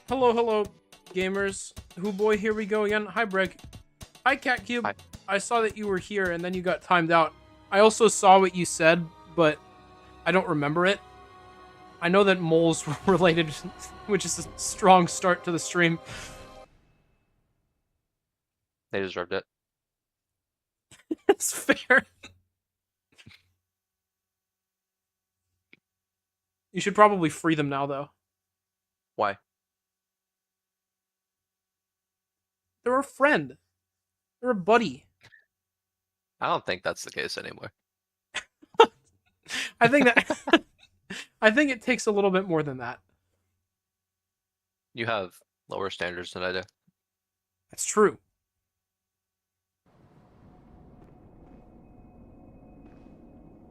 Hello, hello, gamers. Who boy, here we go again. Hi, Breg. Hi, CatCube. Hi. I saw that you were here and then you got timed out. I also saw what you said, but I don't remember it. I know that moles were related, which is a strong start to the stream. They deserved it. It's fair. You should probably free them now, though. Why? They're a friend. They're a buddy. I don't think that's the case anymore. I think that... I think it takes a little bit more than that. You have lower standards than I do. That's true.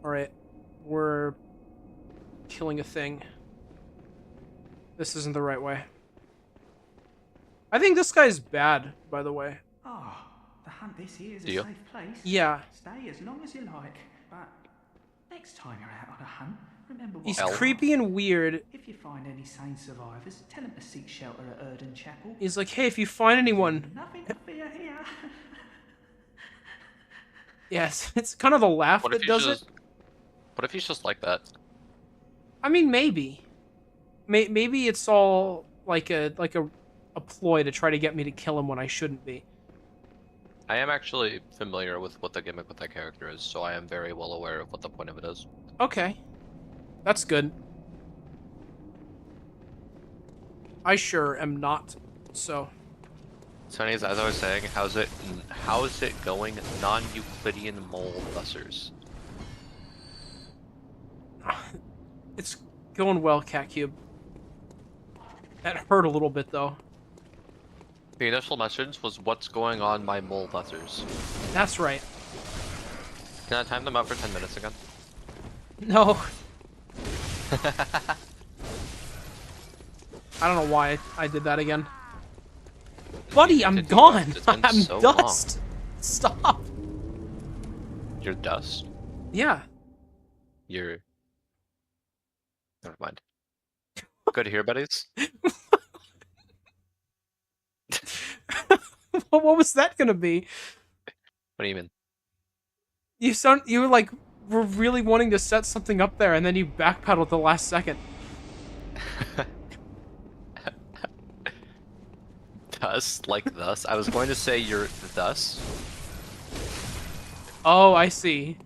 Alright. We're killing a thing. This isn't the right way. I think this guy's bad, by the way. Oh, the hunt this here is Do a you? safe place. Yeah. Stay as long as you like, but next time you're out on a hunt, remember what... He's Hell. creepy and weird. If you find any sane survivors, tell them to seek shelter at Erden Chapel. He's like, hey, if you find anyone... Nothing to fear here. Yes, it's kind of the laugh What that if does he's it. just? What if he's just like that? I mean, maybe. Maybe it's all like a ploy to try to get me to kill him when I shouldn't be. I am actually familiar with what the gimmick with that character is, so I am very well aware of what the point of it is. Okay. That's good. I sure am not, so... So anyways, as I was saying, how's it going, non-Euclidean mole bussers? It's going well, CatCube. That hurt a little bit, though. The initial message was, what's going on, my mole bussers? That's right. Can I time them out for 10 minutes again? No. I don't know why I did that again. Buddy, I'm gone! It's been I'm so dust! Stop! You're dust? Yeah. You're... Never mind. Good to hear, buddies. What was that gonna be? What do you mean? You were really wanting to set something up there, and then you backpedaled at the last second. Thus? Like thus? I was going to say you're thus. Oh, I see.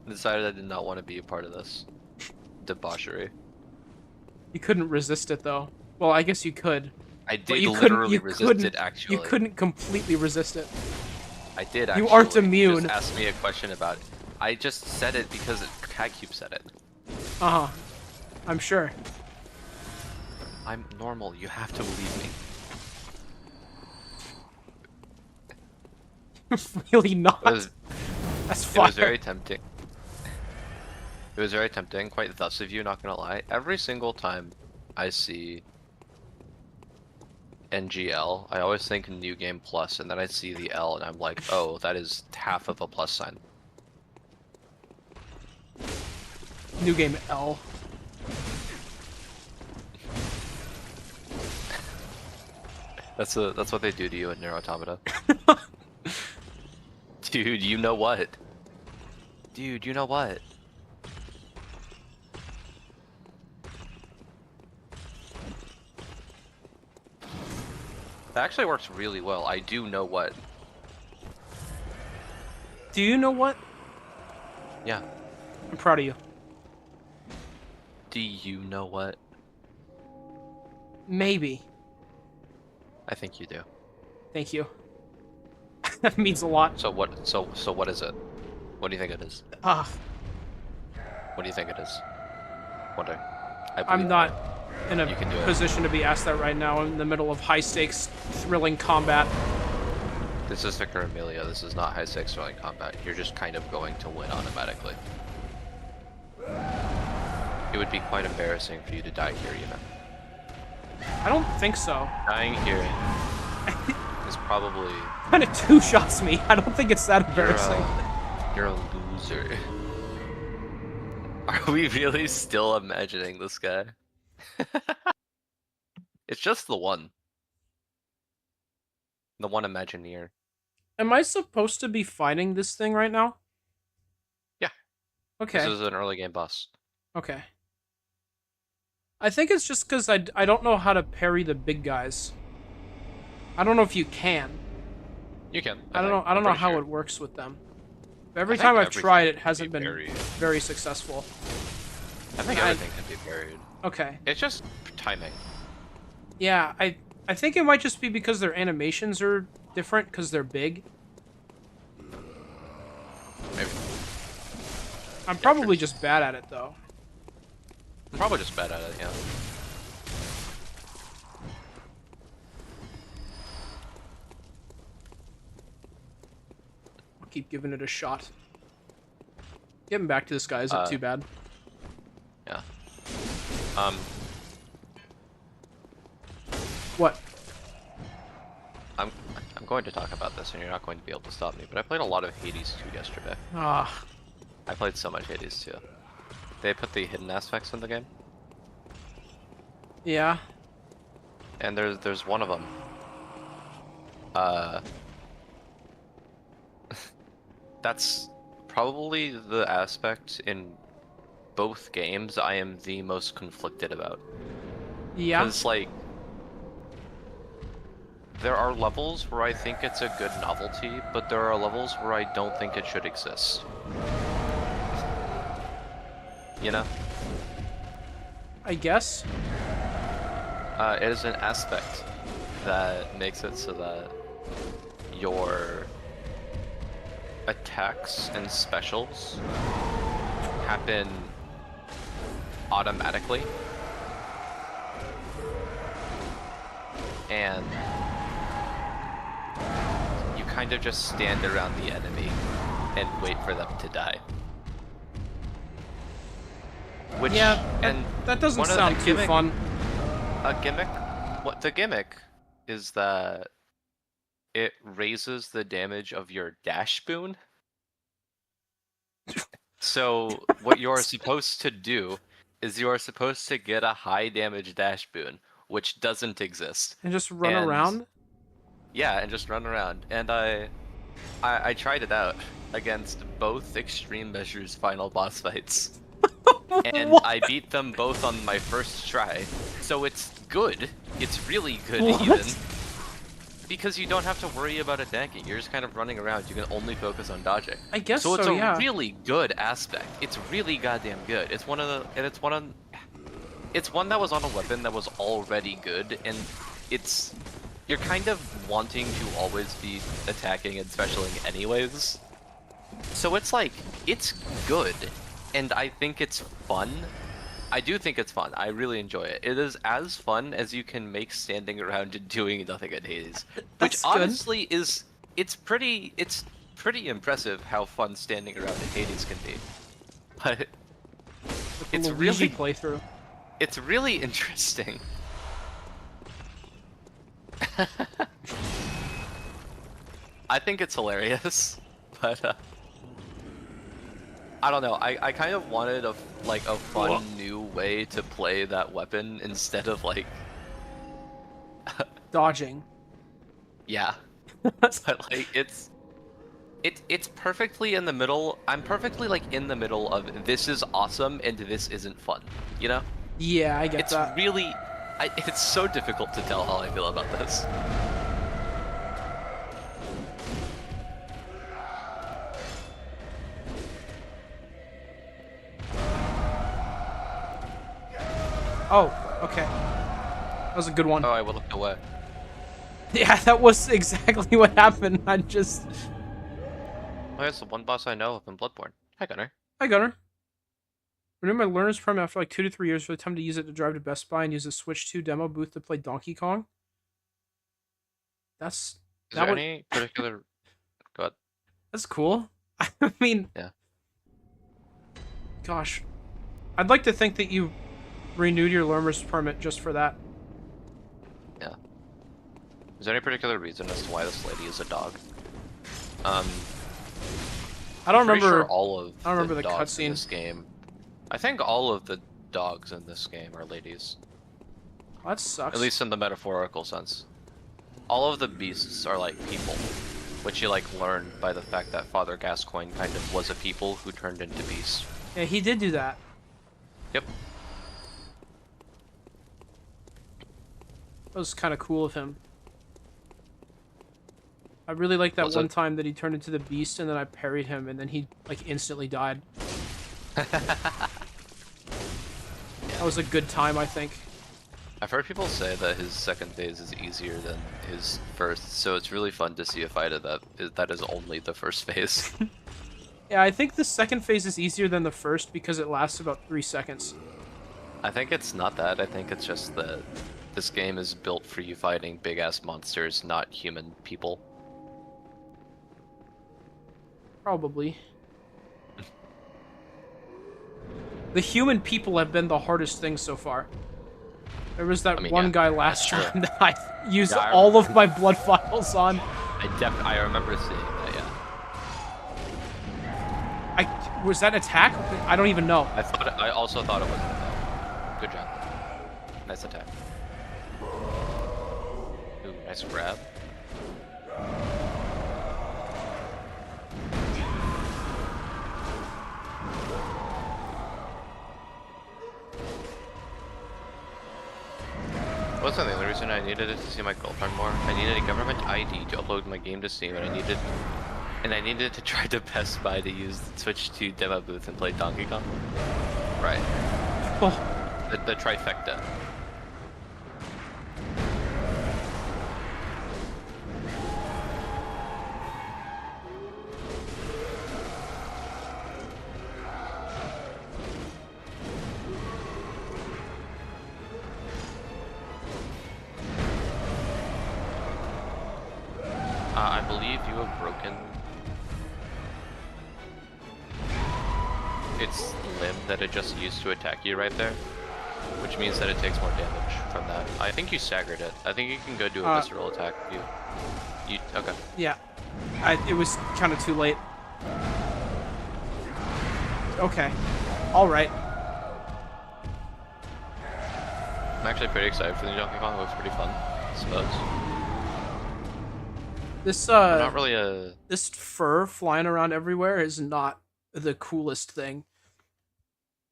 Decided I did not want to be a part of this debauchery. You couldn't resist it, though. Well, I guess you could. I But did you literally couldn't, resist it, actually. You couldn't completely resist it. I did, actually. You aren't immune. Just asked me a question about it. I just said it because CatCube said it. Uh-huh. I'm sure. I'm normal. You have to believe me. Really not. It was, That's it fire. was very tempting. It was very tempting, quite thus of you, not gonna lie. Every single time I see NGL, I always think New Game Plus, and then I see the L, and I'm like, oh, that is half of a plus sign. New game L. That's what they do to you in Nier Automata. Dude, you know what? Dude, you know what? That actually works really well. I do know what. Do you know what? Yeah. I'm proud of you. Do you know what? Maybe. I think you do. Thank you. That means a lot. So what? So what is it? What do you think it is? Ah, What do you think it is? Wonder. I'm not in You can do a it. position to be asked that right now. I'm in the middle of high-stakes, thrilling combat. This is vicar Amelia. This is not high stakes thrilling combat. You're just kind of going to win automatically. It would be quite embarrassing for you to die here, you know. I don't think so. Dying here is probably... Kind of two-shots me. I don't think it's that embarrassing. You're a loser. Are we really still imagining this guy? It's just the one. The one Imagineer. Am I supposed to be fighting this thing right now? Yeah. Okay. This is an early game boss. Okay. I think it's just because I don't know how to parry the big guys. I don't know if you can. You can. I don't know. I don't know how it works with them. But every time I've tried, it hasn't been very successful. I think everything can be parried. Okay. It's just timing. Yeah, I think it might just be because their animations are different because they're big. Maybe. I'm probably just bad at it though. I'm probably just bad at it, yeah. I'll keep giving it a shot. Getting back to this guy isn't too bad. Yeah. What? I'm going to talk about this, and you're not going to be able to stop me. But I played a lot of Hades 2 yesterday. Ah. I played so much Hades 2. They put the hidden aspects in the game, Yeah. and there's one of them. That's probably the aspect in both games I am the most conflicted about. Yeah. Because, like, there are levels where I think it's a good novelty, but there are levels where I don't think it should exist. You know? I guess. It is an aspect that makes it so that your attacks and specials happen automatically. And you kind of just stand around the enemy and wait for them to die. Which, Yeah, and that doesn't sound too fun. A gimmick? What the gimmick is that it raises the damage of your dash boon. So what you are supposed to do is you are supposed to get a high damage dash boon, which doesn't exist. And just run around? Yeah, and just run around. And I tried it out against both Extreme Measures final boss fights. And I beat them both on my first try. So it's good. It's really good even. Because you don't have to worry about attacking. You're just kind of running around. You can only focus on dodging. I guess so. It's a yeah. really good aspect. It's really goddamn good. It's one of the, and it's one that was on a weapon that was already good, and you're kind of wanting to always be attacking and specialing anyways. So it's like, it's good, and I think it's fun. I do think it's fun. I really enjoy it. It is as fun as you can make standing around and doing nothing in Hades. Which honestly is, it's pretty impressive how fun standing around in Hades can be. But it's really playthrough. It's really interesting. I think it's hilarious, but I don't know. I kind of wanted a fun new way to play that weapon instead of like dodging. Yeah. But like it's perfectly in the middle. I'm perfectly like in the middle of this is awesome and this isn't fun, you know? Yeah, I get that. It's really it's so difficult to tell how I feel about this. Oh, okay. That was a good one. Oh, I will look away. Yeah, that was exactly what happened. I just... Oh, that's the one boss I know of in Bloodborne. Hi, Gunnar. Hi, Gunnar. Renew my learner's permit after like 2 to 3 years for the time to use it to drive to Best Buy and use the Switch 2 demo booth to play Donkey Kong. Is there any particular... Go ahead. That's cool. I mean... Yeah. Gosh. I'd like to think that you renewed your learner's permit just for that. Yeah. Is there any particular reason as to why this lady is a dog? I don't remember. Sure all of I don't remember the dogs in cutscene. this game. I think all of the dogs in this game are ladies. That sucks. At least in the metaphorical sense. All of the beasts are like people, which you like learn by the fact that Father Gascoigne kind of was a people who turned into beasts. Yeah, he did do that. Yep. That was kind of cool of him. I really liked that Was one it? time that he turned into the beast and then I parried him and then he like instantly died. That was a good time, I think. I've heard people say that his second phase is easier than his first, so it's really fun to see a fight of that is only the first phase. Yeah, I think the second phase is easier than the first because it lasts about 3 seconds. I think it's not that, I think it's just that this game is built for you fighting big-ass monsters, not human people. Probably. The human people have been the hardest thing so far. There was that one yeah, guy last that's true. time that I used Yeah, I all of my blood vials on. I remember seeing that, yeah. Was that attack? I don't even know. I also thought it was an attack. Good job. Nice attack. Ooh, nice grab. Wasn't the only reason I needed it to see my girlfriend more. I needed a government ID to upload my game to Steam, and I needed to try to Best Buy to use the Switch 2 demo booth and play Donkey Kong. Right. Oh, The trifecta. I believe you have broken its limb that it just used to attack you right there, which means that it takes more damage from that. I think you staggered it. I think you can go do a visceral attack if you okay. yeah. It was kind of too late. Okay. All right. I'm actually pretty excited for the Donkey Kong. It looks pretty fun, I suppose. This I'm not really a this fur flying around everywhere is not the coolest thing.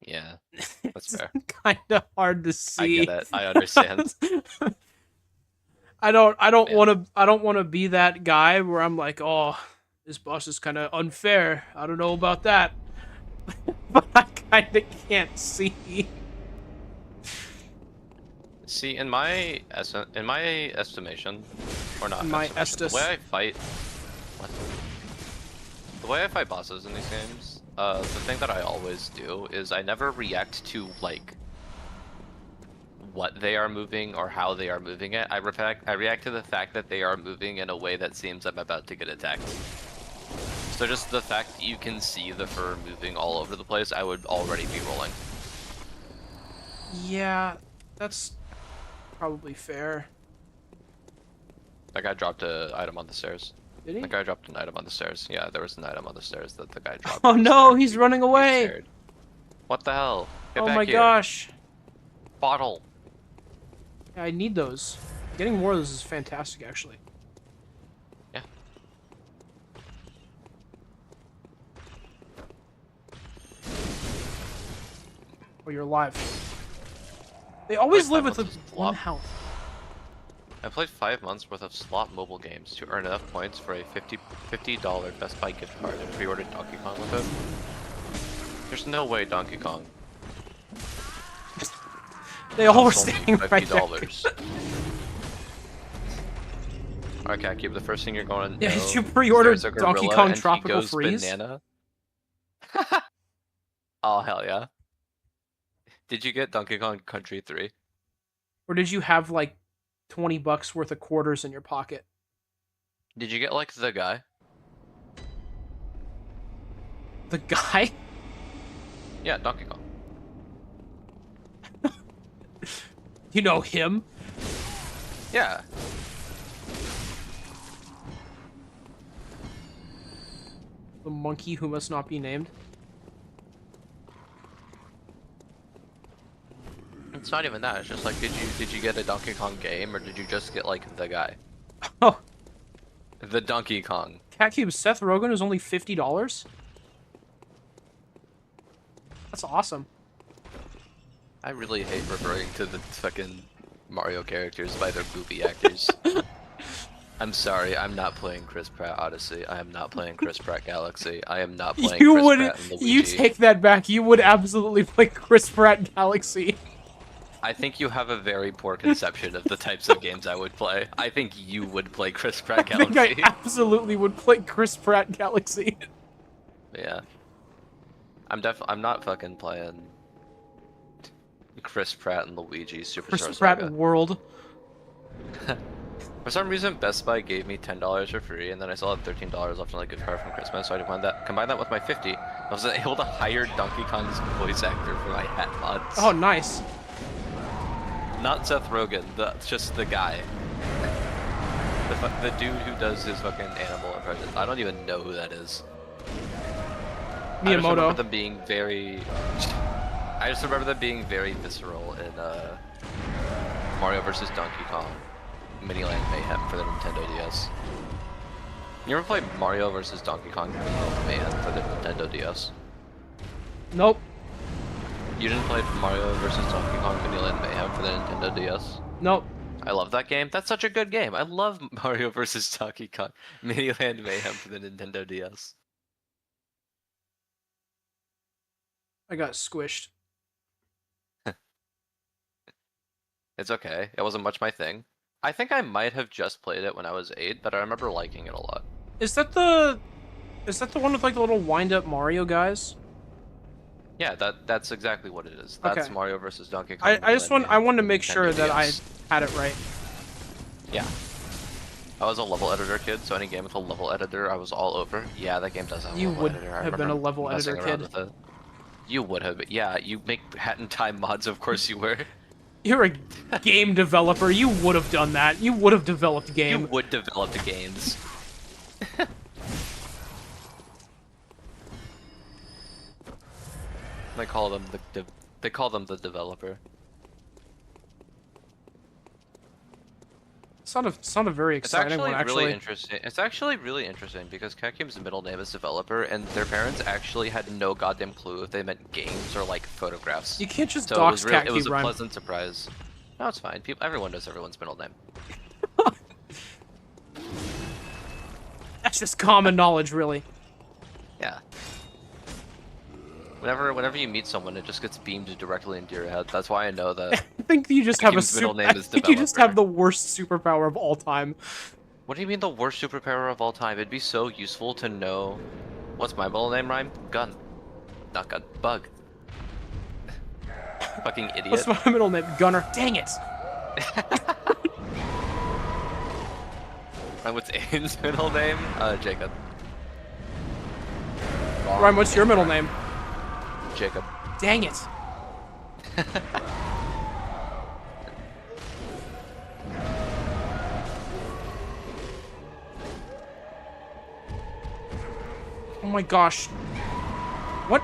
yeah. That's It's fair. kind of hard to I see. get it. I understand. I don't Man. want to be that guy where I'm like, "Oh, this boss is kind of unfair. I don't know about that." But I kind of can't see. See, in my estimation, or not My estimation, estus. the way I fight, what? The way I fight bosses in these games, the thing that I always do is I never react to like what they are moving or how they are moving it. I react to the fact that they are moving in a way that seems I'm about to get attacked. So just the fact that you can see the fur moving all over the place, I would already be rolling. Yeah, that's probably fair. That guy dropped an item on the stairs. Did he? That guy dropped an item on the stairs. Yeah, there was an item on the stairs that the guy dropped. Oh on the no, stairs. he's running away. scared. What the hell? Get Oh back my here. gosh. Bottle. Yeah, I need those. Getting more of those is fantastic, actually. Yeah. Oh, you're alive. They always Wait, live that with was a one flop. health. I played 5 months worth of slot mobile games to earn enough points for a $50 Best Buy gift card and pre-ordered Donkey Kong with it. There's no way Donkey Kong. They all were costs only standing right there. $50. Okay, Cube, the first thing you're going to Yeah, know did you is pre-order there's a Donkey gorilla Kong and he Tropical goes Freeze? Banana. Oh, hell yeah. Did you get Donkey Kong Country 3? Or did you have like $20 worth of quarters in your pocket? Did you get, like, the guy? The guy? Yeah, Donkey Kong. You know him? Yeah. The monkey who must not be named? It's not even that. It's just like, did you get a Donkey Kong game, or did you just get like the guy, Oh, the Donkey Kong? Cat Cube Seth Rogen is only $50. That's awesome. I really hate referring to the fucking Mario characters by their movie actors. I'm sorry, I'm not playing Chris Pratt Odyssey. I am not playing Chris Pratt Galaxy. I am not playing You Chris would. Pratt and Luigi. You take that back. You would absolutely play Chris Pratt Galaxy. I think you have a very poor conception of the types of games I would play. I think you would play Chris Pratt I think Galaxy. I absolutely would play Chris Pratt Galaxy. Yeah. I'm not fucking playing Chris Pratt and Luigi Superstar Chris Pratt Saga. World. For some reason, Best Buy gave me $10 for free, and then I still had $13 left on a gift card from Christmas, so I combined that with my 50. I was able to hire Donkey Kong's voice actor for my hat mods. Oh, nice. Not Seth Rogen, just the guy. The dude who does his fucking animal impressions. I don't even know who that is. I just remember Miyamoto. them being very... I just remember them being very visceral in Mario vs. Donkey Kong Mini Land Mayhem for the Nintendo DS. You ever played Mario vs. Donkey Kong Mini Land Mayhem for the Nintendo DS? Nope. You didn't play Mario vs. Donkey Kong Mini Land Mayhem for the Nintendo DS? Nope. I love that game. That's such a good game. I love Mario vs. Donkey Kong Mini Land Mayhem for the Nintendo DS. I got squished. It's okay. It wasn't much my thing. I think I might have just played it when I was 8, but I remember liking it a lot. Is that the one with like the little wind-up Mario guys? Yeah, that's exactly what it is. That's Okay. Mario vs. Donkey Kong. I wanted to make Nintendo sure that I DS. had it right. Yeah. I was a level editor kid, so any game with a level editor, I was all over. Yeah, that game does have a You level would editor. I have been a remember level messing editor around kid. with it. You would have. Yeah, you make Hat in Time mods, of course you were. You're a game developer. You would have done that. You would have developed a You game. would develop the games. They call them the developer. It's not a very It's exciting actually one, actually. really interesting. It's actually really interesting because Catcub's middle name is developer, and their parents actually had no goddamn clue if they meant games or like photographs. You can't just So dox it was Catcube, a Ryan. pleasant surprise. No, it's fine. Everyone knows everyone's middle name. That's just common knowledge, really. Yeah. Whenever you meet someone, it just gets beamed directly into your head. That's why I know that. I think you just have a Catcube's middle super. name I is think you just have developer. the worst superpower of all time. What do you mean the worst superpower of all time? It'd be so useful to know. What's my middle name, Rhyme? Gun. Not gun. Bug. Fucking idiot. What's my middle name? Gunner. Dang it! And what's Aiden's middle name? Jacob. Ryan, what's your middle name? Jacob. Dang it! Oh my gosh. What?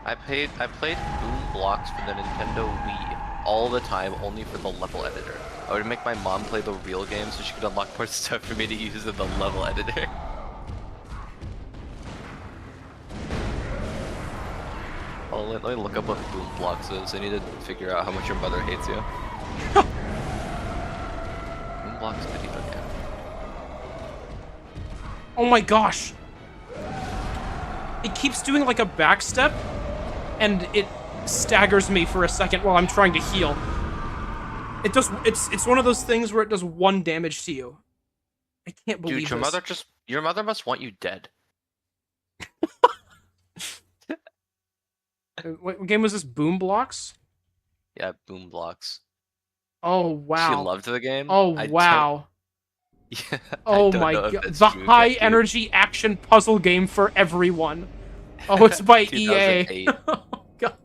I played Boom Blocks for the Nintendo Wii all the time, only for the level editor. I would make my mom play the real game so she could unlock more stuff for me to use in the level editor. Oh, let me look up what Boom Blocks is. I need to figure out how much your mother hates you. Boom Blocks video game. Oh my gosh. It keeps doing like a backstep, and it staggers me for a second while I'm trying to heal. It does. It's one of those things where it does 1 damage to you. I can't believe Dude, this. your mother must want you dead. What game was this? Boom Blocks? Yeah, Boom Blocks. Oh wow. She loved the game. Oh I don't- wow. Yeah, I Oh don't my know if god. that's The true, high Catcube. energy action puzzle game for everyone. Oh, it's by EA. 2008. Oh god.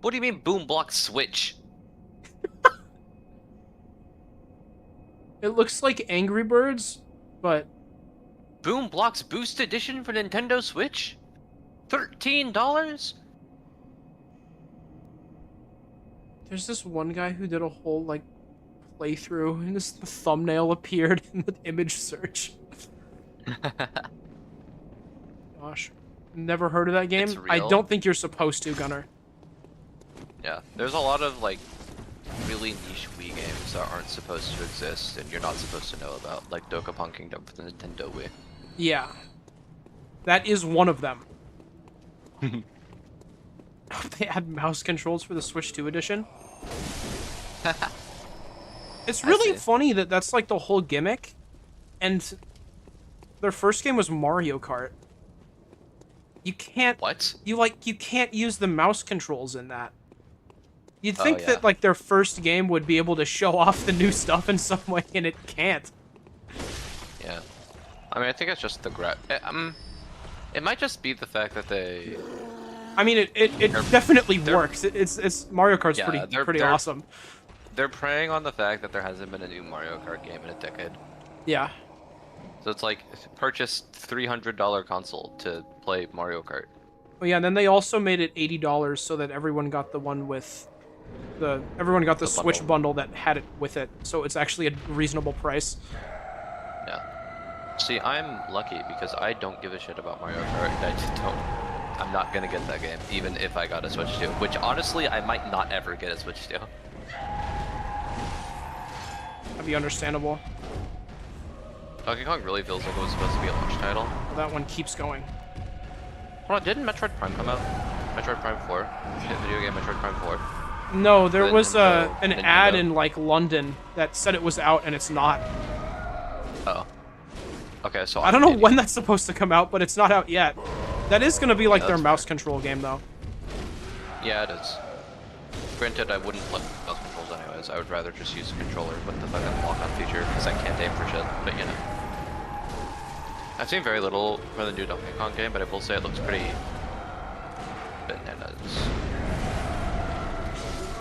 What do you mean Boom Block Switch? It looks like Angry Birds, but Boom Blocks Boost Edition for Nintendo Switch? $13? There's this one guy who did a whole like playthrough, and his thumbnail appeared in the image search. Gosh, never heard of that game. It's I real? don't think you're supposed to, Gunnar. Yeah, there's a lot of like really niche Wii games that aren't supposed to exist and you're not supposed to know about, like Dokapon Kingdom for the Nintendo Wii. Yeah, that is one of them. They had mouse controls for the Switch 2 edition. It's really funny that that's like the whole gimmick, and their first game was Mario Kart. You can't. What? You can't use the mouse controls in that. You'd Oh, think yeah. that like their first game would be able to show off the new stuff in some way, and it can't. Yeah. I mean, I think it's just the it might just be the fact that they. I mean, it definitely works. It's Mario Kart's Yeah, pretty awesome. They're preying on the fact that there hasn't been a new Mario Kart game in a decade. Yeah. So it's like, purchase $300 console to play Mario Kart. Oh yeah, and then they also made it $80 so that everyone got the one with everyone got the Switch bundle that had it with it. So it's actually a reasonable price. Yeah. See, I'm lucky because I don't give a shit about Mario Kart. I just don't. I'm not gonna get that game, even if I got a Switch 2. Which honestly, I might not ever get a Switch 2. That'd be understandable. Donkey Kong really feels like it was supposed to be a launch title. Well, that one keeps going. Hold on, didn't Metroid Prime come out? Metroid Prime 4? Hit video game Metroid Prime 4? No, there was Nintendo- an Nintendo. ad in like London that said it was out and it's not. Oh. Okay, so I don't know when that's supposed to come out, but it's not out yet. That is going to be like Yeah, their that's mouse control game though. Yeah, it is. Granted, I wouldn't play mouse controls anyways. I would rather just use a controller with the fucking lock-on feature because I can't aim for shit. But you know, I've seen very little for the new Donkey Kong game, but I will say it looks pretty bananas.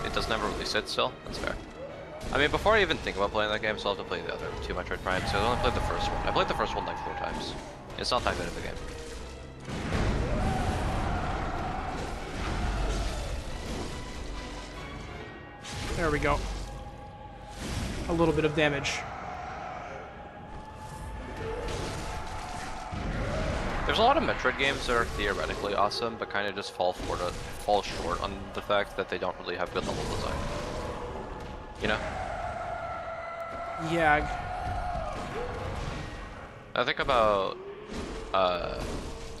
It doesn't ever really sit still. That's fair. I mean, before I even think about playing that game, so I'll have to play the other two Metroid Primes. So I only played the first one. I played the first one like 4 times. It's not that good of a game. There we go. A little bit of damage. There's a lot of Metroid games that are theoretically awesome, but kind of just fall short on the fact that they don't really have good level design. You know? Yeah. I think about, I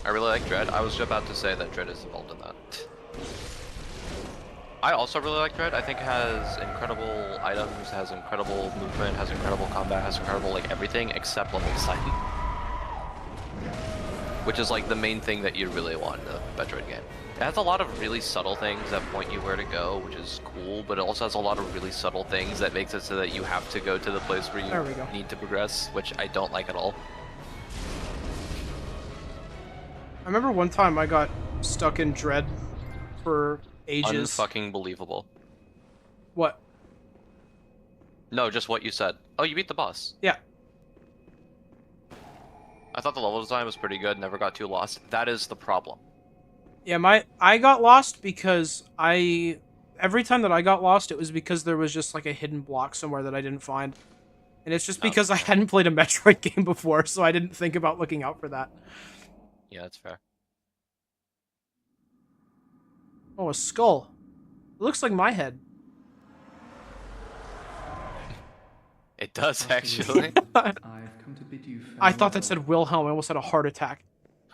really like Dread. I was about to say that Dread is involved in that. I also really like Dread. I think it has incredible items, has incredible movement, has incredible combat, has incredible like everything except level design. Which is like the main thing that you really want in a Metroid game. It has a lot of really subtle things that point you where to go, which is cool, but it also has a lot of really subtle things that makes it so that you have to go to the place where you need to progress, which I don't like at all. I remember one time I got stuck in Dread for ages. Unfucking believable. What? No, just what you said. Oh, you beat the boss. Yeah. I thought the level design was pretty good, never got too lost. That is the problem. Yeah, I got lost because every time that I got lost, it was because there was just like a hidden block somewhere that I didn't find. And it's just because I hadn't played a Metroid game before, so I didn't think about looking out for that. Yeah, that's fair. Oh, a skull. It looks like my head. It does, actually. I've come to bid you farewell. I thought that said Wilhelm. I almost had a heart attack.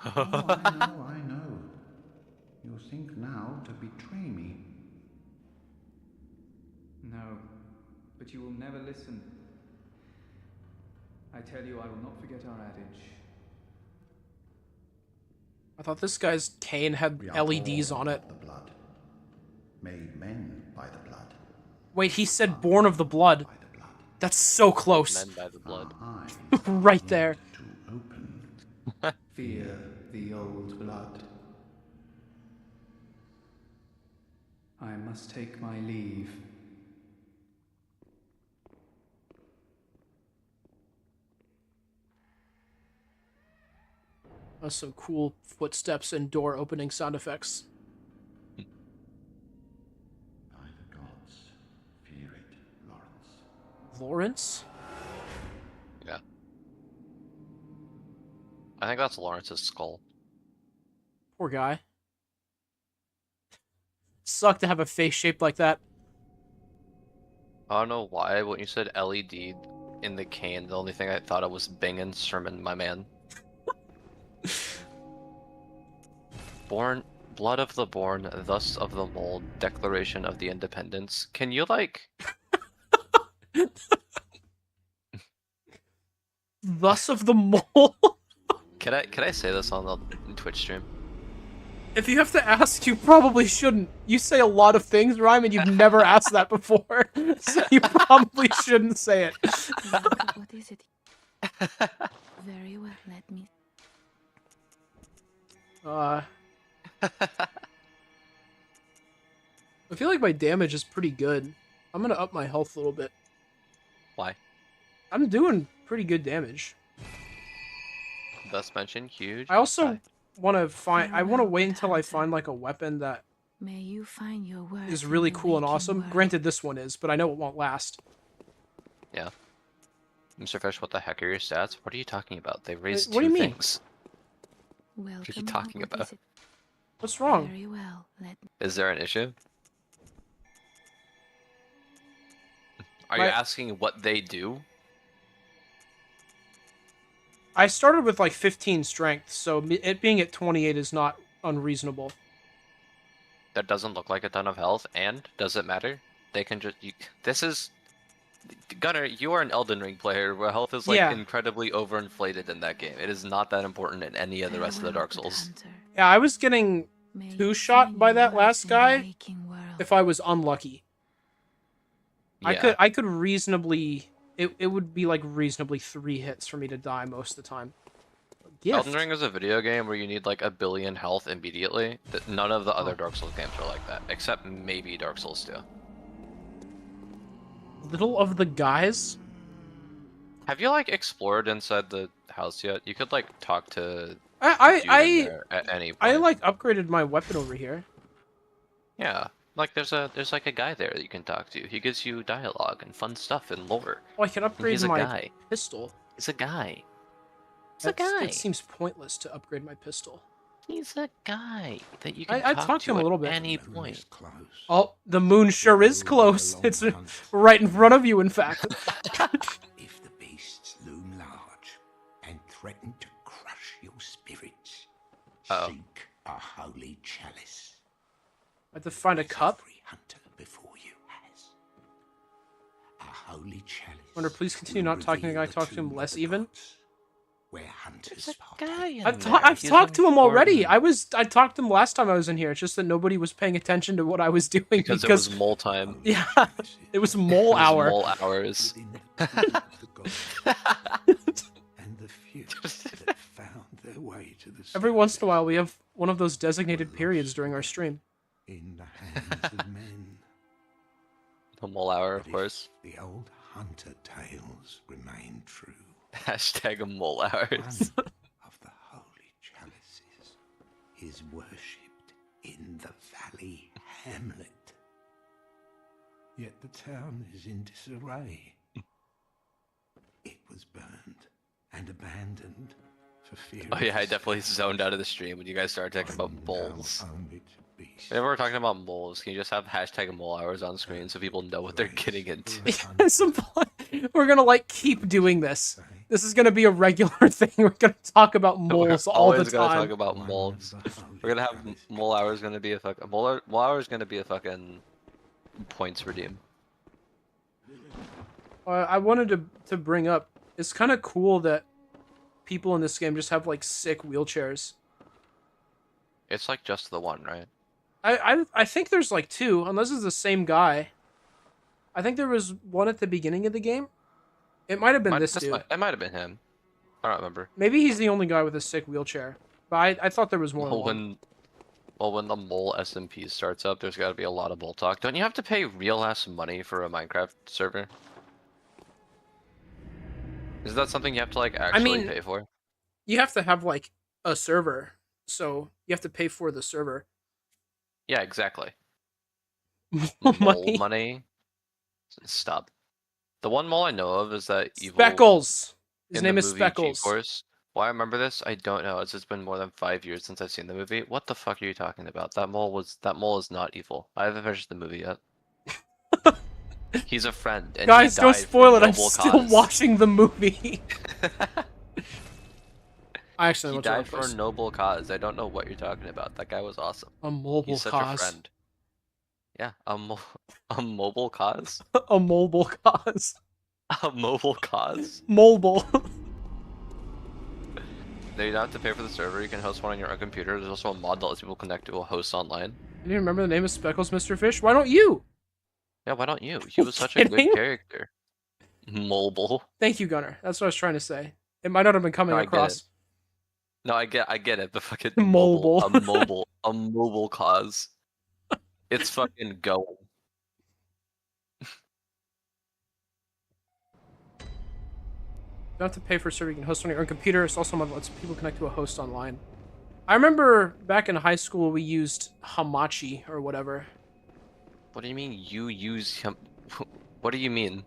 Oh, I know. You think now to betray me. No, but you will never listen. I tell you, I will not forget our adage. I thought this guy's cane had We are LEDs born on it. of the blood, made men by the blood, Wait, he said born of the blood. by the blood. That's so close. Men by the blood. Our eyes Right there. to open. Fear the old blood. I must take my leave. Some cool footsteps and door opening sound effects. By the gods, fear it, Lawrence. Lawrence? Yeah. I think that's Lawrence's skull. Poor guy. Sucked to have a face shaped like that. I don't know why, when you said LED in the cane, the only thing I thought of was Bing and Sermon, my man. Born, blood of the born, thus of the mold, declaration of the independence. Can you, like... Thus of the mole? Can I say this on the Twitch stream? If you have to ask, you probably shouldn't. You say a lot of things, Rhyme, and you've never asked that before. So you probably shouldn't say it. What is it? Very well, let me. I feel like my damage is pretty good. I'm gonna up my health a little bit. Why? I'm doing pretty good damage. Thus mentioned, huge. I also want to find. I Farewell, want to wait good until I hunter. find like a weapon that May you find your worth is in really the cool and waking awesome. world. Granted, this one is, but I know it won't last. Yeah. Mr. Fish, what the heck are your stats? What are you talking about? They raised what do two you mean? things. Welcome, you talking what about? is it? What's wrong? Very well, let me. Is there an issue? Are My- you asking what they do? I started with like 15 strength, so it being at 28 is not unreasonable. That doesn't look like a ton of health, and does it matter? They can just. This is. Gunnar, you are an Elden Ring player where health is like Yeah. incredibly overinflated in that game. It is not that important in any of the rest of the Farewell, Dark good Souls. hunter. Yeah, I was getting May two you shot find by your that worth last in the guy waking world. if I was unlucky. Yeah. I could reasonably. It would be like reasonably 3 hits for me to die most of the time. Gift. Elden Ring is a video game where you need like 1 billion health immediately. None of the other Oh. Dark Souls games are like that, except maybe Dark Souls 2. Little of the guys. Have you like explored inside the house yet? You could like talk to dude in I there at any point. I like upgraded my weapon over here. Yeah, like there's like a guy there that you can talk to. He gives you dialogue and fun stuff and lore. Oh, I can upgrade he's a my guy. pistol. He's a guy. He's That's- a guy. It seems pointless to upgrade my pistol. He's a guy that you can I talk talked to him a little bit. at any The moon point. is close. Oh, the moon sure is close. It's right in front of you, in fact. If the beasts loom large and threaten to crush your spirits, Uh-oh. seek a holy chalice. I have to find a cup. Every hunter before you has. A holy chalice. Wonder, please continue will not talking to the guy. reveal Talk to tomb him of less the even. gods, where hunters There's a partake. guy in I've there. He's talked to him already. important. I talked to him last time I was in here. It's just that nobody was paying attention to what I was doing Because it was mole time. yeah, it was mole It was hour. Mole hours. Within the tomb of the gods, and the few that found their way to the Every surface once in a while, we have one of those designated periods during our stream. in the hands of men. The mole hour, But of course. if the old hunter tales remain true, Hashtag mole hours. one of the holy chalices is worshipped in the valley hamlet. Yet the town is in disarray. It was burned and abandoned for fear Oh of yeah, I the definitely spell. zoned out of the stream when you guys started talking about Binding down moles. only to beasts. Whenever we're talking about moles, can you just have hashtag mole hours on screen so people know what they're getting into? We're gonna like keep doing this. This is gonna be a regular thing. We're gonna talk about moles We're all the always gonna time. talk about One moles. of the holy We're gonna have chalices. mole hours gonna be a fucking mole hours gonna be a fucking points redeem. I wanted to bring up. It's kind of cool that people in this game just have like sick wheelchairs. It's like just the one, right? I think there's like 2, unless it's the same guy. I think there was one at the beginning of the game. It might have been this dude. It might have been him. I don't remember. Maybe he's the only guy with a sick wheelchair. But I thought there was more than one. When the mole SMP starts up, there's got to be a lot of mole talk. Don't you have to pay real ass money for a Minecraft server? Is that something you have to like actually mean, pay for? You have to have like a server, so you have to pay for the server. Yeah, exactly. Mole Money. money. Stop. The one mole I know of is that evil Speckles. His in the name is movie Speckles. G-Force. Why I remember this? I don't know. It's just been more than 5 years since I've seen the movie. What the fuck are you talking about? That mole is not evil. I haven't finished the movie yet. He's a friend, and he Guys, don't died for a spoil it. I'm noble still cause. watching the movie. I actually He went to the wrong died for a place. noble cause. I don't know what you're talking about. That guy was awesome. A mobile He's such cause. a friend. Yeah, a mobile cause? A mobile cause. A mobile cause? Mobile. No, you don't have to pay for the server. You can host one on your own computer. There's also a mod that lets people connect to a host online. You remember the name of Speckles, Mr. Fish? Why don't you? Yeah, why don't you? He was such a Kidding? good character. Mobile. Thank you, Gunnar. That's what I was trying to say. It might not have been coming No, I get across. it. No, I get it, but fucking Mobile. a mobile cause. It's fucking going. You don't have to pay for a server. You can host on your own computer. It's also one that lets people connect to a host online. I remember back in high school we used Hamachi or whatever. What do you mean you use him? What do you mean?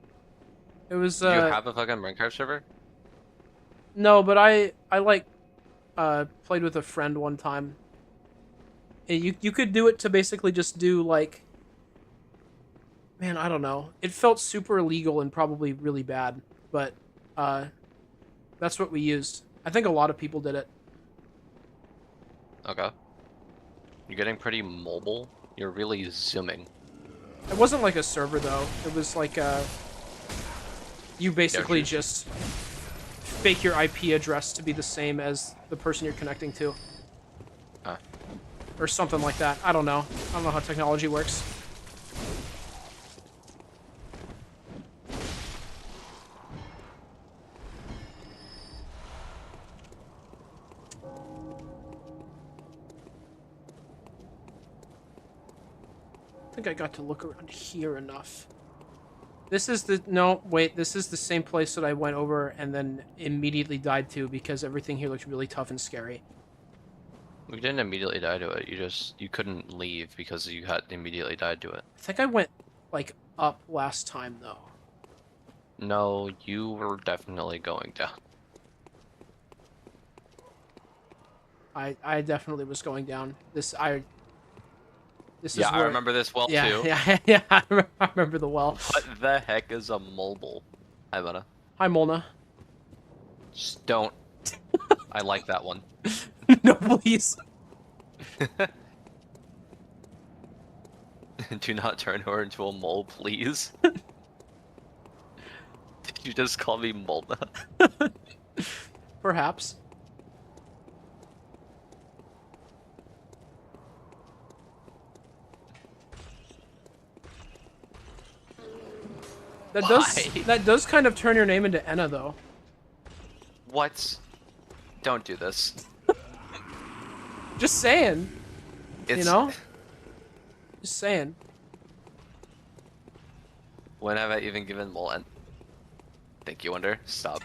It was You have a fucking Minecraft server? no, but I like played with a friend one time. And you could do it to basically just do like, man, I don't know. It felt super illegal and probably really bad, but that's what we used. I think a lot of people did it. Okay. You're getting pretty mobile. You're really zooming. It wasn't like a server though. It was like you basically Yeah, just fake your IP address to be the same as the person you're connecting to. Or something like that. I don't know. I don't know how technology works. I think I got to look around here enough. This is the... No, wait. This is the same place that I went over and then immediately died to because everything here looks really tough and scary. We didn't immediately die to it. You couldn't leave because you had immediately died to it. I think I went, like, up last time, though. No, you were definitely going down. I definitely was going down. This is Yeah, I where... remember this well Yeah, too. yeah, I remember the well. What the heck is a mobile? Hi, Mona. Hi, Molna. Just don't. I like that one. No, please. Do not turn her into a mole, please. Did you just call me Molna? Perhaps. Why? That does kind of turn your name into Enna, though. What? Don't do this. Just saying. It's... You know? Just saying. When have I even given mole and... Thank you, Wonder. Stop.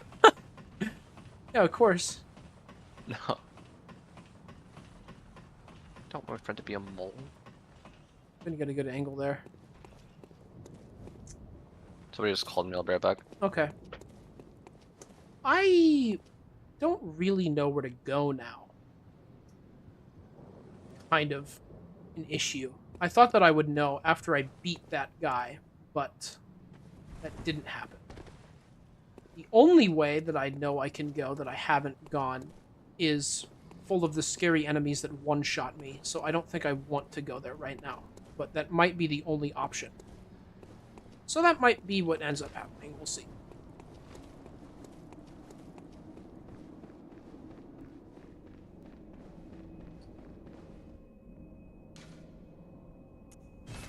Yeah, of course. No. Don't want my friend to be a mole. Gonna get a good angle there. Somebody just called me. I'll be right back. Okay. I don't really know where to go now. Kind of an issue. I thought that I would know after I beat that guy, but that didn't happen. The only way that I know I can go that I haven't gone is full of the scary enemies that one-shot me, so I don't think I want to go there right now. But that might be the only option. So that might be what ends up happening. We'll see.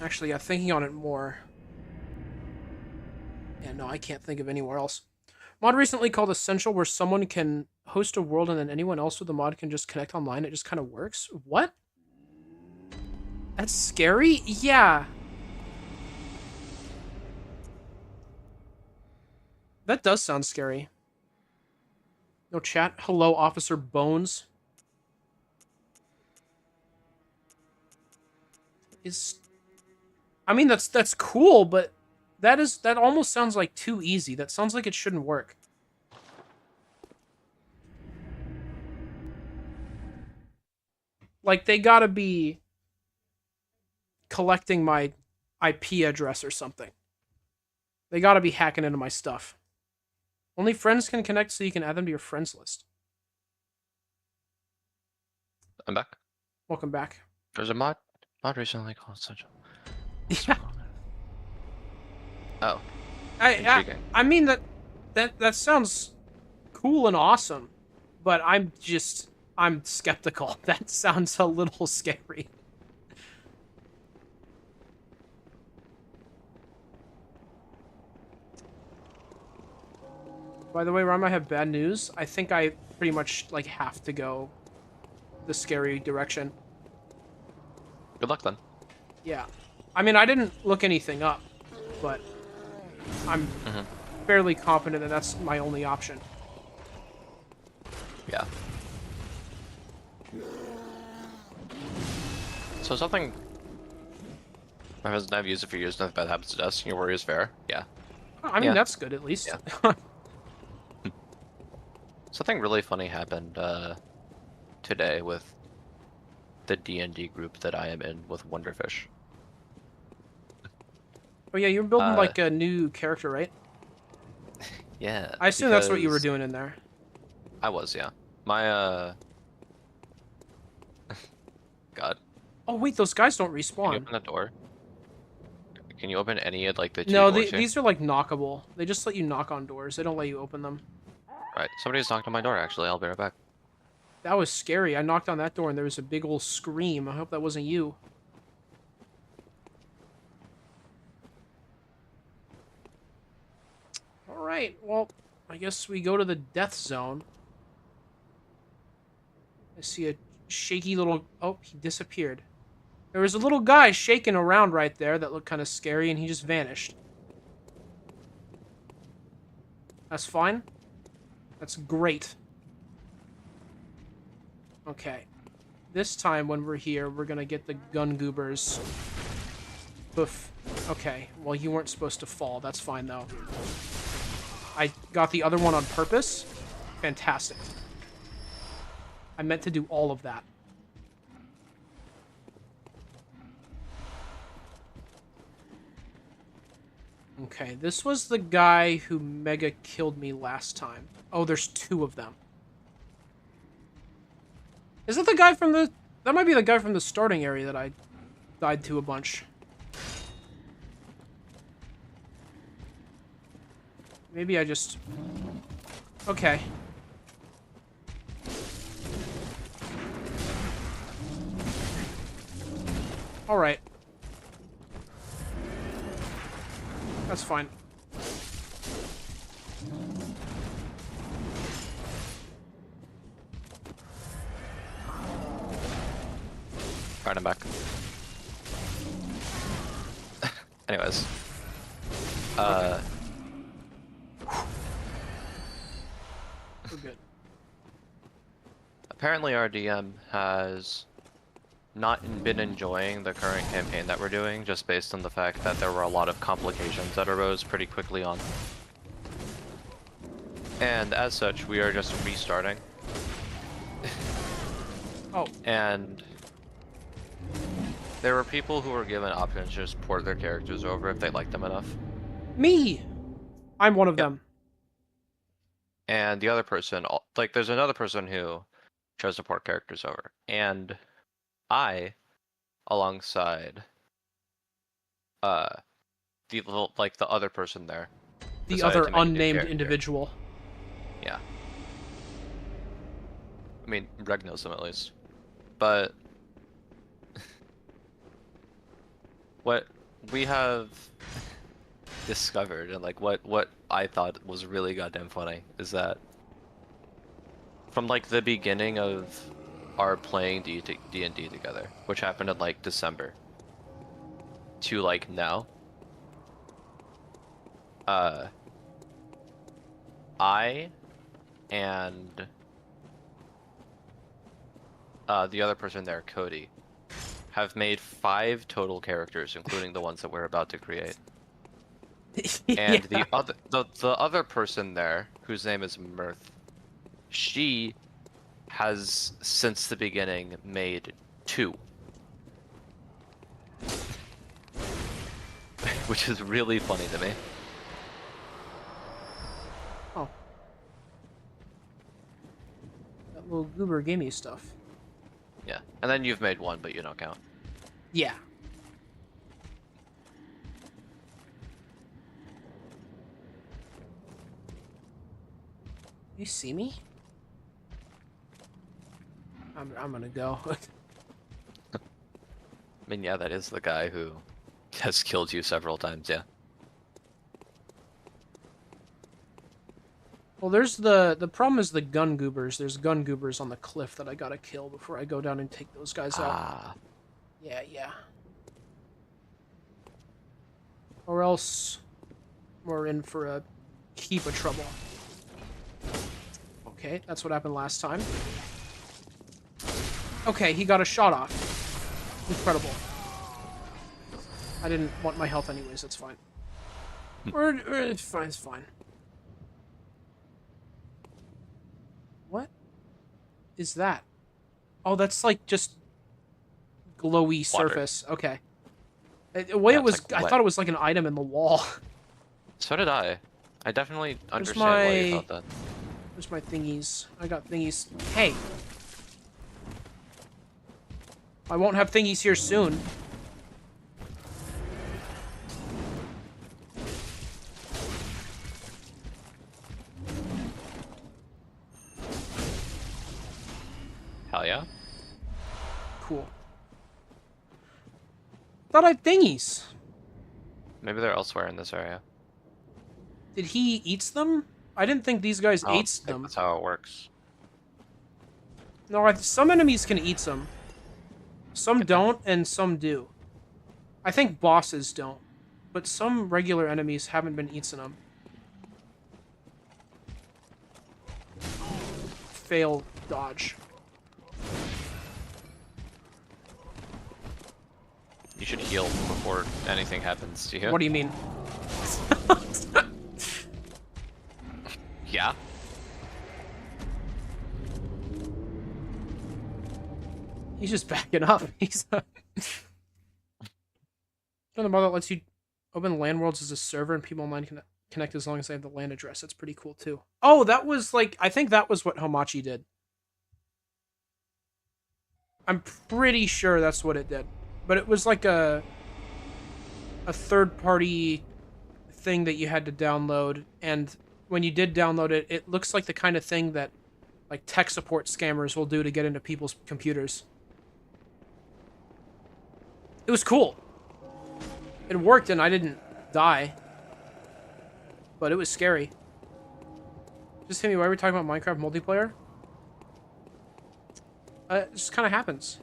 Actually, yeah, thinking on it more. Yeah, no, I can't think of anywhere else. Mod recently called Essential, where someone can host a world and then anyone else with the mod can just connect online. It just kind of works. What? That's scary? Yeah. That does sound scary. No chat. Hello, Officer Bones. is... I mean, that's cool, but that almost sounds like too easy. That sounds like it shouldn't work. Like, they gotta be collecting my IP address or something. They gotta be hacking into my stuff. Only friends can connect so you can add them to your friends list. I'm back. Welcome back. There's a mod recently called such. Yeah. Oh, I intriguing. I mean that sounds cool and awesome, but I'm skeptical. That sounds a little scary. By the way, Ram, I have bad news. I think I pretty much like have to go the scary direction. Good luck then. Yeah. I mean, I didn't look anything up, but I'm fairly confident that that's my only option. Yeah. So something. My husband and I have used it for years. Nothing bad happens to us. Your worry is fair. Yeah. I mean, Yeah. that's good at least. Yeah. Something really funny happened today with the D&D group that I am in with Wonderfish. Oh yeah, you're building like a new character, right? Yeah. I assume that's what you were because doing in there. I was, yeah. My God. Oh wait, those guys don't Can you respawn. open the door? Can you open any of like the two No, doors here? these are like knockable. They just let you knock on doors. They don't let you open them. Right. Somebody's knocked on my door actually. I'll be right back. That was scary. I knocked on that door and there was a big old scream. I hope that wasn't you. Alright, well, I guess we go to the death zone. I see a shaky little... Oh, he disappeared. There was a little guy shaking around right there that looked kind of scary, and he just vanished. That's fine. That's great. Okay. This time when we're here, we're gonna get the gun goobers. Boof. Okay, well, you weren't supposed to fall. That's fine, though. I got the other one on purpose. Fantastic. I meant to do all of that. Okay, this was the guy who mega killed me last time. Oh, there's two of them. Is that the guy from the... That might be the guy from the starting area that I died to a bunch. Maybe I just... Okay. Alright. That's fine. Alright, I'm back. Anyways. We're good. Apparently our DM has not been enjoying the current campaign that we're doing, just based on the fact that there were a lot of complications that arose pretty quickly on. And as such, we are just restarting. Oh. And there were people who were given options to just port their characters over if they liked them enough. Me! I'm one of Yep. them. And the other person, like, there's another person who chose to port characters over. And I, alongside, the other person there. The decided other to make a new unnamed character. individual. Yeah. I mean, Reg knows them at least. But what we have discovered, and like what I thought was really goddamn funny, is that from like the beginning of our playing D&D together, which happened in like December, to like now, I and the other person there, Cody, have made 5 total characters, including the ones that we're about to create. And Yeah. the other person there, whose name is Mirth, she has since the beginning made 2. Which is really funny to me. Oh. That little goober gave me stuff. Yeah. And then you've made 1, but you don't count. Yeah. You see me? I'm gonna go. I mean, yeah, that is the guy who has killed you several times, yeah. Well, there's the problem is the gun goobers. There's gun goobers on the cliff that I gotta kill before I go down and take those guys out. Ah. Yeah, yeah. Or else we're in for a heap of trouble. Okay, that's what happened last time. Okay, he got a shot off. Incredible. I didn't want my health anyways, that's fine. It's fine, it's fine. What is that? Oh, that's like just glowy surface. Okay. The way Yeah, it was, it's like I wet. thought it was like an item in the wall. So did I. I definitely understand my- why you thought that. Where's my thingies? I got thingies. Hey. I won't have thingies here soon. Hell yeah. Cool. Thought I had thingies. Maybe they're elsewhere in this area. Did he eats them? I didn't think these guys I don't ate think them. that's how it works. No, some enemies can eat them. Some don't, and some do. I think bosses don't. But some regular enemies haven't been eating them. Fail dodge. You should heal before anything happens to you. What do you mean? Yeah? He's just backing up. He's another mod that lets you open LAN worlds as a server and people online can connect as long as they have the LAN address. That's pretty cool too. Oh, that was like, I think that was what Hamachi did. I'm pretty sure that's what it did. But it was like a third-party thing that you had to download, and when you did download it, it looks like the kind of thing that like tech support scammers will do to get into people's computers. It was cool. It worked and I didn't die. But it was scary. Just hit me, why are we talking about Minecraft multiplayer? It just kind of happens.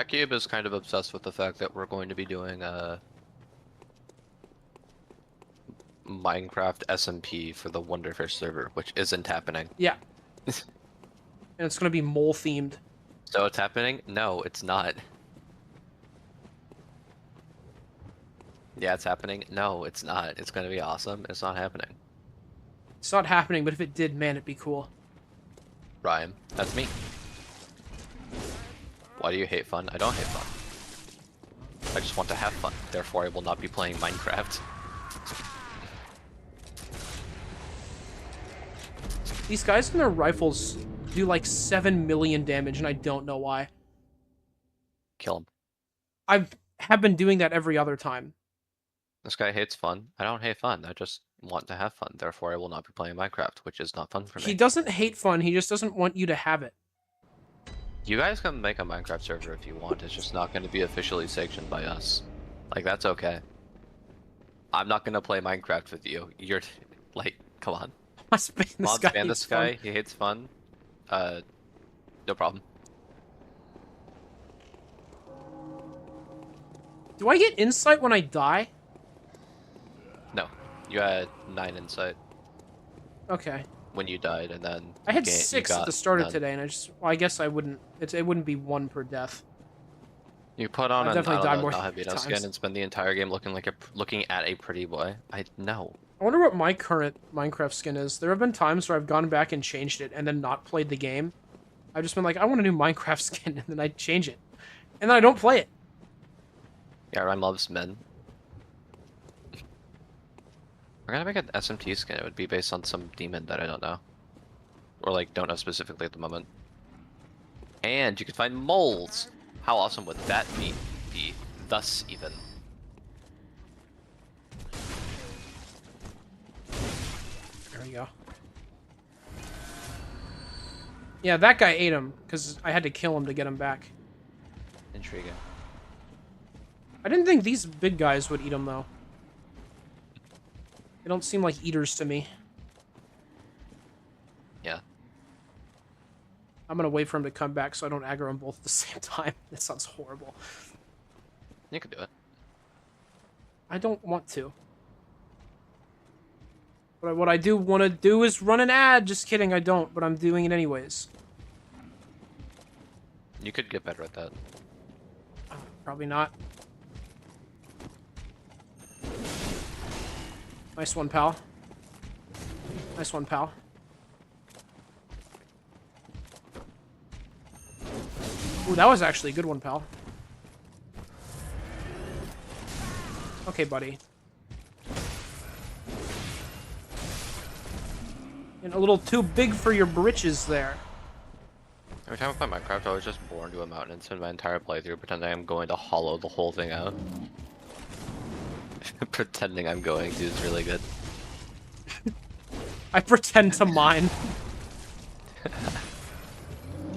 Cube is kind of obsessed with the fact that we're going to be doing a Minecraft SMP for the Wonderfish server, which isn't happening. Yeah. And it's going to be mole themed. So it's happening? No, it's not. Yeah, it's happening. No, it's not. It's going to be awesome. It's not happening. It's not happening, but if it did, man, it'd be cool. Ryan, that's me. Why do you hate fun? I don't hate fun. I just want to have fun. Therefore, I will not be playing Minecraft. These guys and their rifles do like 7 million damage, and I don't know why. Kill him. I have been doing that every other time. This guy hates fun. I don't hate fun. I just want to have fun. Therefore, I will not be playing Minecraft, which is not fun for me. He doesn't hate fun, he just doesn't want you to have it. You guys can make a Minecraft server if you want. It's just not going to be officially sanctioned by us. Like, that's okay. I'm not going to play Minecraft with you. You're, like, come on. This Mods guy ban hates this guy. fun. He hates fun. No problem. Do I get insight when I die? No. You had 9 insight. Okay. when you died, and then I had you 6 at got the start of none. today, and I guess I wouldn't. It wouldn't be 1 per death. You put on I've an definitely died more Alhavino skin times. and spend the entire game looking at a pretty boy. No. I wonder what my current Minecraft skin is. There have been times where I've gone back and changed it and then not played the game. I've just been like, I want a new Minecraft skin, and then I change it. And then I don't play it. Yeah, Ryan loves men. We're gonna make an SMT skin. It would be based on some demon that I don't know. Or like, don't know specifically at the moment. And you could find moles! How awesome would that be? Thus, even. There we go. Yeah, that guy ate him, because I had to kill him to get him back. Intriguing. I didn't think these big guys would eat him, though. They don't seem like eaters to me. Yeah. I'm gonna wait for him to come back so I don't aggro them both at the same time. That sounds horrible. You could do it. I don't want to. But what I do want to do is run an ad. Just kidding, I don't, but I'm doing it anyways. You could get better at that. Probably not. Nice one, pal. Nice one, pal. Ooh, that was actually a good one, pal. Okay, buddy. And a little too big for your britches there. Every time I play Minecraft, I was just born to a mountain and spend my entire playthrough pretending I'm going to hollow the whole thing out. Pretending I'm going to is really good. I pretend to mine.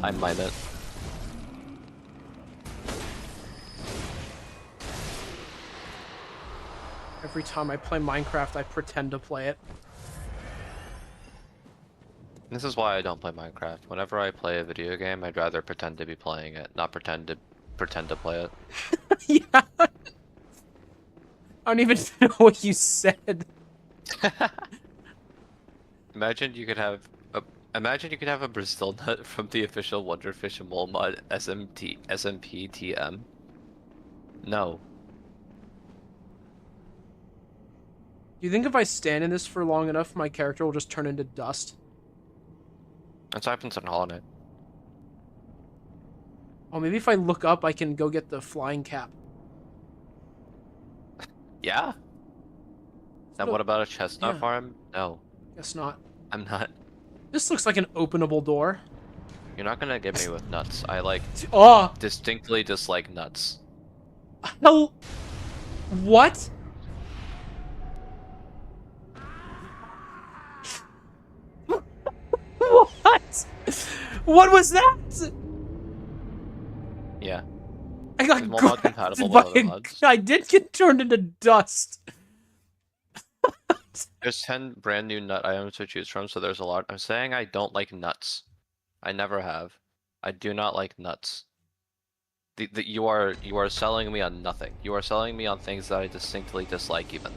I mine it. Every time I play Minecraft, I pretend to play it. This is why I don't play Minecraft. Whenever I play a video game, I'd rather pretend to be playing it, not pretend to play it. Yeah. I don't even know what you said. Imagine you could have a Brazil nut from the official Wonderfish and Mole mod SMPTM. No. Do you think if I stand in this for long enough, my character will just turn into dust? That's what happens in Hollow Knight. Oh, maybe if I look up, I can go get the flying cap. Yeah? And what about a chestnut Yeah. farm? No. Guess not. I'm not. This looks like an openable door. You're not gonna get me with nuts. I like Oh! distinctly dislike nuts. Hell! What? What? What was that? Yeah. I got Is Mole mod grabbed compatible by with other a- mods? I did get turned into dust. There's 10 brand new nut items to choose from, so there's a lot. I'm saying I don't like nuts. I never have. I do not like nuts. You are selling me on nothing. You are selling me on things that I distinctly dislike even.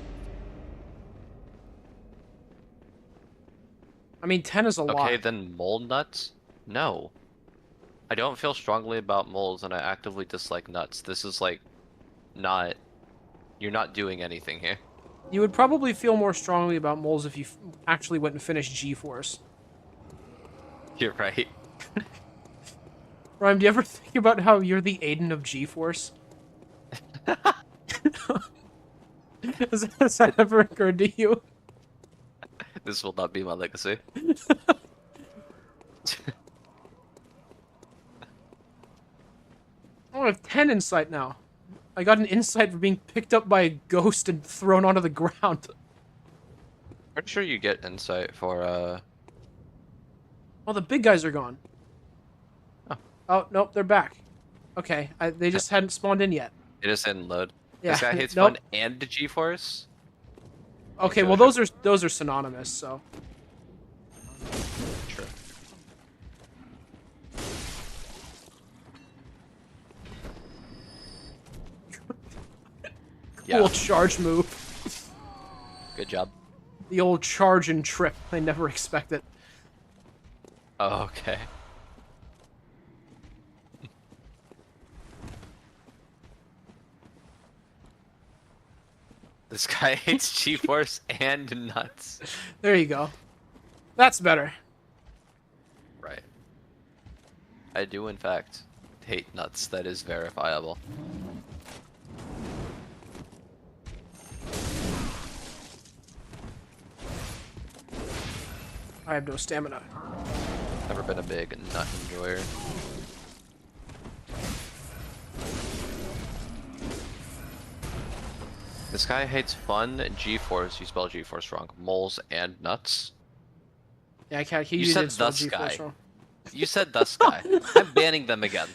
I mean, 10 is a lot. Okay, then mole nuts? No. I don't feel strongly about moles and I actively dislike nuts. This is like not... You're not doing anything here. You would probably feel more strongly about moles if you actually went and finished G-Force. You're right. Ryan, do you ever think about how you're the Aiden of G-Force? Has that ever occurred to you? This will not be my legacy. I have 10 insight now. I got an insight for being picked up by a ghost and thrown onto the ground. Pretty sure you get insight for Oh, the big guys are gone. Oh. Oh, nope, they're back. Okay, they just hadn't spawned in yet. It just didn't load. Yeah, This guy hates nope. fun and the G-Force? Okay, So well it those are synonymous, so. True. Cool charge move. Good job. The old charge and trip. I never expect it. Oh, okay. This guy hates G-force and nuts. There you go. That's better. Right. I do, in fact, hate nuts. That is verifiable. I have no stamina. Never been a big nut enjoyer. This guy hates fun, G-force, you spell G-force wrong, moles, and nuts. Yeah, I can't. He You did said spell thus G-force guy. wrong. You said thus guy. I'm banning them again.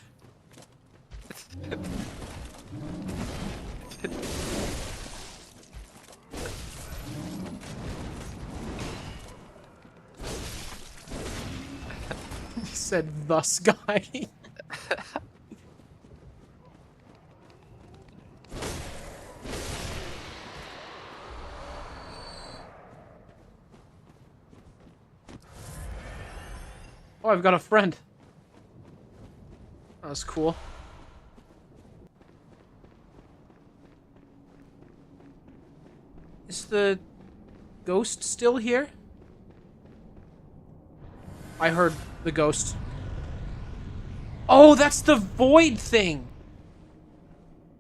He said thus guy. Oh, I've got a friend. That's cool. Is the ghost still here? I heard the ghost. Oh, that's the void thing!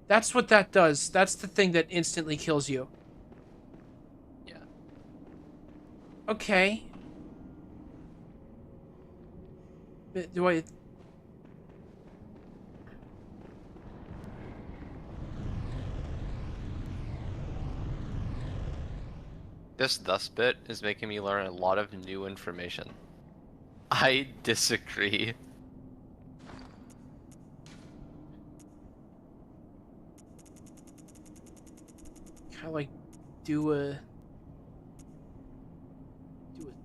That's what that does. That's the thing that instantly kills you. Yeah. Okay. Do I... This thus bit is making me learn a lot of new information. I disagree. Kind of like do a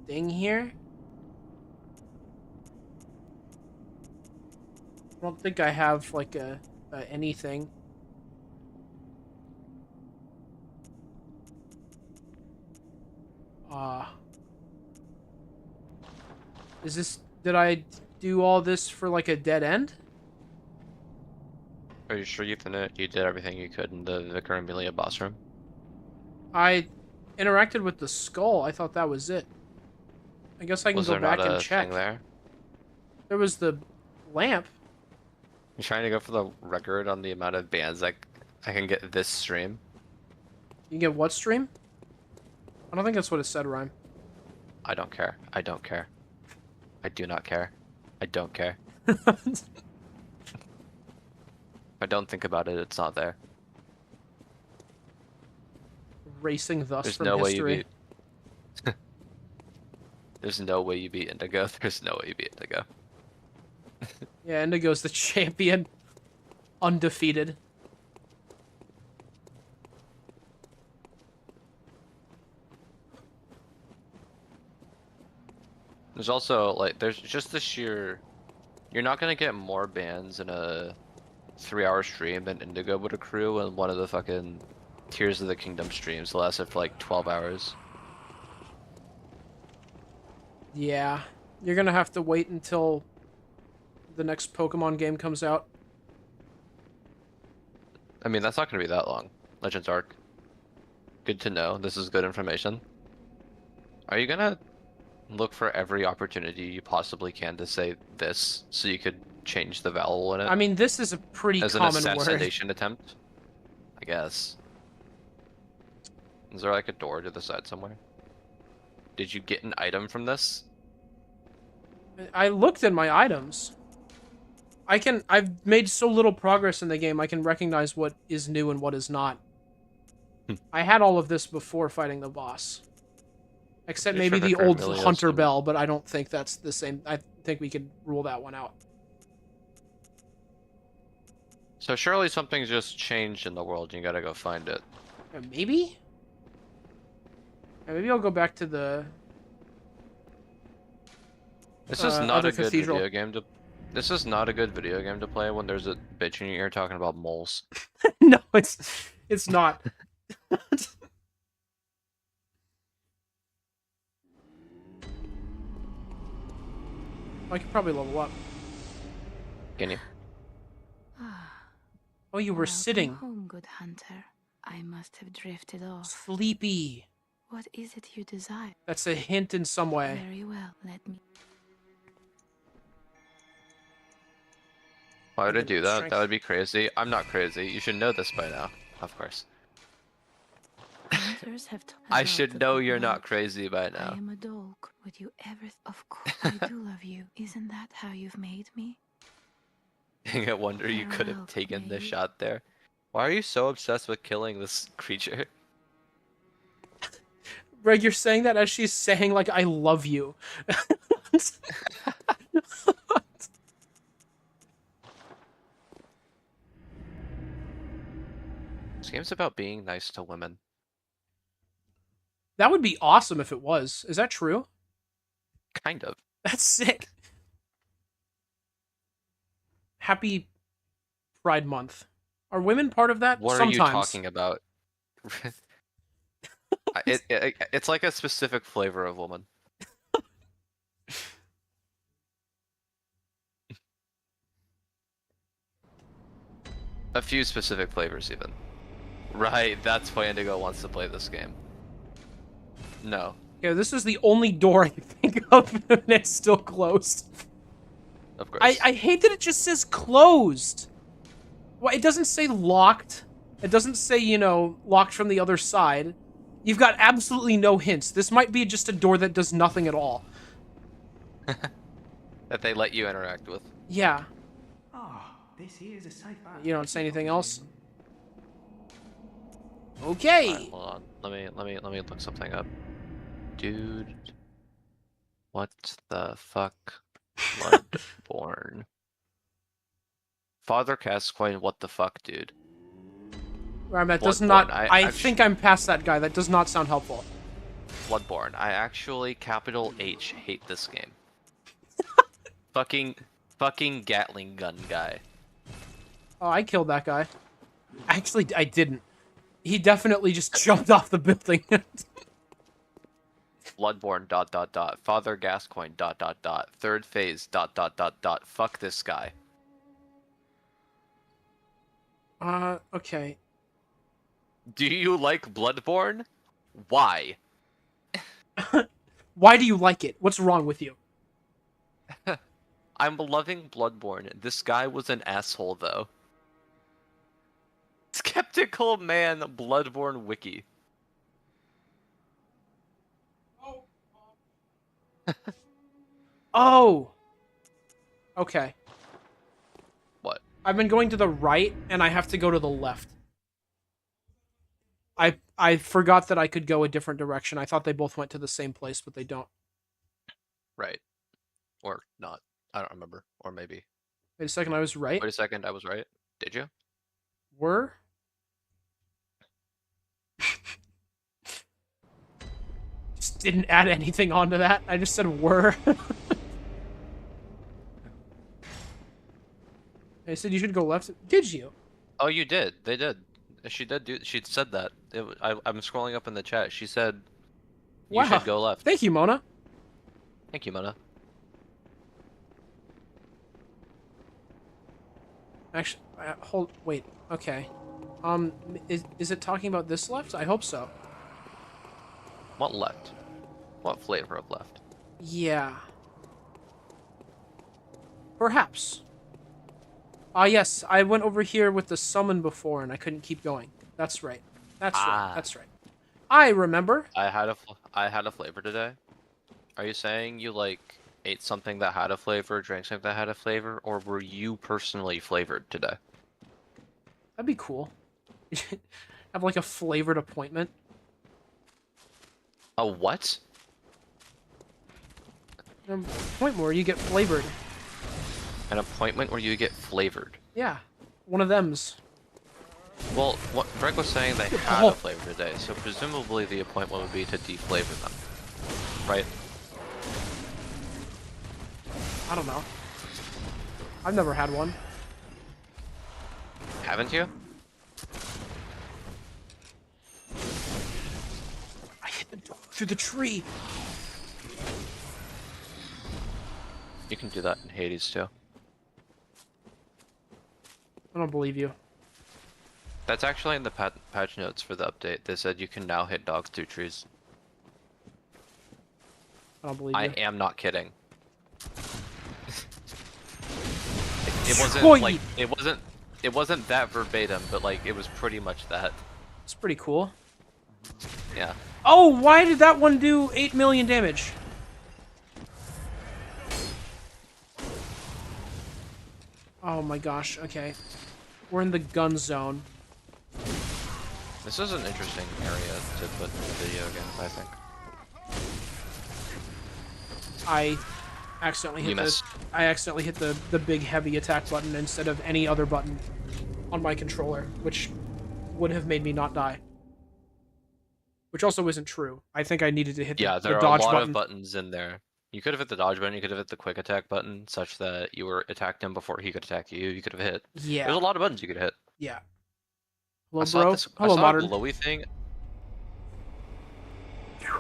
thing here. I don't think I have like a anything. Is this? Did I do all this for like a dead end? Are you sure you did everything you could in the Vicar Amelia boss room? I interacted with the skull. I thought that was it. I guess I can Was go there back not and a check. thing there? There was the lamp. You trying to go for the record on the amount of bands I can get this stream? You get what stream? I don't think that's what it said, Rhyme. I don't care. I don't care. I do not care. I don't care. If I don't think about it, it's not there. Racing thus There's from no way history. you beat. There's no way you beat Indigo. There's no way you beat Indigo. Yeah, Indigo's the champion. Undefeated. There's also like there's just the sheer. You're not gonna get more bans in a 3-hour stream than Indigo would accrue in one of the fucking Tears of the Kingdom streams that lasted for like 12 hours. Yeah. You're gonna have to wait until the next Pokemon game comes out. I mean, that's not gonna be that long. Legends Arc. Good to know. This is good information. Are you gonna look for every opportunity you possibly can to say this so you could change the vowel in it? I mean, this is a pretty As an common word. assassination attempt? I guess. Is there like a door to the side somewhere? Did you get an item from this? I looked at my items. I've made so little progress in the game, I can recognize what is new and what is not. I had all of this before fighting the boss. Except Pretty maybe sure the old Vicar Amelia Hunter seems- Bell, but I don't think that's the same. I think we could rule that one out. So surely something's just changed in the world and you gotta go find it. Maybe? Yeah, maybe I'll go back to the... This is not other a good cathedral. video game to... This is not a good video game to play when there's a bitch in your ear talking about moles. No, it's not. I could probably level up. Can you? Oh, you were Welcome sitting. home, good hunter. I must have drifted off. Sleepy. What is it you desire? That's a hint in some way. Very well, let me. Why would I do that? Strength. That would be crazy. I'm not crazy. You should know this by now. Of course. Hunters have I about should the know good you're not life. crazy by I now. am a dog. Would you ever? Of course, I do love you. Isn't that how you've made me? I wonder you could have Farewell, taken the maybe. shot there. Why are you so obsessed with killing this creature? Greg, you're saying that as she's saying, like, I love you. This game's about being nice to women. That would be awesome if it was. Is that true? Kind of. That's sick. Happy Pride Month. Are women part of that? What Sometimes. are you talking about? It's like a specific flavor of woman. A few specific flavors, even. Right, that's why Indigo wants to play this game. No. Yeah, this is the only door I can think of, and it's still closed. Of course. I hate that it just says closed. Well, it doesn't say locked. It doesn't say, you know, locked from the other side. You've got absolutely no hints. This might be just a door that does nothing at all. That they let you interact with. Yeah. Ah, this here is a safe bath. You don't say anything else? Okay. Alright, hold on. Let me look something up. Dude. What the fuck? Bloodborne. Father Cascoin, what the fuck, dude? That does Bloodborne, not... I I think I'm past that guy. That does not sound helpful. Bloodborne. I actually, capital H, hate this game. fucking Gatling gun guy. Oh, I killed that guy. Actually, I didn't. He definitely just jumped off the building. Bloodborne, ... Father Gascoigne, ... Third phase, ... Fuck this guy. Okay. Do you like Bloodborne? Why? Why do you like it? What's wrong with you? I'm loving Bloodborne. This guy was an asshole, though. Skeptical Man Bloodborne Wiki. Oh! Okay. What? I've been going to the right, and I have to go to the left. I forgot that I could go a different direction. I thought they both went to the same place, but they don't. Right. Or not. I don't remember. Or maybe. Wait a second, I was right? Wait a second, I was right. Did you? Were? Just didn't add anything onto that. I just said were. I said you should go left. Did you? Oh, you did. They did. She did do. She said that. I'm scrolling up in the chat. She said you Wow. should go left. Thank you, Mona. Thank you, Mona. Actually, wait. Okay. Is it talking about this left? I hope so. What left? What flavor of left? Yeah. Perhaps. Ah, yes. I went over here with the summon before, and I couldn't keep going. That's right. That's right. That's right. I remember. I had a flavor today. Are you saying you like ate something that had a flavor, drank something that had a flavor, or were you personally flavored today? That'd be cool. Have like a flavored appointment. A what? An appointment where you get flavored. An appointment where you get flavored. Yeah. One of them's. Well, what Greg was saying, they had a flavor today, so presumably the appointment would be to deflavor them, right? I don't know. I've never had one. Haven't you? I hit the door through the tree. You can do that in Hades too. I don't believe you. That's actually in the patch notes for the update. They said you can now hit dogs through trees. I don't believe I you. am not kidding. It wasn't Oi! like it wasn't that verbatim, but like it was pretty much that. It's pretty cool. Yeah. Oh, why did that one do 8 million damage? Oh my gosh, okay. We're in the gun zone. This is an interesting area to put in the video again, I think. I accidentally You hit missed. I accidentally hit the big heavy attack button instead of any other button on my controller, which would have made me not die. Which also isn't true. I think I needed to hit Yeah, the there are a dodge lot button. of buttons in there. You could have hit the dodge button, you could have hit the quick attack button, such that you were attacked him before he could attack you. You could have hit. Yeah. There's a lot of buttons you could hit. Yeah. Hello, I saw bro. this. Hello, I saw modern. a glowy thing.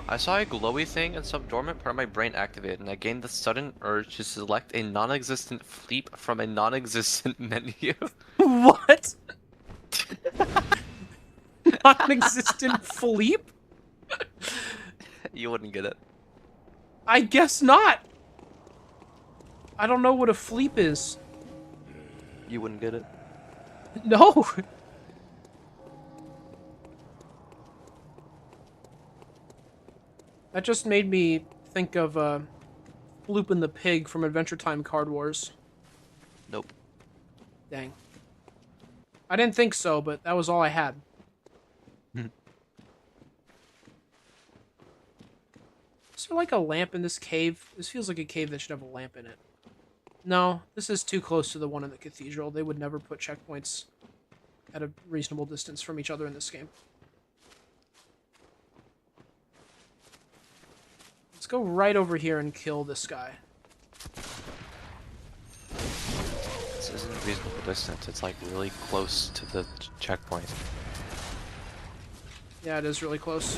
I saw a glowy thing and some dormant part of my brain activated, and I gained the sudden urge to select a non-existent fleep from a non-existent menu. What? Non-existent Philippe? You wouldn't get it. I guess not. I don't know what a fleep is. You wouldn't get it. No. That just made me think of Floop and the Pig from Adventure Time Card Wars. Nope. Dang. I didn't think so, but that was all I had. Is there like a lamp in this cave? This feels like a cave that should have a lamp in it. No, this is too close to the one in the cathedral. They would never put checkpoints at a reasonable distance from each other in this game. Let's go right over here and kill this guy. This isn't a reasonable distance. It's like really close to the checkpoint. Yeah, it is really close.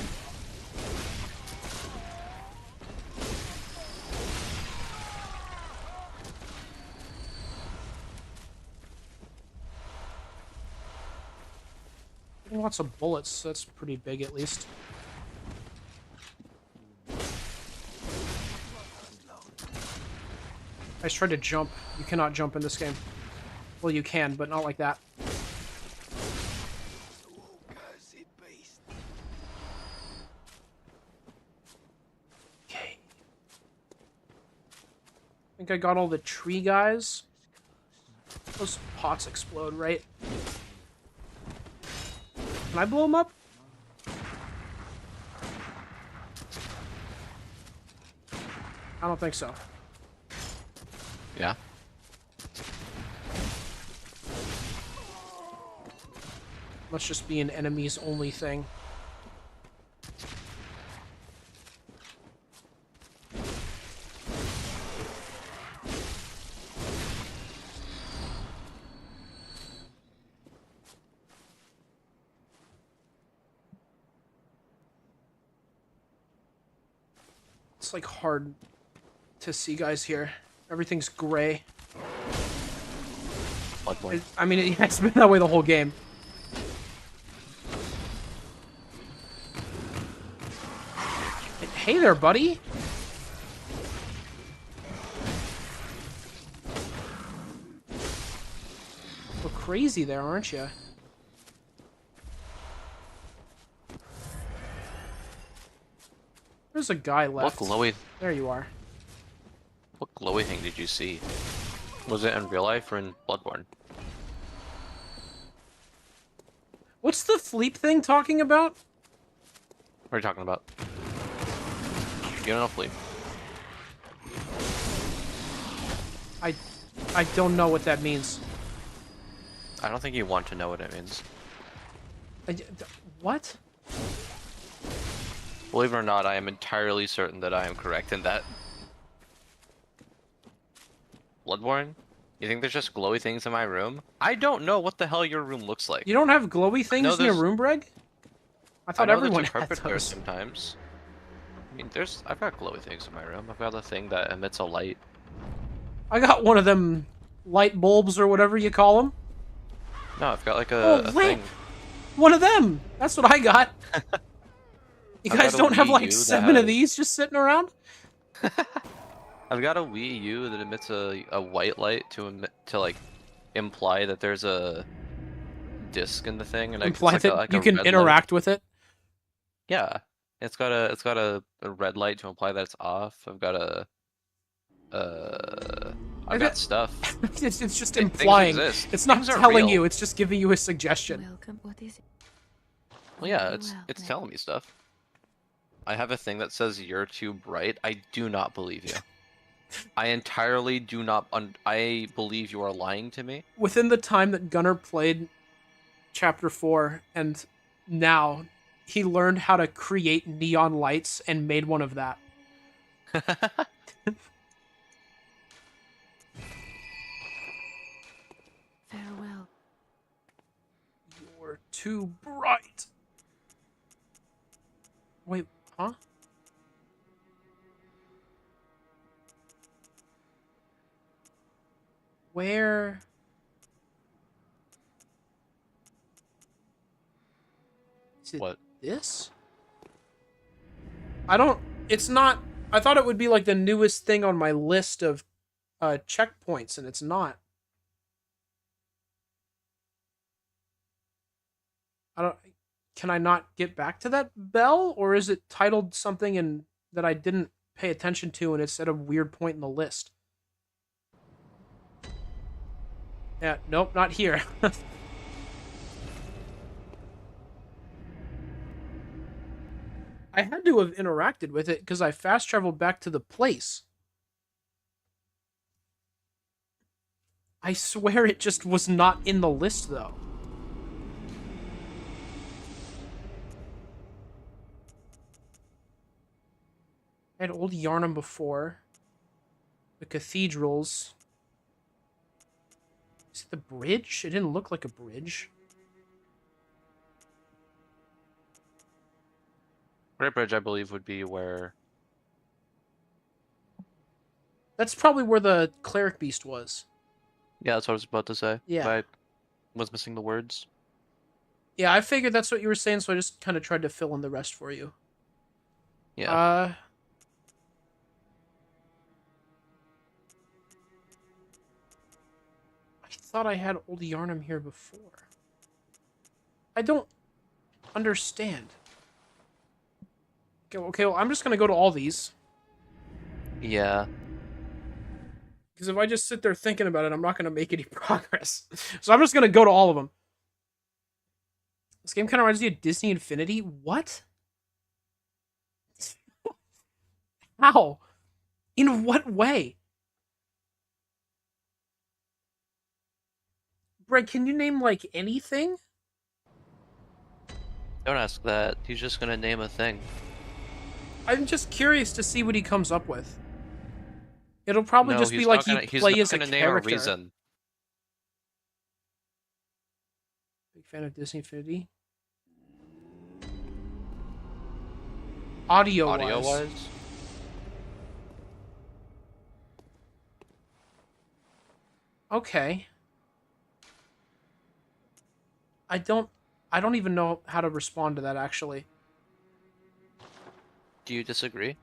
Getting lots of bullets, so that's pretty big at least. I just tried to jump. You cannot jump in this game. Well, you can, but not like that. Okay. I think I got all the tree guys. Those pots explode, right? Can I blow them up? I don't think so. Yeah. Must just be an enemies only thing. It's like hard to see guys here. Everything's gray. Bloodborne. I mean, it's been that way the whole game. Hey there, buddy. You're crazy there, aren't you? There's a guy left. What glowy? There you are. What glowy thing did you see? Was it in real life or in Bloodborne? What's the Fleep thing talking about? What are you talking about? You don't know Fleep. I don't know what that means. I don't think you want to know what it means. What? Believe it or not, I am entirely certain that I am correct in that. Bloodborne? You think there's just glowy things in my room? I don't know what the hell your room looks like. You don't have glowy things in your there's- room, Greg? I I thought know everyone there's a had carpet there those. sometimes. I mean, I've got glowy things in my room. I've got a thing that emits a light. I got one of them light bulbs or whatever you call them. No, I've got like Oh, a lamp! thing. One of them! That's what I got. You I've guys got a don't have Wii like U that 7 of has- these just sitting around? I've got a Wii U that emits a white light to like imply that there's a disc in the thing, and it's Imply like a that you can red light. interact with it. Yeah, it's got a red light to imply that it's off. I've got a I've got stuff. It's just Things implying. exist. It's not Things are telling real. you, it's just giving you a suggestion. Welcome. What is it? Well, yeah, Very it's well, it's then. telling me stuff. I have a thing that says you're too bright. I do not believe you. I entirely do not. I believe you are lying to me. Within the time that Gunnar played Chapter 4 and now, he learned how to create neon lights and made one of that. Farewell. You're too bright. Wait, huh? Where? Is it What? this? I don't... It's not... I thought it would be like the newest thing on my list of checkpoints, and it's not. I don't... Can I not get back to that bell? Or is it titled something in that I didn't pay attention to and it's at a weird point in the list? Yeah, nope, not here. I had to have interacted with it because I fast traveled back to the place. I swear it just was not in the list, though. I had Old Yarnum before. The cathedrals. Is it the bridge? It didn't look like a bridge. Great Bridge, I believe, would be where. That's probably where the cleric beast was. Yeah, that's what I was about to say. Yeah. But I was missing the words. Yeah, I figured that's what you were saying, so I just kind of tried to fill in the rest for you. Yeah. I thought I had Old Yarnum here before. I don't understand. Okay, well, I'm just gonna go to all these. Yeah. Because if I just sit there thinking about it, I'm not gonna make any progress. So I'm just gonna go to all of them. This game kind of reminds me of Disney Infinity. What? How? In what way? Brett, can you name, like, anything? Don't ask that. He's just gonna name a thing. I'm just curious to see what he comes up with. It'll probably No, just be he's like not you gonna, he's play not as a gonna name character. a reason. Big fan of Disney Infinity. Audio-wise. Audio-wise? Okay. I don't even know how to respond to that, actually. Do you disagree?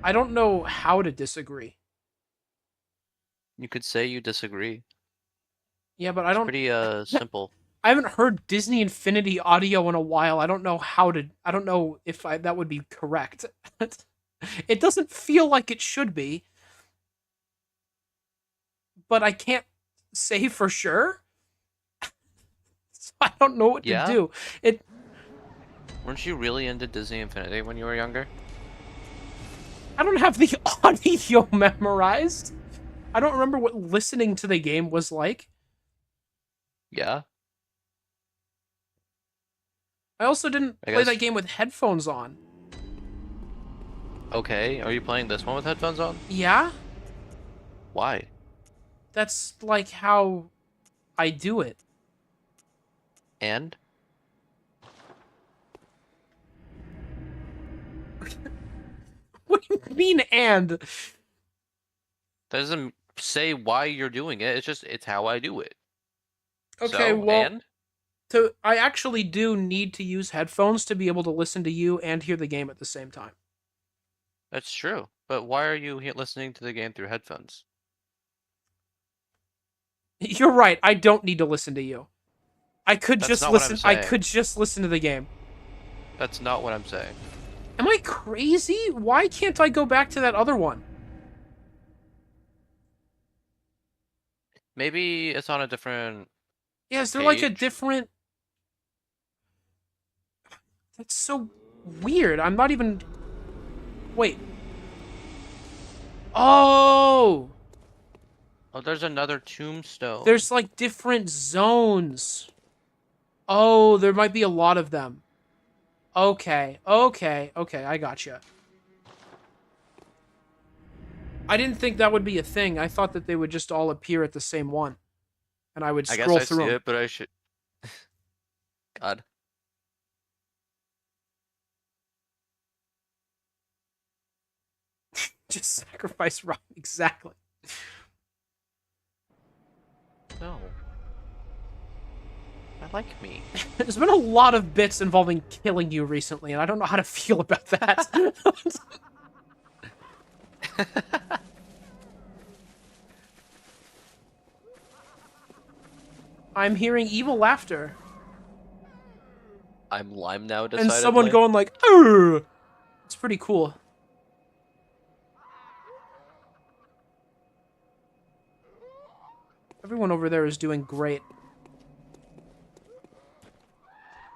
I don't know how to disagree. You could say you disagree. Yeah, but I don't... Pretty simple. I haven't heard Disney Infinity audio in a while. I don't know how to... I don't know if that would be correct. It doesn't feel like it should be. But I can't say for sure. So I don't know what to do. Weren't you really into Disney Infinity when you were younger? I don't have the audio memorized. I don't remember what listening to the game was like. Yeah. I also didn't I play guess- that game with headphones on. Okay, are you playing this one with headphones on? Yeah? Why? That's like how I do it. And? What do you mean, and? That doesn't say why you're doing it. It's how I do it. Okay, So, well, and I actually do need to use headphones to be able to listen to you and hear the game at the same time. that's true. But why are you listening to the game through headphones? You're right. I don't need to listen to you. I could That's just not what I'm listen. I saying. could just listen to the game. That's not what I'm saying. Am I crazy? Why can't I go back to that other one? Maybe it's on a different Yeah, is there like a page. different... That's so weird. I'm not even... Wait. Oh! Oh, there's another tombstone. There's like different zones. Oh, there might be a lot of them. Okay, I gotcha. I didn't think that would be a thing. I thought that they would just all appear at the same one. And I would I guess scroll I through see them. it, but I should. God. Just sacrifice Rob. Exactly. No. I like me. There's been a lot of bits involving killing you recently, and I don't know how to feel about that. I'm hearing evil laughter. I'm lime now, And decidedly. someone going like, "Arr!" It's pretty cool. Everyone over there is doing great.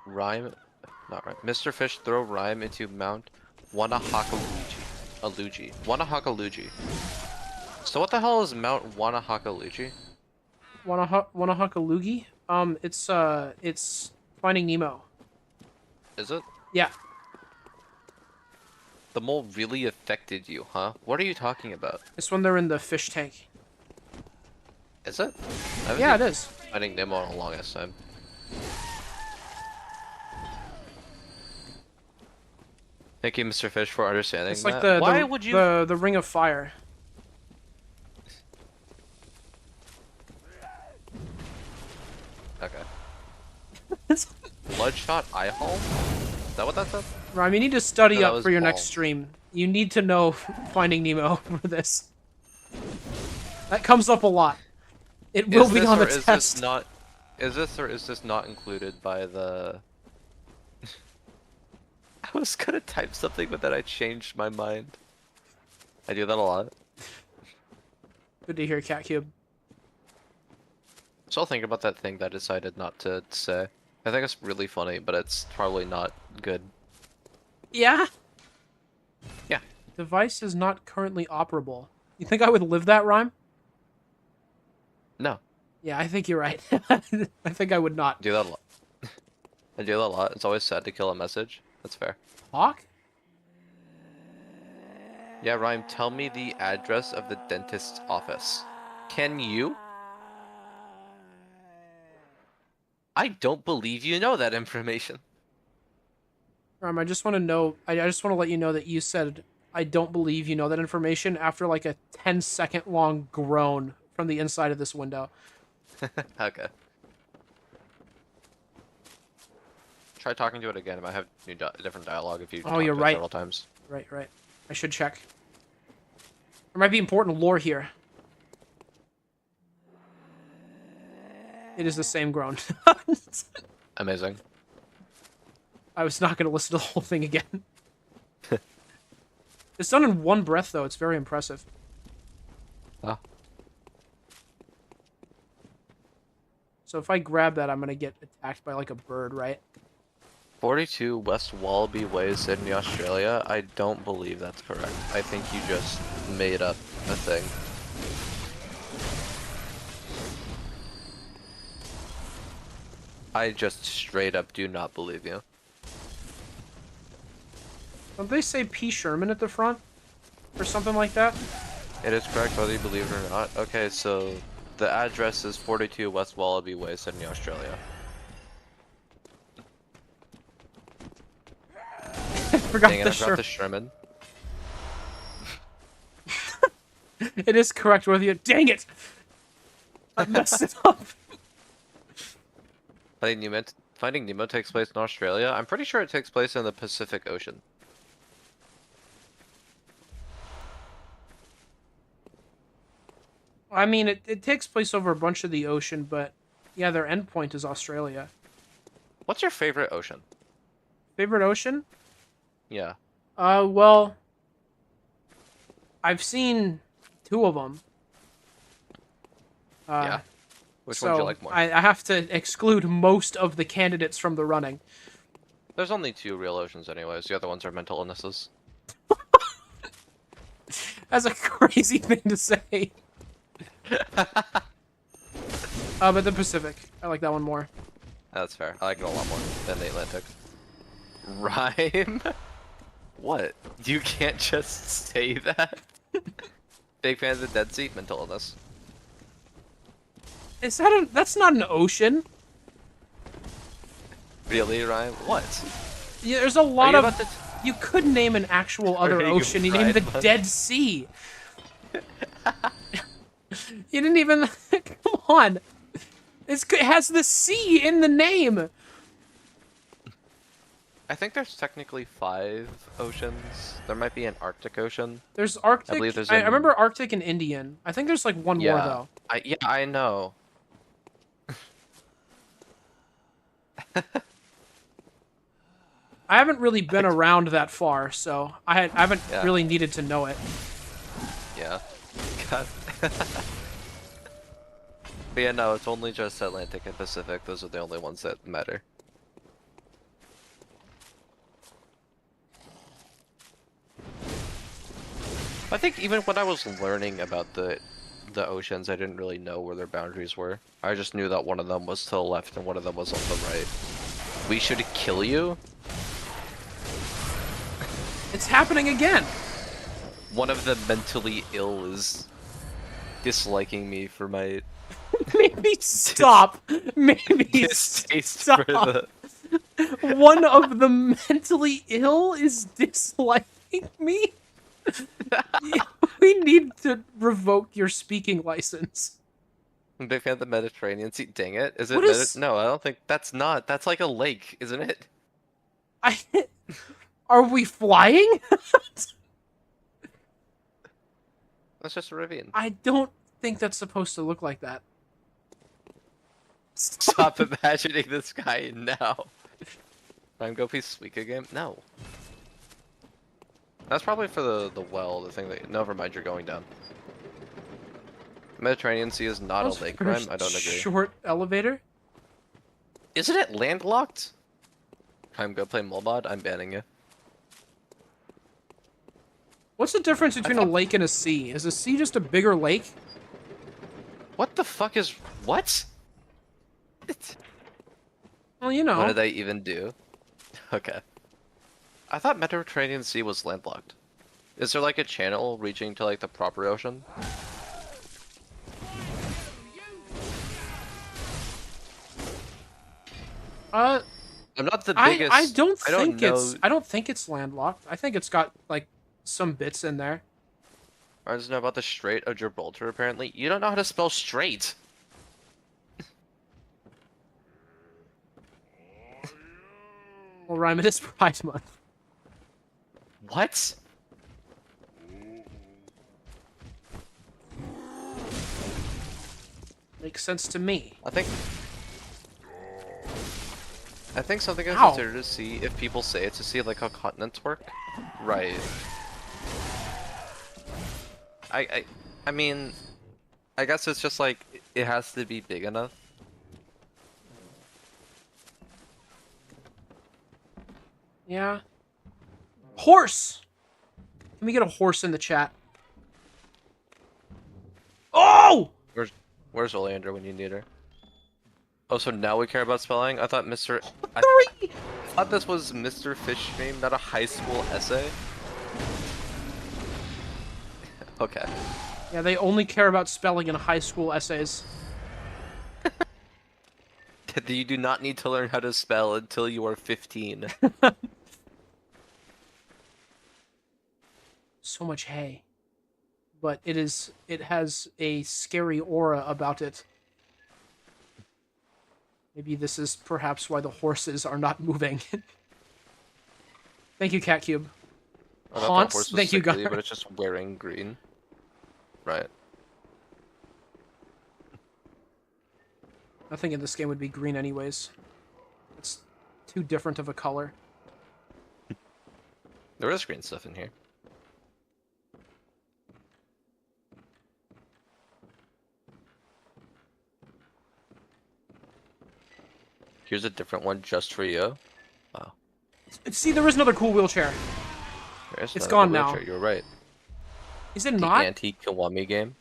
Rhyme. Not right. Mr. Fish, throw rhyme into Mount Wanahakalugi. Wanahakalugi. So what the hell is Mount Wanahakalugi? Wanahakalugi? It's Finding Nemo. Is it? Yeah. The mole really affected you, huh? What are you talking about? It's when they're in the fish tank. Is it? I haven't Yeah, it been is. Finding Nemo in a longest time. Thank you, Mr. Fish, for understanding It's like that. Why the would you? the Ring of Fire. Okay. Bloodshot eye hole? Is that what that said? Ryan, you need to study No, that up was for your ball. next stream. You need to know Finding Nemo for this. That comes up a lot. It will be on the Is test. this not? Is this or is this not included by the? I was gonna type something, but then I changed my mind. I do that a lot. Good to hear, Cat Cube. Still thinking about that thing that I decided not to say. I think it's really funny, but it's probably not good. Yeah? Yeah. Device is not currently operable. You think I would live that rhyme? No. Yeah, I think you're right. I think I would not. I do that a lot. I do that a lot. It's always sad to kill a message. That's fair. Talk? Yeah, Rhyme, tell me the address of the dentist's office. Can you? I don't believe you know that information. Rhyme, I just want to know. I just want to let you know that you said, I don't believe you know that information after like a 10-second long groan from the inside of this window. Okay. Try talking to it again. It might have different dialogue if you Oh, talk you're to it right. several times. Right. I should check. There might be important lore here. It is the same groan. Amazing. I was not going to listen to the whole thing again. It's done in one breath, though. It's very impressive. Ah. So if I grab that, I'm going to get attacked by, like, a bird, right? 42 West Wallaby Way, Sydney, Australia. I don't believe that's correct. I think you just made up a thing. I just straight up do not believe you. Don't they say P. Sherman at the front? Or something like that? It is correct whether you believe it or not. Okay, so the address is 42 West Wallaby Way, Sydney, Australia. Forgot Dang it, the I forgot the Sherman. Sherman. It is correct with you. Dang it! I messed it up. Finding Nemo takes place in Australia. I'm pretty sure it takes place in the Pacific Ocean. I mean, it takes place over a bunch of the ocean, but yeah, their endpoint is Australia. What's your favorite ocean? Favorite ocean? Yeah. Well, I've seen 2 of them. Yeah. Which so one do you like more? I have to exclude most of the candidates from the running. There's only 2 real oceans anyways. The other ones are mental illnesses. That's a crazy thing to say. But the Pacific. I like that one more. That's fair. I like it a lot more than the Atlantic. Rhyme? What? You can't just say that? Big fan of the Dead Sea? Mental illness. Is that that's not an ocean? Really, Ryan? What? Yeah, there's a lot you of... about to You could name an actual other Are you ocean. You named the Pride Month? Dead Sea. You didn't even... Come on. It has the sea in the name. I think there's technically 5 oceans. There might be an Arctic Ocean. There's Arctic. believe there's I an- remember Arctic and Indian. I think there's like one more though. I know. I haven't really been around that far, so I haven't Yeah. really needed to know it. Yeah. God. But yeah, no, it's only just Atlantic and Pacific. Those are the only ones that matter. I think even when I was learning about the oceans, I didn't really know where their boundaries were. I just knew that one of them was to the left and one of them was on the right. We should kill you? It's happening again. One of the mentally ill is disliking me for my Maybe stop. Maybe distaste stop. for the... One of the mentally ill is disliking me. We need to revoke your speaking license. I'm a big fan of the Mediterranean Sea. Dang it. Is it What is- No, I don't think that's not. That's like a lake, isn't it? Are we flying? That's just a ravine. I don't think that's supposed to look like that. Stop imagining this guy now. I'm go play Suika game? No. That's probably for the well, the thing that... Never mind, you're going down. Mediterranean Sea is not That a lake, was Rhyme? for I don't agree. Short elevator? Isn't it landlocked? I'm go play Molbod, I'm banning you. What's the difference between a lake and a sea? Is a sea just a bigger lake? What the fuck is... What? Well, you know. What did I even do? Okay. I thought Mediterranean Sea was landlocked. Is there like a channel reaching to like the proper ocean? I'm not the biggest... I don't think know... I don't think it's landlocked. I think it's got like some bits in there. I just know about the Strait of Gibraltar, apparently. You don't know how to spell strait! Well, Rhyme, it is Pride Month. What? Makes sense to me. I think something I Ow. consider to see if people say it to see like how continents work. Right. I mean, I guess it's just like it has to be big enough. Yeah. Horse! Let me get a horse in the chat. Oh! Where's Oleander when you need her? Oh, so now we care about spelling? I thought Mr. I thought this was Mr. Fish Stream, not a high school essay. Okay. Yeah, they only care about spelling in high school essays. You do not need to learn how to spell until you are 15. So much hay. but it has a scary aura about it. Maybe this is perhaps why the horses are not moving. Thank you, Cat Cube. I thought that Haunts, horse was thank you, sickly, Gunnar. but it's just wearing green. Right. Nothing in this game would be green anyways. It's too different of a color. There is green stuff in here. Here's a different one just for you. Wow. See, there is another cool wheelchair. There's It's another gone wheelchair, now. You're right. Is it The not? anti-Kiwami game.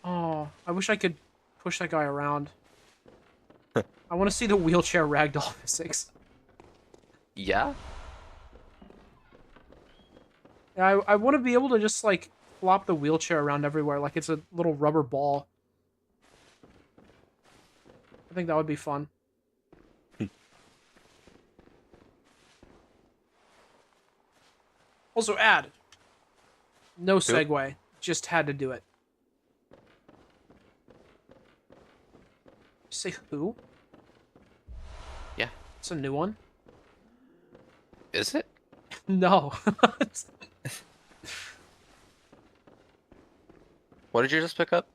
Oh, I wish I could push that guy around. I want to see the wheelchair ragdoll physics. Yeah? Yeah, I want to be able to just, like, flop the wheelchair around everywhere like it's a little rubber ball. I think that would be fun. Also, add. No segue. Just had to do it. Say who? Yeah. It's a new one? Is it? No. What did you just pick up?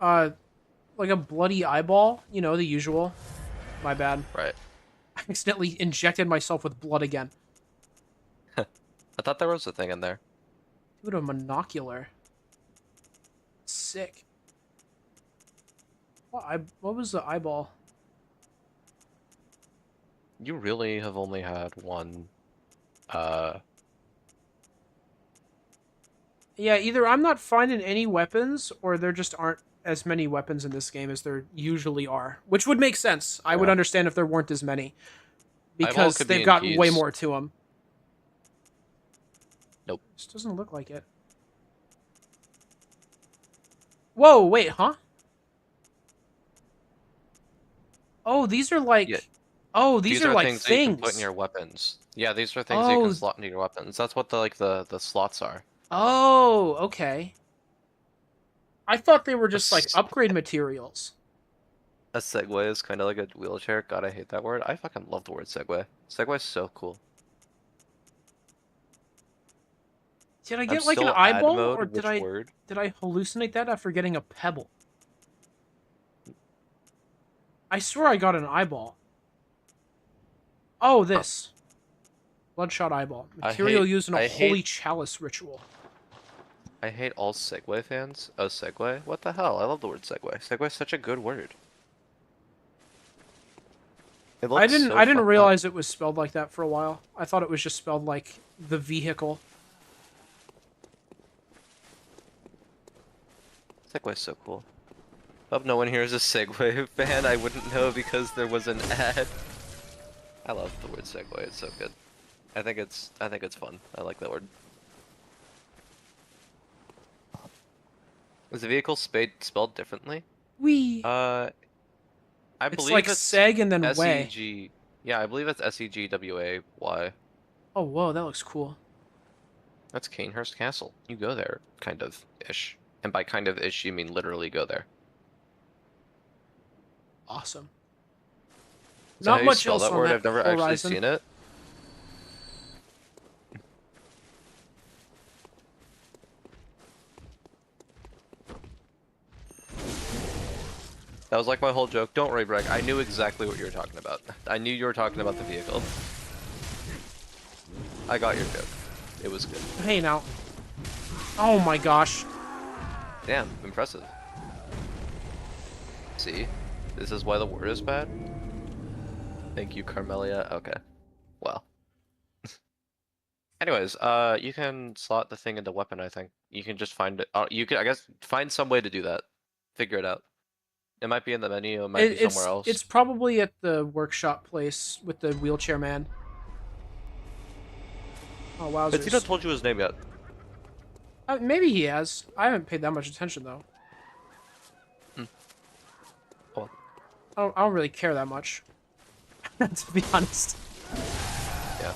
Like a bloody eyeball. You know, the usual. My bad. Right. I accidentally injected myself with blood again. I thought there was a thing in there. Dude, a monocular. Sick. What was the eyeball? You really have only had one, Yeah, either I'm not finding any weapons, or there just aren't as many weapons in this game as there usually are. Which would make sense. I would Yeah. understand if there weren't as many. Eyeball Because could be they've in got way keys. more to them. Nope. This doesn't look like it. Whoa, wait, huh? Oh, these are like... Yeah. Oh, these are like things that you can put in your weapons. Yeah, these are things that you Oh. can slot into your weapons. That's what the slots are. Oh, okay. I thought they were just like S- upgrade materials. A Segway is kind of like a wheelchair. God, I hate that word. I fucking love the word Segway. Segway is so cool. Did I I'm get like an still ad eyeball, mode, or did which I word? hallucinate that after getting a pebble? I swear I got an eyeball. Oh, this. Bloodshot eyeball. Material used in a I holy hate- chalice ritual. I hate all Segway fans. Oh, Segway? What the hell? I love the word Segway. Segway is such a good word. It I looks didn't so I didn't fucked up. realize it was spelled like that for a while. I thought it was just spelled like the vehicle. Segway's so cool. Hope no one here is a Segway fan. I wouldn't know because there was an ad. I love the word Segway. It's so good. I think it's fun. I like that word. Is the vehicle spelled differently? Wee. I It's believe like it's seg and then way. S-E-G. Yeah, I believe it's S-E-G-W-A-Y. Oh, whoa, that looks cool. That's Canehurst Castle. You go there, kind of ish. And by kind of ish, you mean literally go there. Awesome. Is that how Not you much spell else that on word? that I've never horizon. actually seen it. That was like my whole joke. Don't worry, Breck. I knew exactly what you were talking about. I knew you were talking about the vehicle. I got your joke. It was good. Hey, now. Oh my gosh. Damn, impressive. See? This is why the word is bad? Thank you, Carmelia. Okay. Well. Anyways, you can slot the thing into weapon, I think. You can just find it. You can, I guess, find some way to do that. Figure it out. It might be in the menu, it might be somewhere else. It's probably at the workshop place with the wheelchair man. Oh, wowzers. Has he not told you his name yet? Maybe he has. I haven't paid that much attention, though. Cool. I don't really care that much. To be honest. Yeah.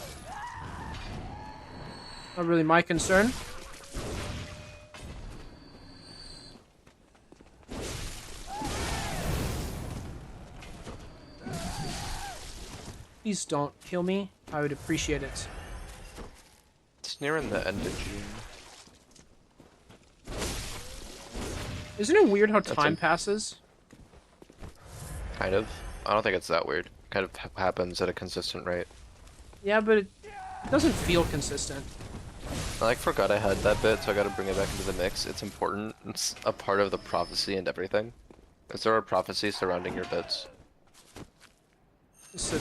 Not really my concern. Please don't kill me. I would appreciate it. It's nearing the end of June. Isn't it weird how That's time a- passes? Kind of. I don't think it's that weird. Kind of happens at a consistent rate. Yeah, but it doesn't feel consistent. I like forgot I had that bit, so I gotta bring it back into the mix. It's important. It's a part of the prophecy and everything. Is there a prophecy surrounding your bits? It's a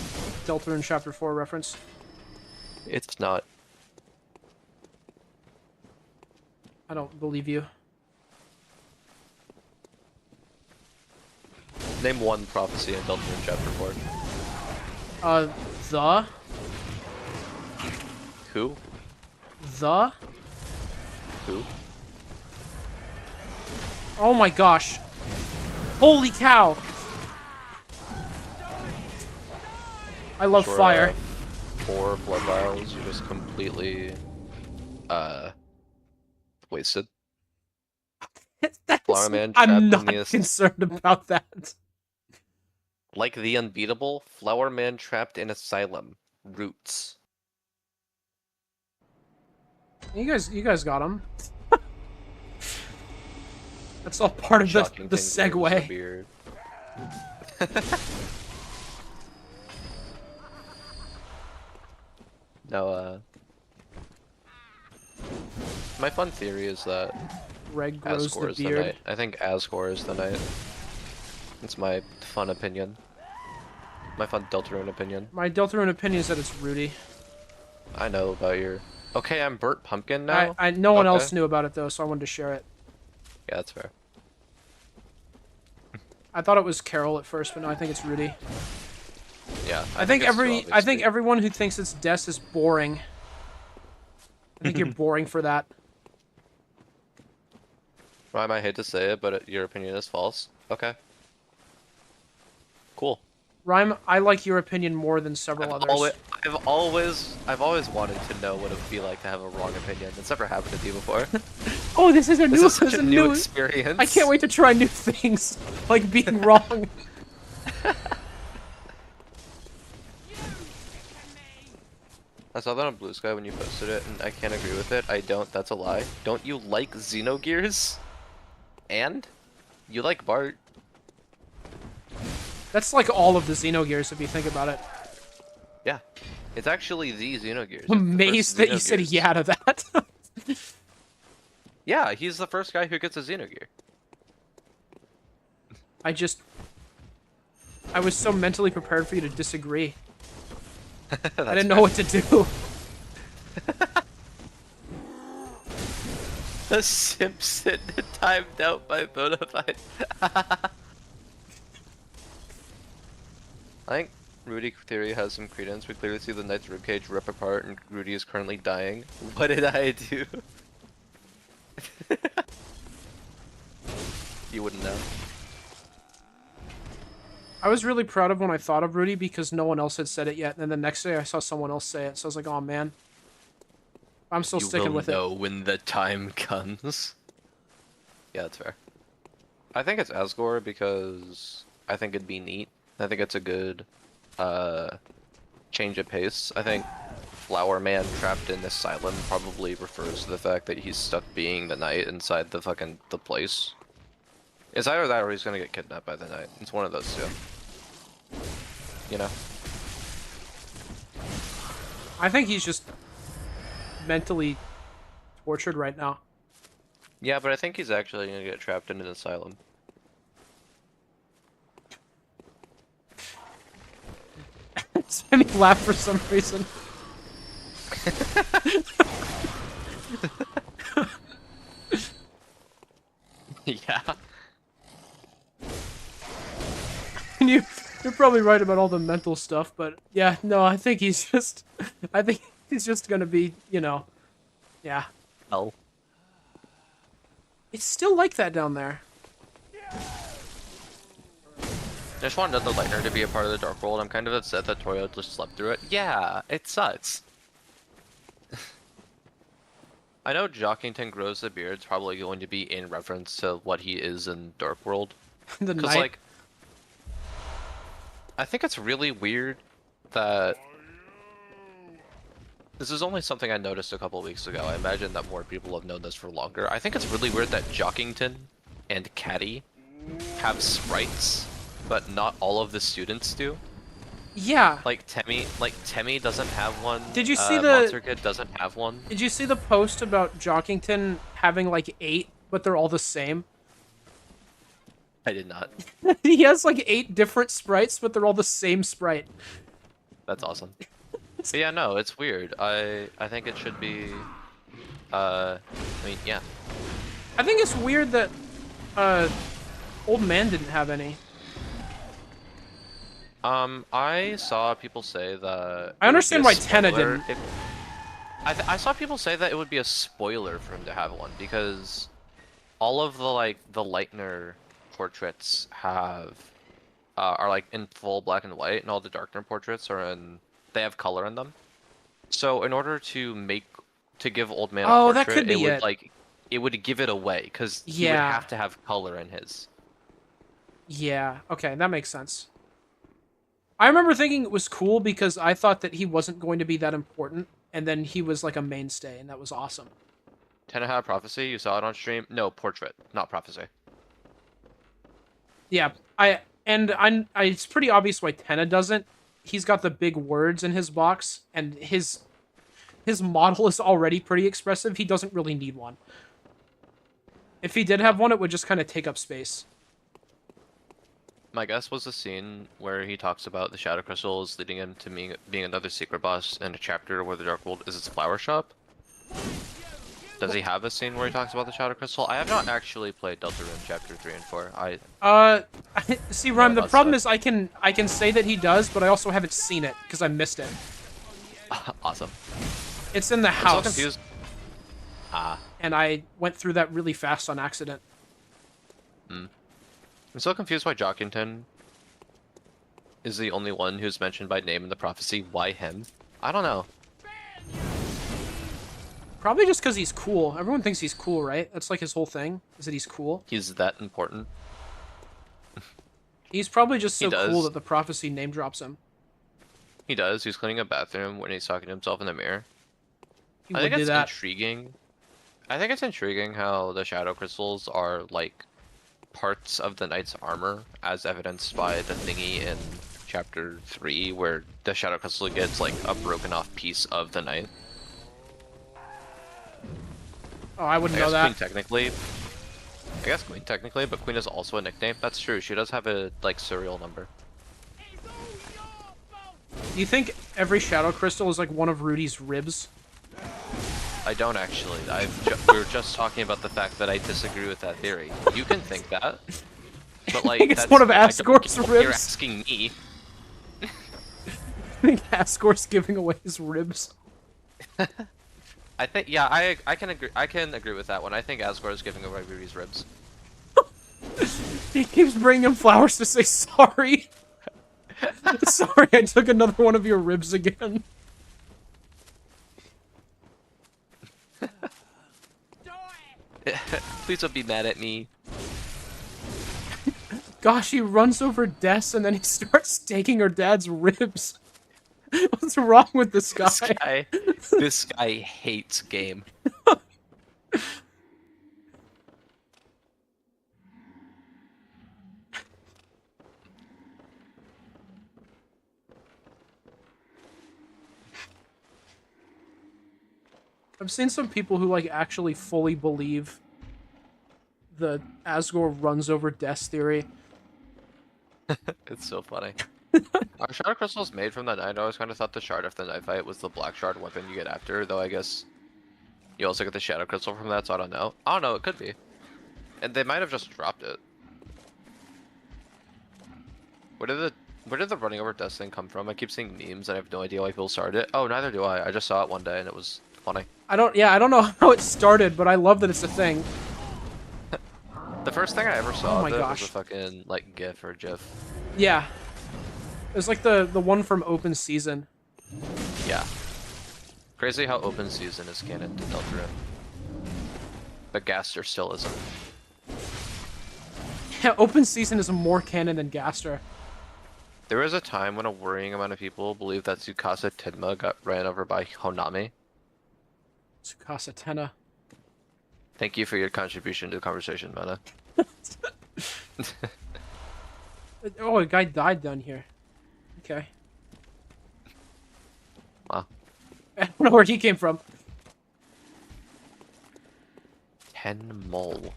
Deltarune Chapter 4 reference. It's not. I don't believe you. Name one prophecy in Deltarune Chapter 4. The? Who? The? Who? Oh my gosh. Holy cow! I love For, fire. 4 blood vials, you're just completely, wasted. Flower Man trapped I'm in not the concerned about that. Like the unbeatable, Flower Man trapped in asylum. Roots. You guys got him. That's all part of the Shocking things grows the segue. beard. No, my fun theory is that Reg grows Asgore the is the beard. knight. I think Asgore is the knight. It's my fun opinion. My fun Deltarune opinion. My Deltarune opinion is that it's Rudy. I know about your... Okay, I'm Burt Pumpkin now? No one Okay. else knew about it though, so I wanted to share it. Yeah, that's fair. I thought it was Carol at first, but no, I think it's Rudy. Yeah, I think it's too I think obvious. everyone who thinks it's Des is boring. I think you're boring for that. Rhyme, I hate to say it, but your opinion is false. Okay. Cool. Rhyme, I like your opinion more than several I've others. always wanted to know what it would be like to have a wrong opinion. It's never happened to you before. Oh, this is a This new, is such a new experience. I can't wait to try new things, like being wrong. I saw that on Blue Sky when you posted it, and I can't agree with it. I don't. That's a lie. Don't you like Xenogears? And you like Bart? That's like all of the Xenogears if you think about it. Yeah, it's actually the Xenogears. I'm amazed that you said Xenogears. yeah to that. Yeah, he's the first guy who gets a Xenogear. I was so mentally prepared for you to disagree. I That's didn't know what to do. The Simpson timed out by Bonafide. I think Rudy theory has some credence. We clearly see the knight's ribcage rip apart and Rudy is currently dying. What did I do? You wouldn't know. I was really proud of when I thought of Rudy because no one else had said it yet, and then the next day I saw someone else say it, so I was like, oh man. I'm still sticking with You will it. know when the time comes. Yeah, that's fair. I think it's Asgore because I think it'd be neat. I think it's a good change of pace. I think Flower Man trapped in this asylum probably refers to the fact that he's stuck being the knight inside the place. It's either that or he's gonna get kidnapped by the knight. It's one of those two. You know? I think he's just mentally tortured right now. Yeah, but I think he's actually gonna get trapped in an asylum. It's made me laugh for some reason. Yeah. You're probably right about all the mental stuff, but yeah, no, I think he's just gonna be, you know, yeah. Hell. It's still like that down there. I just want another Lightner to be a part of the Dark World. I'm kind of upset that Toyo just slept through it. Yeah, it sucks. I know Jockington grows the beard's probably going to be in reference to what he is in Dark World. The Because, night. like, I think it's really weird that this is only something I noticed a couple weeks ago. I imagine that more people have known this for longer. I think it's really weird that Jockington and Caddy have sprites, but not all of the students do. Yeah. Like Temmie doesn't have one. Did you see Monster Kid doesn't have one. Did you see the post about Jockington having like 8, but they're all the same? I did not. He has like 8 different sprites, but they're all the same sprite. That's awesome. But yeah, no, it's weird. I think it should be. I mean, yeah. I think it's weird that Old Man didn't have any. I saw people say that. I understand why Tenna didn't. I saw people say that it would be a spoiler for him to have one because all of the Lightner portraits are like in full black and white, and all the Darkner portraits they have color in them. So in order to give Old Man a portrait, that could be it would give it away because he would have to have color in his. Yeah. Okay, that makes sense. I remember thinking it was cool because I thought that he wasn't going to be that important, and then he was like a mainstay, and that was awesome. Tenna had Prophecy. You saw it on stream. No, portrait, not Prophecy. Yeah, it's pretty obvious why Tenna doesn't. He's got the big words in his box, and his model is already pretty expressive. He doesn't really need one. If he did have one, it would just kind of take up space. My guess was the scene where he talks about the Shadow Crystals leading him to being another secret boss in a chapter where the Dark World is its flower shop. Does he have a scene where he talks about the Shadow Crystal? I have not actually played Deltarune Chapter 3 and 4. See, Rhyme, the problem is I can say that he does, but I also haven't seen it because I missed it. Awesome. It's in the I'm house. so confused. And I went through that really fast on accident. I'm so confused why Jockington is the only one who's mentioned by name in the prophecy. Why him? I don't know. Probably just because he's cool. Everyone thinks he's cool, right? That's like his whole thing, is that he's cool. He's that important. He's probably just so does. cool that the prophecy name drops him. He does. He's cleaning a bathroom when he's talking to himself in the mirror. He I would think do it's that. intriguing. I think it's intriguing how the Shadow Crystals are like parts of the Knight's armor, as evidenced by the thingy in Chapter 3, where the Shadow Crystal gets like a broken off piece of the Knight. Oh, I wouldn't know that. I guess Queen technically, but Queen is also a nickname. That's true. She does have a like serial number. Do you think every Shadow Crystal is like one of Rudy's ribs? I don't actually. We were just talking about the fact that I disagree with that theory. You can think that, but like I think it's one of Asgore's ribs. You're asking me. I think Asgore's giving away his ribs. I think I can agree. I can agree with that one. I think Asgore is giving away Rudy's ribs. He keeps bringing him flowers to say sorry. Sorry, I took another one of your ribs again. Please don't be mad at me. Gosh, he runs over Des and then he starts taking her dad's ribs. What's wrong with this guy? This guy hates game. I've seen some people who like actually fully believe the Asgore runs over Des theory. It's so funny. Are Shard Crystals made from the Knight? I always kind of thought the Shard of the Knight fight was the Black Shard weapon you get after, though I guess you also get the Shadow Crystal from that, so I don't know. I don't know, it could be. And they might have just dropped it. Where did the running over Death thing come from? I keep seeing memes and I have no idea why people started it. Oh, neither do I. I just saw it one day and it was funny. I don't know how it started, but I love that it's a thing. The first thing I ever saw Oh my of it gosh. was a fucking, like, GIF or GIF. Yeah. It was like the one from Open Season. Yeah. Crazy how Open Season is canon to Deltarune. But Gaster still isn't. Yeah, Open Season is more canon than Gaster. There was a time when a worrying amount of people believed that Tsukasa Tenma got ran over by Honami. Tsukasa Tenna. Thank you for your contribution to the conversation, Mana. Oh, a guy died down here. Okay. Wow. I don't know where he came from. Mole.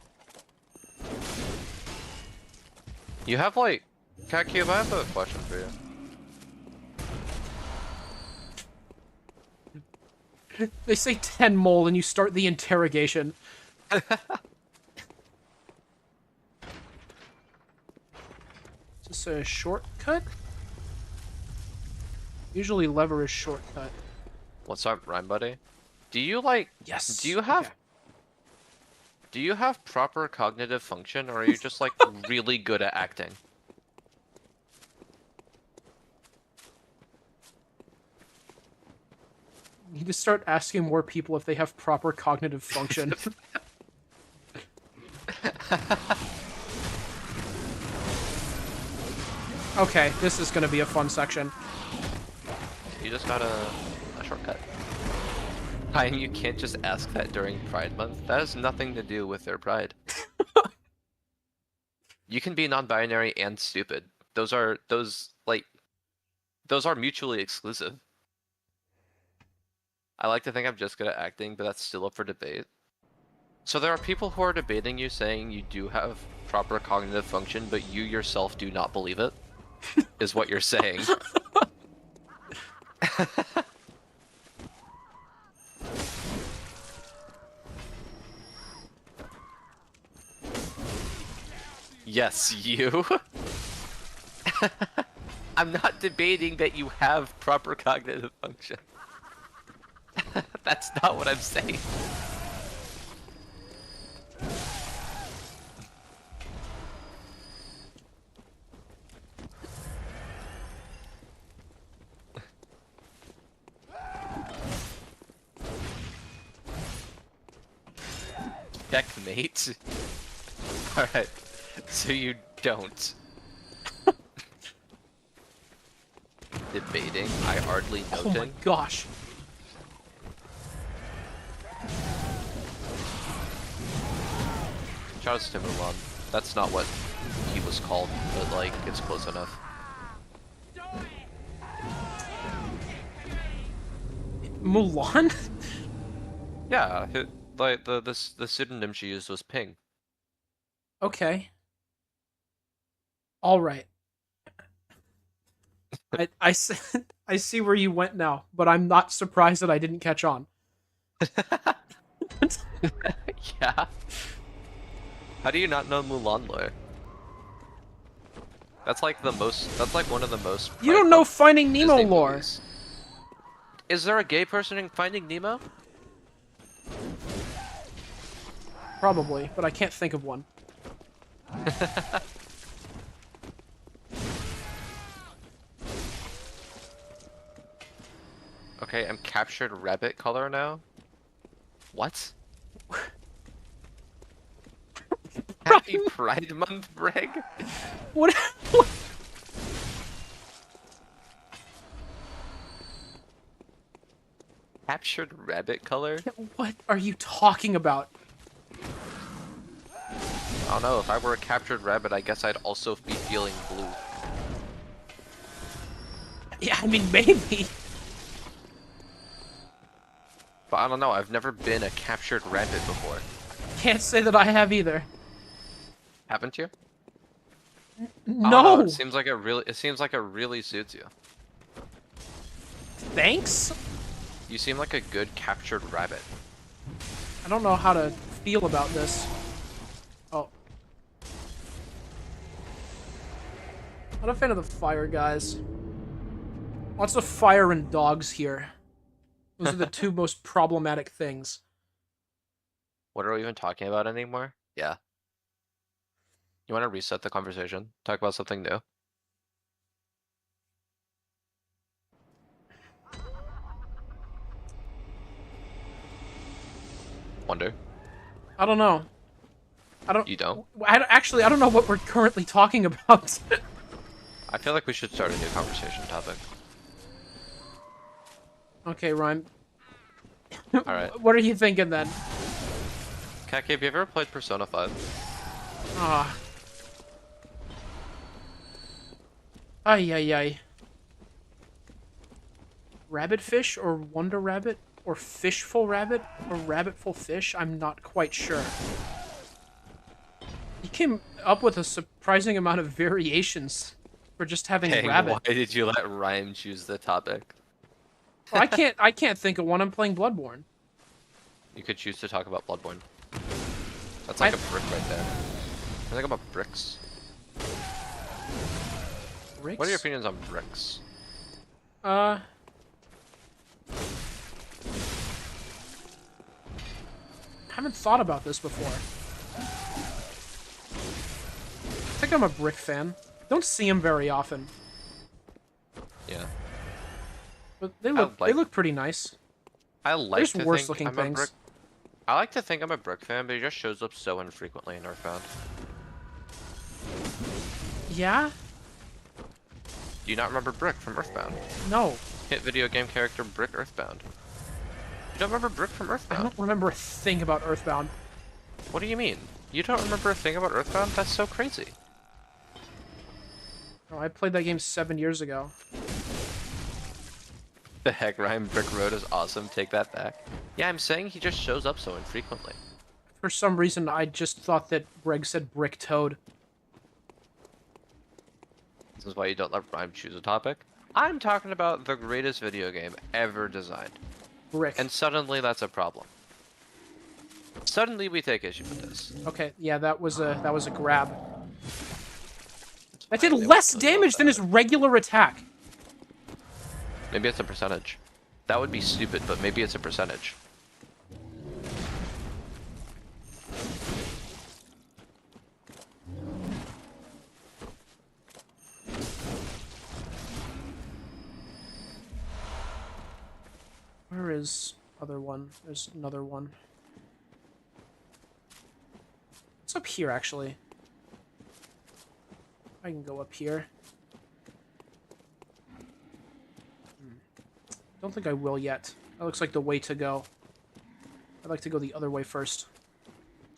You have like... Catcube, I have a question for you. They say 10 mole and you start the interrogation. Is this a shortcut? Usually lever is shortcut. What's up, Rhyme Buddy? Do you like... Yes. Do you have... Okay. Do you have proper cognitive function, or are you just like really good at acting? You need to start asking more people if they have proper cognitive function. Okay, this is gonna be a fun section. You just got a shortcut. Hi, you can't just ask that during Pride Month. That has nothing to do with their pride. You can be non-binary and stupid. Those are mutually exclusive. I like to think I'm just good at acting, but that's still up for debate. So there are people who are debating you saying you do have proper cognitive function, but you yourself do not believe it, is what you're saying. Yes, you. I'm not debating that you have proper cognitive function. That's not what I'm saying. Checkmate. Alright, so you don't. Debating, I hardly noting. Oh my gosh. Shouts to Mulan. That's not what he was called, but like, it's close enough. Mulan? Yeah, like the pseudonym she used was Ping. Okay. All right. I see where you went now, but I'm not surprised that I didn't catch on. Yeah. How do you not know Mulan lore? That's like one of the most. You don't know Finding Nemo Disney lore. movies. Is there a gay person in Finding Nemo? Probably, but I can't think of one. Okay, I'm captured rabbit color now. What? Happy Pride Month, Greg? What? Captured rabbit color? What are you talking about? I don't know, if I were a captured rabbit, I guess I'd also be feeling blue. Yeah, I mean, maybe. But I don't know, I've never been a captured rabbit before. Can't say that I have either. Haven't you? I don't No. know, it seems like it really suits you. Thanks? You seem like a good captured rabbit. I don't know how to feel about this. Oh. Not a fan of the fire, guys. Lots of fire and dogs here. Those are the two most problematic things. What are we even talking about anymore? Yeah. You want to reset the conversation? Talk about something new? Wonder? I don't know. I don't. You don't? Actually, I don't know what we're currently talking about. I feel like we should start a new conversation topic. Okay, Rhyme. Alright. What are you thinking then? Kaki, have you ever played Persona 5? Ah. Ay, ay, ay. Rabbit fish or Wonder Rabbit? Or Fishful Rabbit? Or Rabbitful Fish? I'm not quite sure. You came up with a surprising amount of variations for just having Dang, rabbit. why did you let Rhyme choose the topic? Well, I can't think of one. I'm playing Bloodborne. You could choose to talk about Bloodborne. That's like a brick right there. I think about bricks. Bricks? What are your opinions on bricks? Haven't thought about this before. I think I'm a brick fan. Don't see them very often, Yeah. but they look pretty nice. I like There's to worse think looking I'm things. a brick. I like to think I'm a brick fan, but he just shows up so infrequently in Earthbound. Yeah? Do you not remember Brick from Earthbound? No, Hit video game character Brick Earthbound. You don't remember Brick from I Earthbound? don't remember a thing about Earthbound. What do you mean? You don't remember a thing about Earthbound? That's so crazy. Oh, I played that game 7 years ago. The heck, Ryan Brick Road is awesome. Take that back. Yeah, I'm saying he just shows up so infrequently. For some reason, I just thought that Greg said Brick Toad. This is why you don't let Rhyme choose a topic. I'm talking about the greatest video game ever designed. Brick. And suddenly that's a problem. Suddenly we take issue with this. Okay, yeah, that was a grab. That I did only less want to know damage than about his regular attack. Maybe it's a percentage. That would be stupid, but maybe it's a percentage. Where is other one? There's another one. It's up here, actually. I can go up here. Don't think I will yet. That looks like the way to go. I'd like to go the other way first.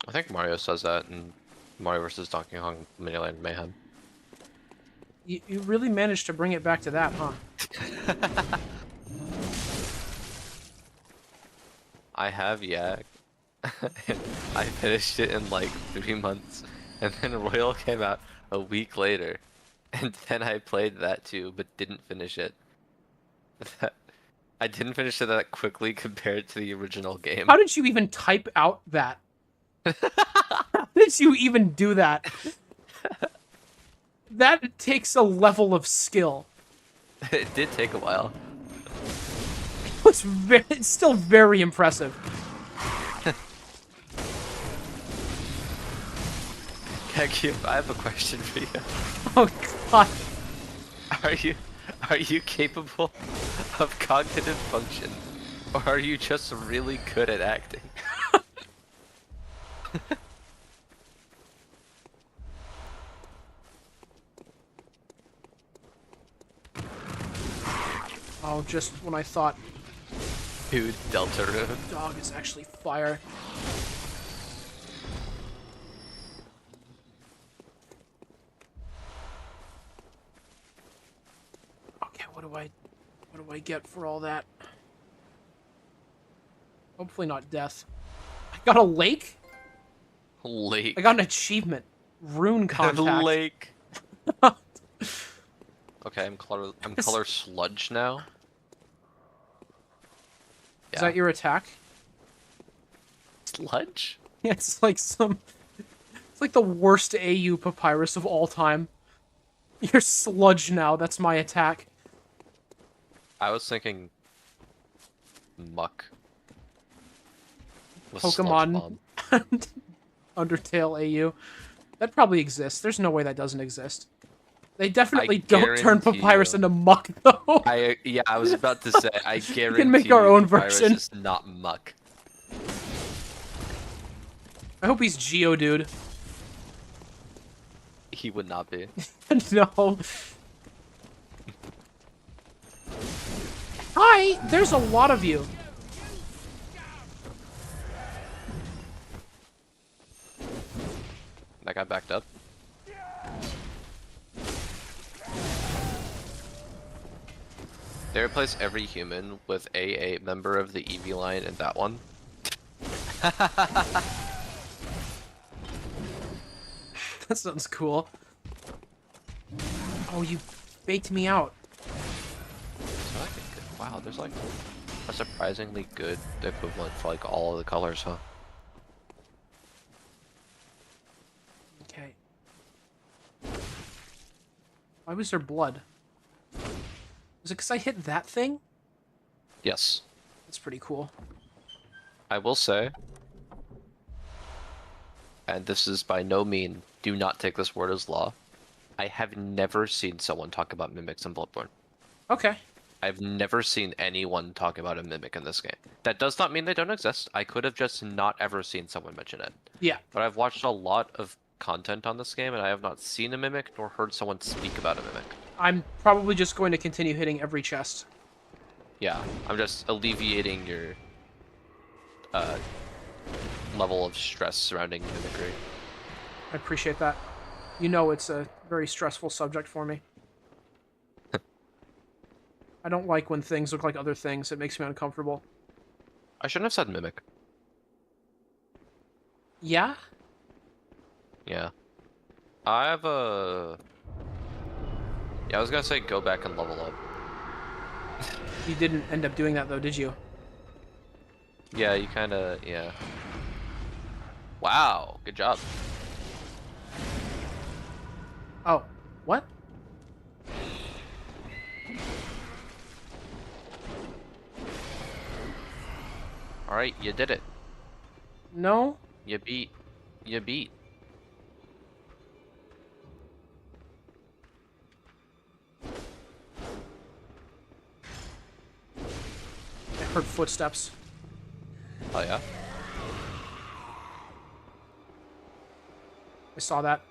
I think Mario says that in Mario vs. Donkey Kong Miniland Mayhem. You really managed to bring it back to that, huh? I have, yeah. I finished it in like 3 months, and then Royal came out a week later, and then I played that too, but didn't finish it. I didn't finish it that quickly compared to the original game. How did you even type out that? How did you even do that? That takes a level of skill. It did take a while. It's still very impressive. Heck, I have a question for you. Oh god. Are you capable of cognitive function, or are you just really good at acting? Oh, just when I thought Dude, Deltarune. dog is actually fire. Okay, what do I get for all that? Hopefully not death. I got a lake? Lake. I got an achievement. Rune contact. Lake. Okay, I'm color sludge now. Is that your attack? Sludge? Yeah, it's like it's like the worst AU papyrus of all time. You're sludge now, that's my attack. I was thinking muck. With Sludge Pokemon Bomb. Undertale AU. That probably exists. There's no way that doesn't exist. They definitely I don't turn guarantee papyrus you. into muck, though. Yeah, I was about to say, I guarantee can make our own Papyrus version. is not muck. I hope he's Geodude. He would not be. No. Hi! There's a lot of you. That guy backed up. They replace every human with a member of the EV line in that one. That sounds cool. Oh, you faked me out. So like a good, wow, there's like a surprisingly good equivalent for like all of the colors, huh? Okay. Why was there blood? Was it because I hit that thing? Yes. That's pretty cool. I will say, and this is by no means, do not take this word as law, I have never seen someone talk about mimics in Bloodborne. Okay. I've never seen anyone talk about a mimic in this game. That does not mean they don't exist. I could have just not ever seen someone mention it. Yeah. But I've watched a lot of content on this game, and I have not seen a mimic nor heard someone speak about a mimic. I'm probably just going to continue hitting every chest. Yeah, I'm just alleviating your level of stress surrounding mimicry. I appreciate that. You know it's a very stressful subject for me. I don't like when things look like other things. It makes me uncomfortable. I shouldn't have said mimic. Yeah? Yeah. I have a... Yeah, I was gonna say go back and level up. You didn't end up doing that, though, did you? Yeah, you kinda... yeah. Wow, good job. Oh. What? Alright, you did it. No? You beat. You beat. I heard footsteps. Oh yeah? I saw that.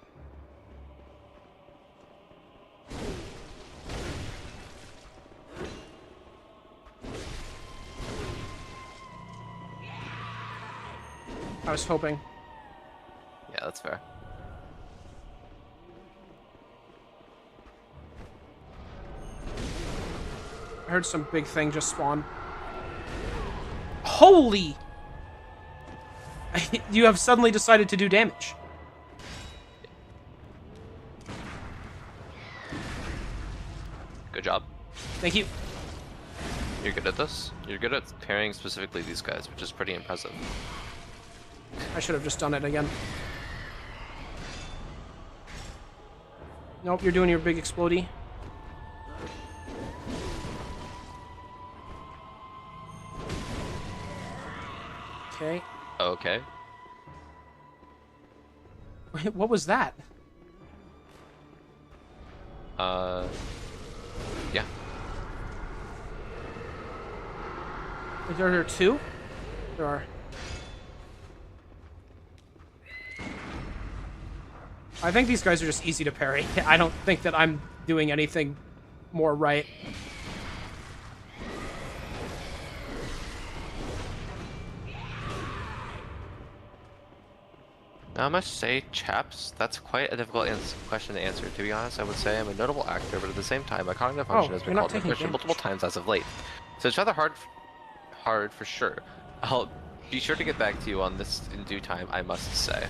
I was hoping. Yeah, that's fair. I heard some big thing just spawn. Holy! You have suddenly decided to do damage. Good job. Thank you. You're good at this. You're good at pairing specifically these guys, which is pretty impressive. I should have just done it again. Nope, you're doing your big explodey. Okay. Okay. Wait, what was that? Yeah. Are there two? There are. I think these guys are just easy to parry. I don't think that I'm doing anything more right. Now, I must say, chaps, that's quite a difficult question to answer. To be honest, I would say I'm a notable actor, but at the same time, my cognitive function has been you're not called into taking question damage. multiple times as of late. So it's rather hard for sure. I'll be sure to get back to you on this in due time, I must say.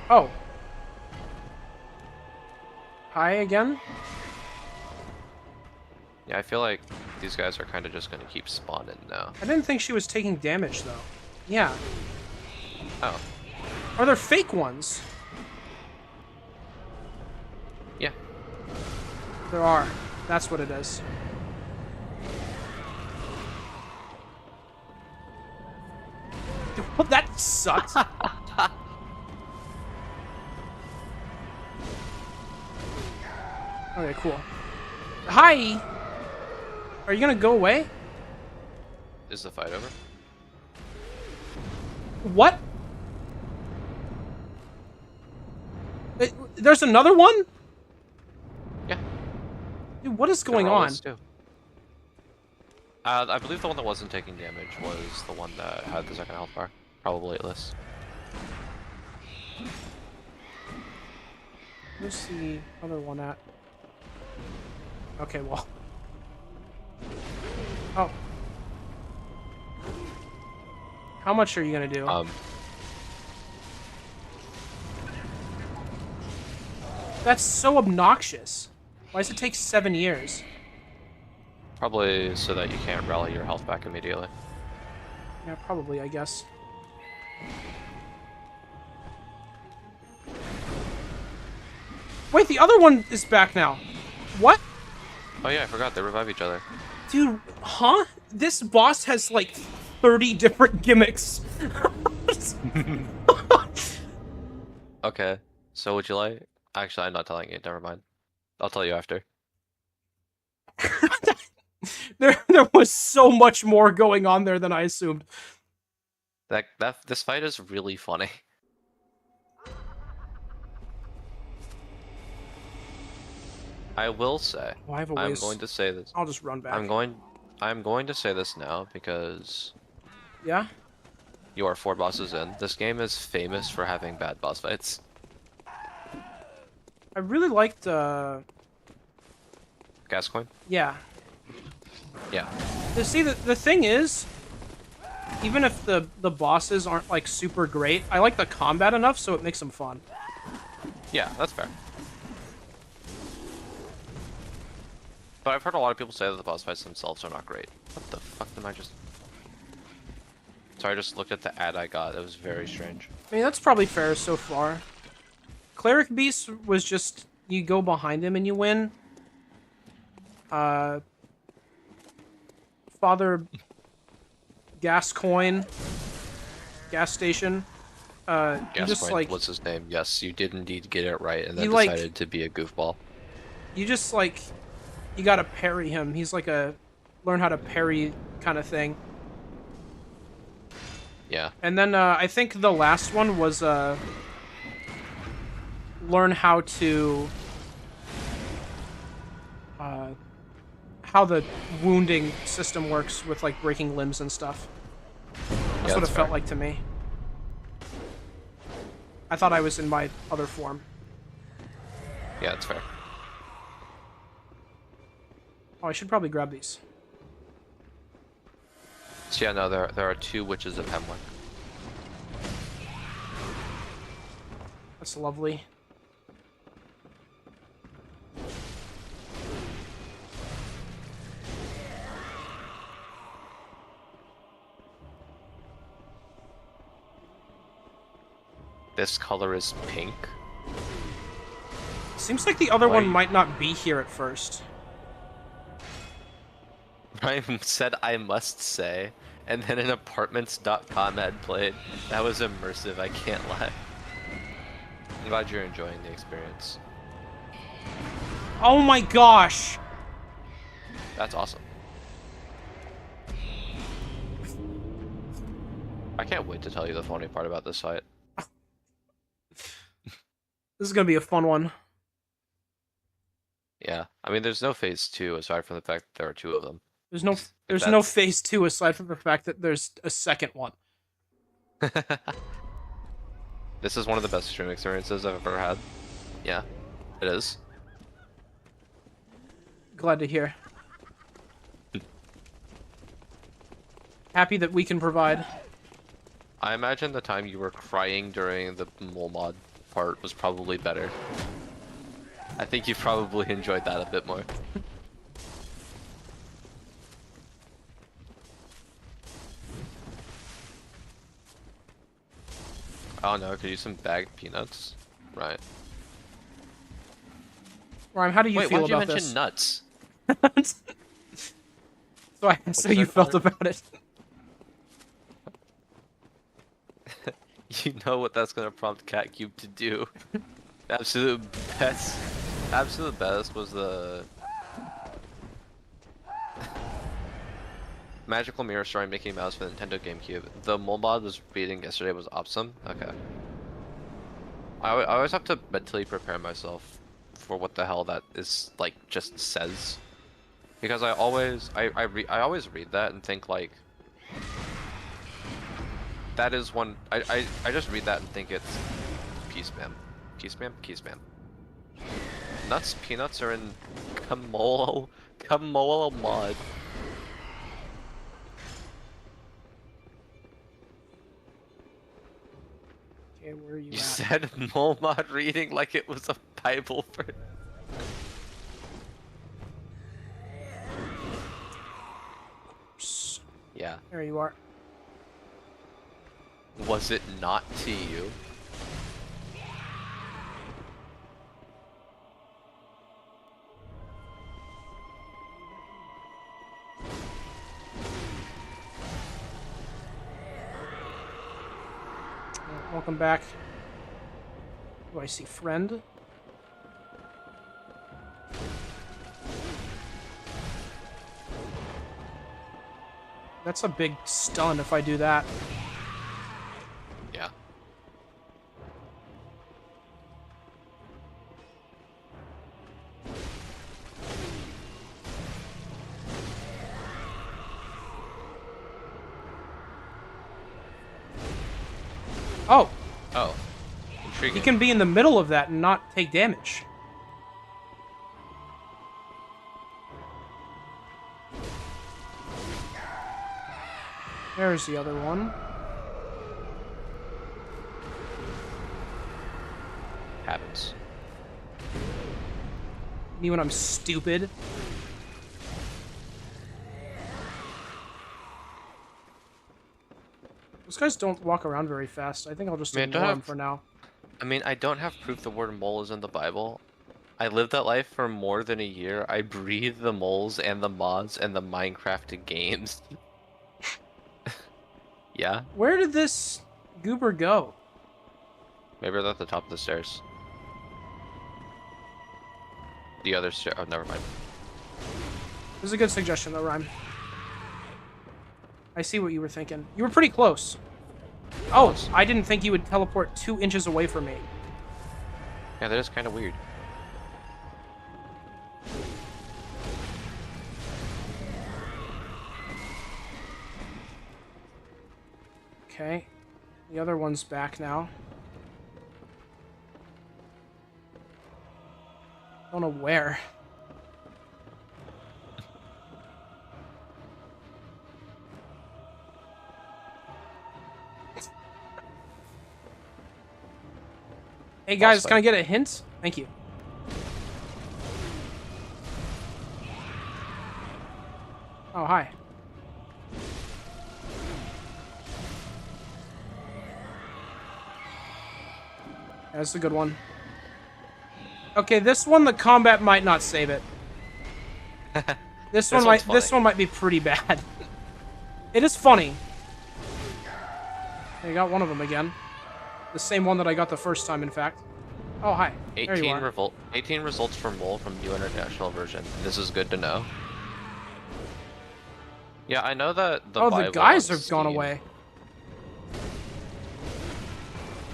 Oh. Hi again? Yeah, I feel like these guys are kind of just gonna keep spawning now. I didn't think she was taking damage, though. Yeah. Oh. Are there fake ones? Yeah. There are. That's what it is. Well, that sucked. Okay, cool. Hi! Are you gonna go away? Is the fight over? What? There's another one? Dude, what is There going on? always do. I believe the one that wasn't taking damage was the one that had the second health bar. Probably at least. Where's the other one at? Okay, well. Oh. How much are you gonna do? That's so obnoxious. Why does it take 7 years? Probably so that you can't rally your health back immediately. Yeah, probably, I guess. Wait, the other one is back now. What? Oh yeah, I forgot, they revive each other. Dude, huh? This boss has like 30 different gimmicks. Okay, so would you like... Actually, I'm not telling you, never mind. I'll tell you after. There was so much more going on there than I assumed. This fight is really funny. I will say, Oh, I have a I'm ways. going to say this. I'll just run back. I'm going to say this now because Yeah? you are 4 bosses in. This game is famous for having bad boss fights. I really liked, Gascoigne? yeah. Yeah. See, the thing is, even if the bosses aren't, like, super great, I like the combat enough so it makes them fun. Yeah, that's fair. But I've heard a lot of people say that the boss fights themselves are not great. What the fuck did I just... Sorry, I just looked at the ad I got. It was very strange. I mean, that's probably fair so far. Cleric Beast was just, you go behind him and you win. Father Gascoigne, gas station. You just Gascoigne like, was his name. Yes, you did indeed get it right, and then He, like- decided to be a goofball. you just like, you gotta parry him. He's like a learn how to parry kind of thing. Yeah. And then I think the last one was learn how to how the wounding system works with like breaking limbs and stuff. That's what it felt like to me. I thought I was in my other form. Yeah, that's fair. Oh, I should probably grab these. So yeah, no, there are 2 Witches of Hemwick. That's lovely. This color is pink. Seems like the other one Why- might not be here at first. Ryan said, I must say, and then an apartments.com ad played. That was immersive, I can't lie. I'm glad you're enjoying the experience. Oh my gosh! That's awesome. I can't wait to tell you the funny part about this fight. This is gonna be a fun one. Yeah, I mean, there's no phase 2 aside from the fact that there are 2 of them. There's no that's- no phase 2 aside from the fact that there's a second one. This is one of the best stream experiences I've ever had. Yeah, it is. Glad to hear. Happy that we can provide. I imagine the time you were crying during the mole mod part was probably better. I think you probably enjoyed that a bit more. Oh no, could use some bagged peanuts? Right. Ryan, how do you Wait, feel why'd you about mention nuts? this? So you that felt color? about it. You know what that's gonna prompt CatCube to do. Absolute best was the Magical Mirror starring Mickey Mouse for the Nintendo GameCube. The mole mod was reading yesterday was awesome. Okay. I always have to mentally prepare myself for what the hell that is like just says, because I always read that and think like that is one. I just read that and think it's peace man, peace man, peace man. Nuts, peanuts are in Kamolo mod. Okay, where are you You at? said mole mod reading like it was a Bible verse. Yeah. There you are. Was it not to you? Welcome back. Do I see friend? That's a big stun if I do that. Yeah. Oh! Oh. He Intriguing. can be in the middle of that and not take damage. There's the other one. Happens. Me when I'm stupid. Those guys don't walk around very fast. I think I'll just Man, ignore them for now. I mean, I don't have proof the word mole is in the Bible. I lived that life for more than a year. I breathe the moles and the mods and the Minecraft games. Yeah? Where did this goober go? Maybe they're at the top of the stairs. The other stair. Oh, never mind. This is a good suggestion, though, Rhyme. I see what you were thinking. You were pretty close. Oh, I didn't think you would teleport 2 inches away from me. Yeah, that is kind of weird. Okay. The other one's back now. Don't know where. Hey guys, Boss can I fight. get a hint? Thank you. Oh, hi. That's a good one. Okay, this one the combat might not save it. This one one's one might be pretty bad. It is funny. I got one of them again. The same one that I got the first time, in fact. Oh, hi. There you 18 are. 18 results for mole from new international version. This is good to know. Yeah, I know that the Oh, Bible the guys on have gone Steam- away.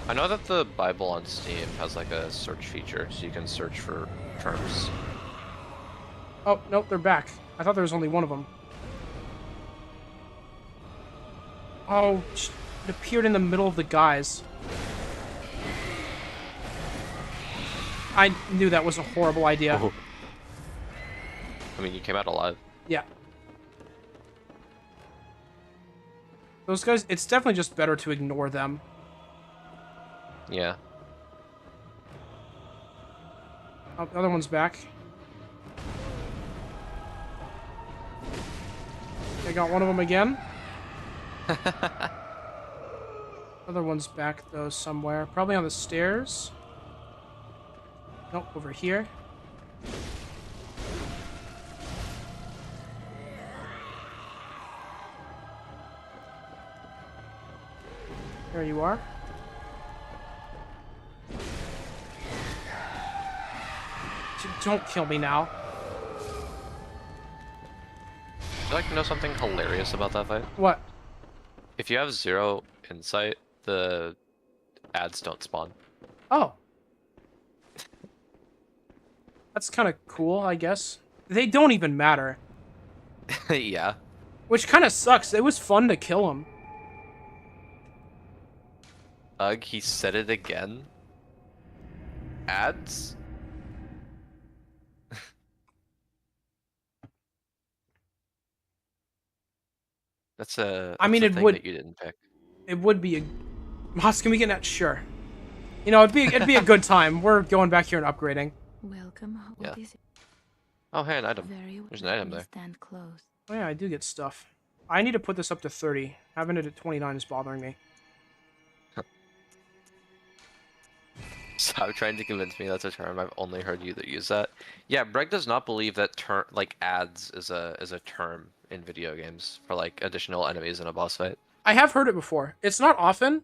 I know that the Bible on Steam has like a search feature, so you can search for terms. Oh, nope, they're back. I thought there was only one of them. Oh, it appeared in the middle of the guys. I knew that was a horrible idea. Oh. I mean, you came out alive. Yeah. Those guys, it's definitely just better to ignore them. Yeah. Oh, the other one's back. I got one of them again. Other one's back, though, somewhere. Probably on the stairs. Nope, over here. There you are. Don't kill me now. Would you like to know something hilarious about that fight? What? If you have 0 insight, the ads don't spawn. Oh. That's kind of cool, I guess. They don't even matter. Yeah. Which kind of sucks. It was fun to kill him. Ugh, he said it again. Ads? That's a I mean, thing that you didn't pick. it would be a... Moss, can we get that? Sure. You know, it'd be a good time. We're going back here and upgrading. Welcome. Yeah. What is it? Oh, hey, an item. Very well. There's an Let item me there. stand close. Oh yeah, I do get stuff. I need to put this up to 30. Having it at 29 is bothering me. Stop trying to convince me that's a term. I've only heard you that use that. Yeah, Breg does not believe that term like ads is a term in video games for like additional enemies in a boss fight. I have heard it before. It's not often,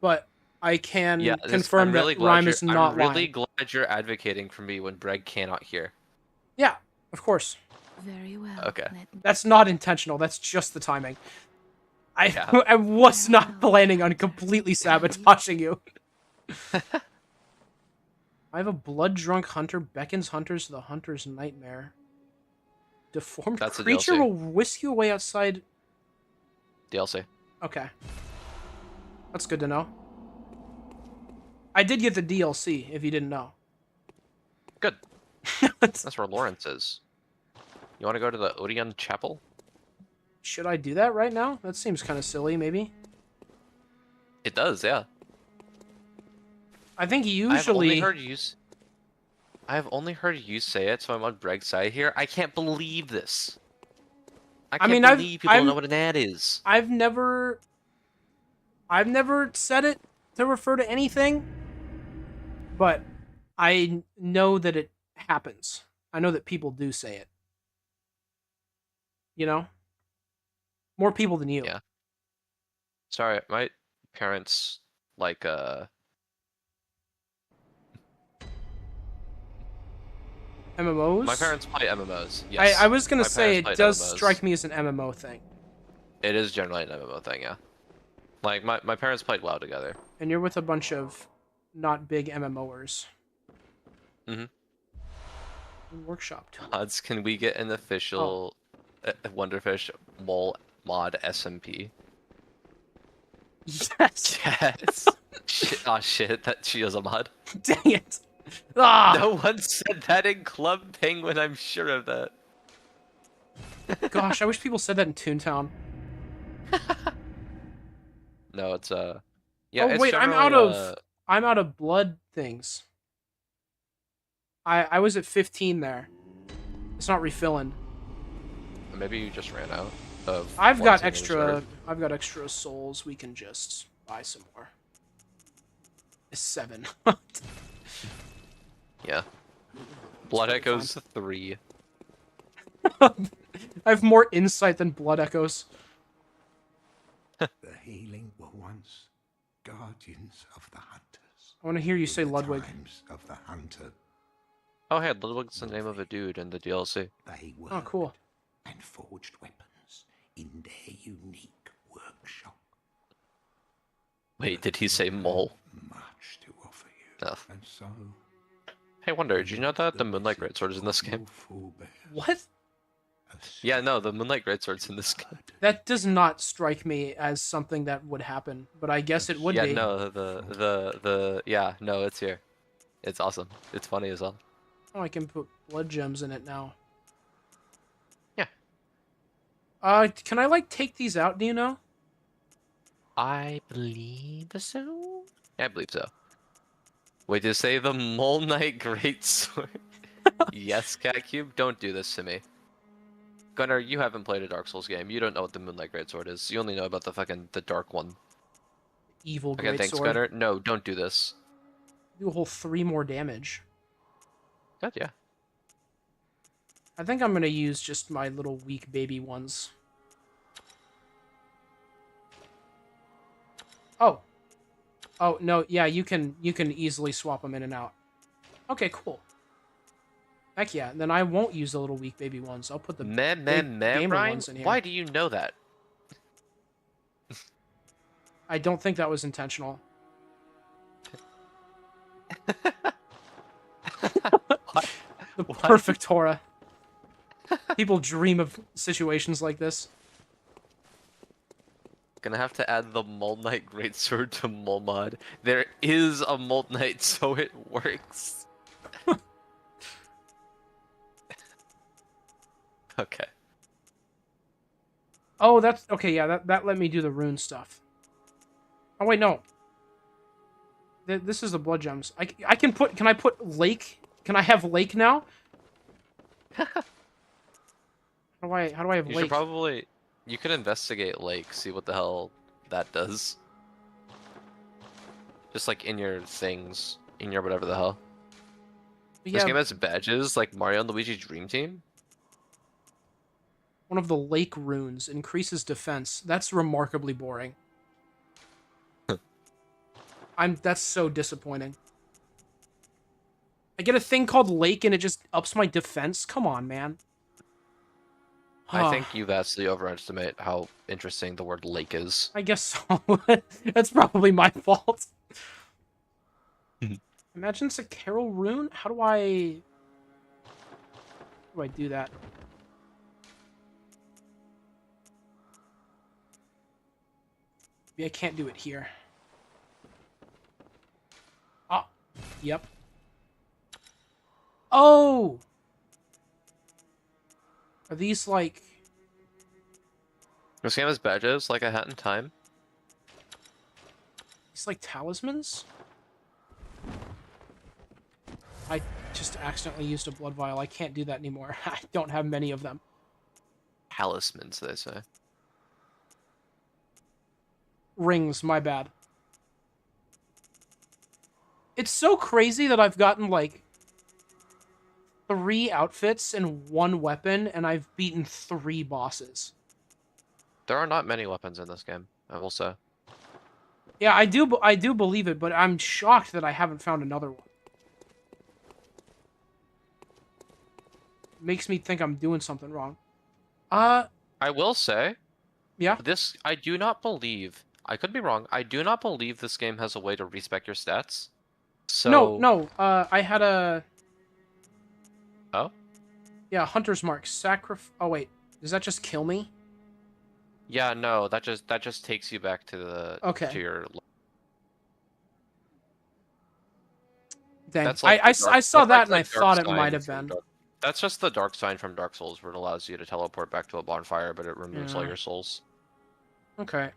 but I can Yeah, confirm that Rhyme is not I'm really lying. glad you're advocating for me when Breg cannot hear. Yeah, of course. Very well. Okay. Let me... That's not intentional. That's just the timing. Yeah. I was not planning on completely sabotaging you. I have a blood-drunk hunter beckons hunters to the hunter's nightmare. Deformed That's a creature DLC. will whisk you away outside. DLC. Okay. That's good to know. I did get the DLC, if you didn't know. Good. That's where Lawrence is. You want to go to the Odeon Chapel? Should I do that right now? That seems kind of silly, maybe. It does, yeah. I think I've usually... only heard you say it, so I'm on Breg's side here. I can't believe this. I I can't mean, believe people I've- don't know what an ad is. I've never said it to refer to anything, but I know that it happens. I know that people do say it. You know? More people than you. Yeah. Sorry, my parents like MMOs? my parents play MMOs. Yes. I was gonna My say it parents does played MMOs. strike me as an MMO thing. It is generally an MMO thing, yeah. Like my parents played WoW together. And you're with a bunch of not big MMOers. Mhm. Workshop tool. Odds, can we get an official Wonderfish mole mod SMP? Yes! Yes. Shit, oh shit, that she is a mod. Dang it! Ah! No one said that in Club Penguin, I'm sure of that. Gosh, I wish people said that in Toontown. No, it's yeah. Oh it's wait, I'm generally, out of blood things. I was at 15 there. It's not refilling. maybe you just ran out of. I've ones got in your reserve. extra souls. We can just buy some more. It's 7. Yeah. Blood totally Echoes 3. I have more insight than Blood Echoes. The healing were once guardians of the hunters. I want to hear you say In the Ludwig. times of the hunter, Oh hey, Ludwig's the name of a dude in the DLC. they worked Oh, cool. and forged weapons in their unique workshop. Wait, did he say mole? Much to offer you. Oh. And so, Hey, Wonder, did you know that the Moonlight Greatsword is in this game? What? Yeah, no, the Moonlight Greatsword's in this game. That does not strike me as something that would happen, but I guess it would Yeah, be. no, yeah, no, it's here. It's awesome. It's funny as well. Oh, I can put blood gems in it now. Yeah. Can I, like, take these out, do you know? I believe so. Yeah, I believe so. Wait, to say the Mole Knight Greatsword? Yes, Catcube, don't do this to me. Gunnar, you haven't played a Dark Souls game. You don't know what the Moonlight Greatsword is. You only know about the dark one. Evil Okay, thanks, greatsword. Gunnar. No, don't do this. Do a whole 3 more damage. God, yeah. I think I'm gonna use just my little weak baby ones. Oh. Oh, no, yeah, you can easily swap them in and out. Okay, cool. Heck yeah, then I won't use the little weak baby ones. I'll put the big gamer Ryan? ones in here. Why do you know that? I don't think that was intentional. The perfect Torah. People dream of situations like this. Gonna have to add the Mole Knight Greatsword to Mole Mod. There is a Mole Knight, so it works. Okay. Oh, that's okay. Yeah, that let me do the rune stuff. Oh wait, no. This is the blood gems. I can put. Can I put lake? Can I have lake now? How do I have You lake? should probably... You could investigate Lake, see what the hell that does. Just like in your things, in your whatever the hell. This Yeah, game has badges like Mario and Luigi's Dream Team. one of the lake runes increases defense. That's remarkably boring. That's so disappointing. I get a thing called lake and it just ups my defense. Come on, man. I think you vastly overestimate how interesting the word lake is. I guess so. That's probably my fault. Imagine it's a Carol rune. How do I do that? Maybe I can't do it here. Ah, yep. Oh! Are these like... This game has badges like a Hat in Time. These like talismans? I just accidentally used a blood vial. I can't do that anymore. I don't have many of them. Talismans, they say. Rings, my bad. It's so crazy that I've gotten like 3 outfits and 1 weapon, and I've beaten 3 bosses. There are not many weapons in this game, I will say. Yeah, I do believe it, but I'm shocked that I haven't found another one. Makes me think I'm doing something wrong. I will say, Yeah. this, I do not believe, I could be wrong, I do not believe this game has a way to respec your stats. So... No, I had a... Oh? Yeah, Hunter's Mark. Oh, wait. Does that just kill me? Yeah, no, that just takes you back to the... Okay. To your... Dang. That's like I the saw that that's and I like dark thought it sign might have from been. Dark- That's just the dark sign from Dark Souls, where it allows you to teleport back to a bonfire, but it removes all Yeah. your souls. Okay.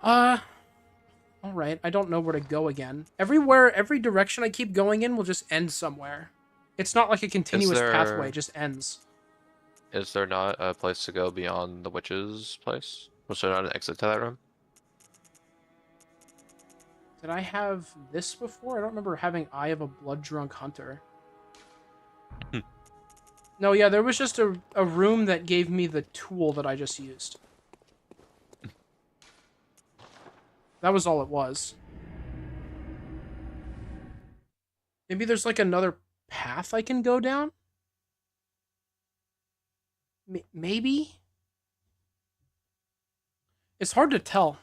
Alright. I don't know where to go again. Every direction I keep going in will just end somewhere. It's not like a continuous pathway, it just ends. Is there not a place to go beyond the witch's place? Was there not an exit to that room? Did I have this before? I don't remember having Eye of a Blood Drunk Hunter. No, yeah, there was just a room that gave me the tool that I just used. That was all it was. Maybe there's like another path I can go down? Maybe? It's hard to tell.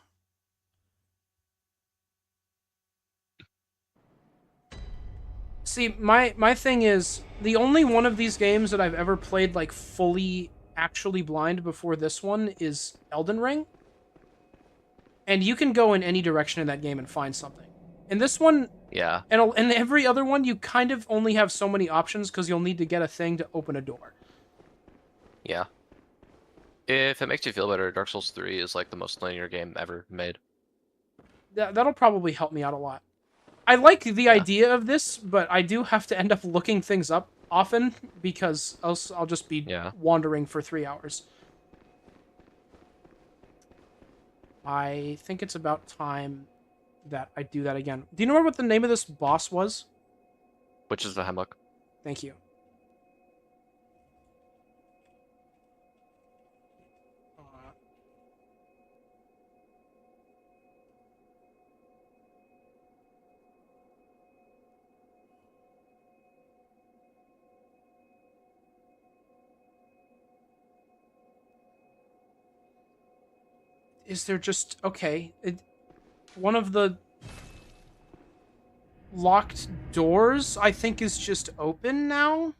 See, my thing is, the only one of these games that I've ever played, like, fully, actually blind before this one is Elden Ring. And you can go in any direction in that game and find something. In this one, Yeah. and every other one, you kind of only have so many options because you'll need to get a thing to open a door. Yeah. If it makes you feel better, Dark Souls 3 is like the most linear game ever made. That'll probably help me out a lot. I like the idea of this, but I do have to end up looking things up often because else I'll just be wandering for 3 hours. I think it's about time that I do that again. Do you remember what the name of this boss was? Which is the Hemlock. Thank you. Is there just... Okay. One of the locked doors, I think, is just open now.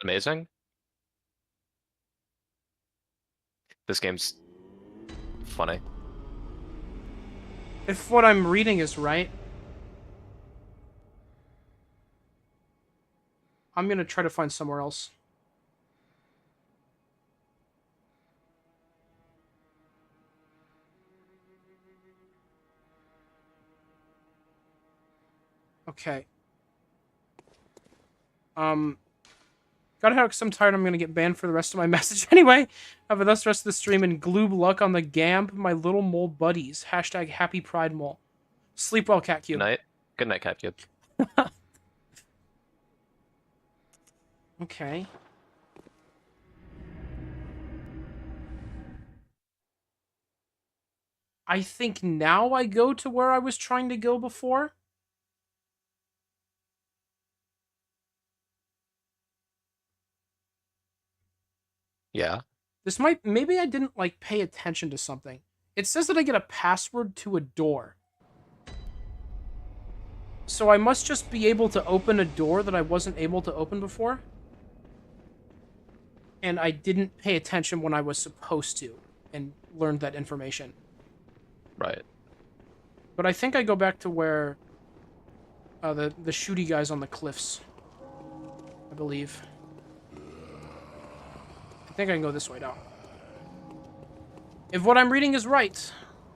Amazing. This game's funny. If what I'm reading is right. I'm gonna try to find somewhere else. Okay. Gotta have, because I'm tired, I'm gonna get banned for the rest of my message anyway. Have a thus rest of the stream and gloob luck on the gamb, my little mole buddies. Hashtag happy pride mole. Sleep well, cat Good cube. night. Good night, Cat Cube. Okay. I think now I go to where I was trying to go before. Yeah. This might, maybe I didn't, like, pay attention to something. It says that I get a password to a door. So I must just be able to open a door that I wasn't able to open before. And I didn't pay attention when I was supposed to and learned that information. Right. But I think I go back to where the shooty guy's on the cliffs. I believe. I think I can go this way now. If what I'm reading is right,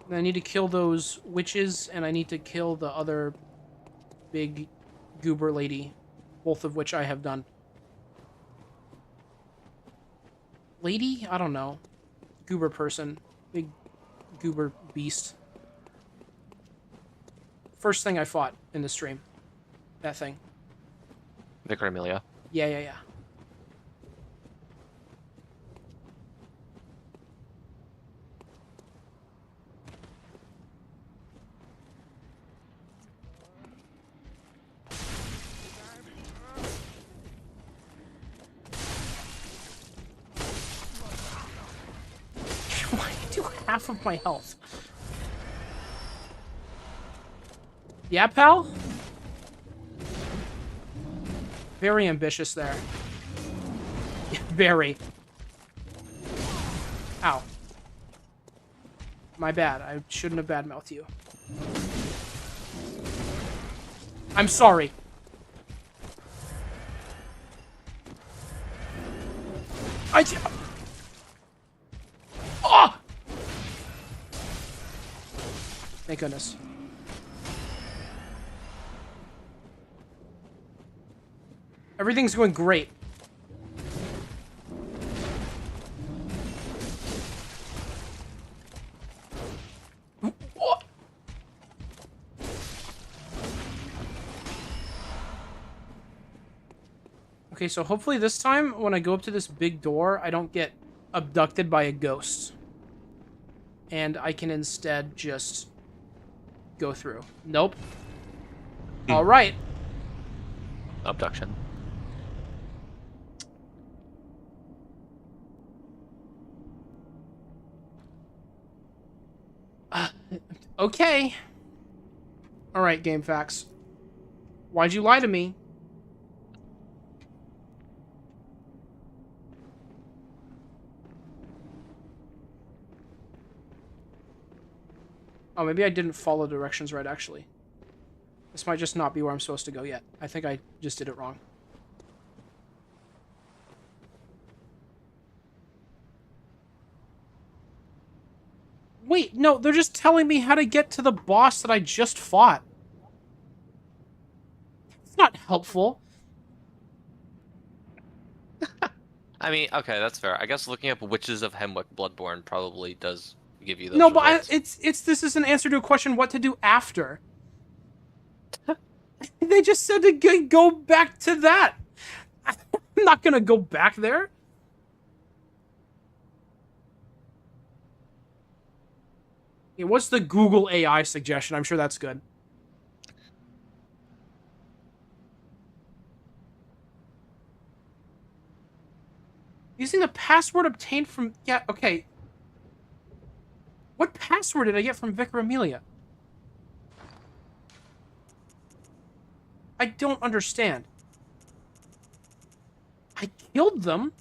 then I need to kill those witches, and I need to kill the other big goober lady, both of which I have done. Lady? I don't know. Goober person. Big goober beast. First thing I fought in the stream. That thing. Vicar Amelia. Yeah. Why do half of my health? Yeah, pal? Very ambitious there. Very. Ow. My bad. I shouldn't have badmouthed you. I'm sorry. Oh! Thank goodness. Everything's going great. Okay, so hopefully this time, when I go up to this big door, I don't get abducted by a ghost. And I can instead just go through. Nope. Alright. Abduction. Okay. Alright, Game Facts. Why'd you lie to me? Oh, maybe I didn't follow directions right, actually. This might just not be where I'm supposed to go yet. I think I just did it wrong. Wait, no, they're just telling me how to get to the boss that I just fought. It's not helpful. I mean, okay, that's fair. I guess looking up Witches of Hemwick Bloodborne probably does give you those No, but results. this is an answer to a question what to do after. They just said to go back to that. I'm not gonna go back there. Yeah, what's the Google AI suggestion? I'm sure that's good. Using the password obtained from... Yeah, okay. What password did I get from Vicar Amelia? I don't understand. I killed them.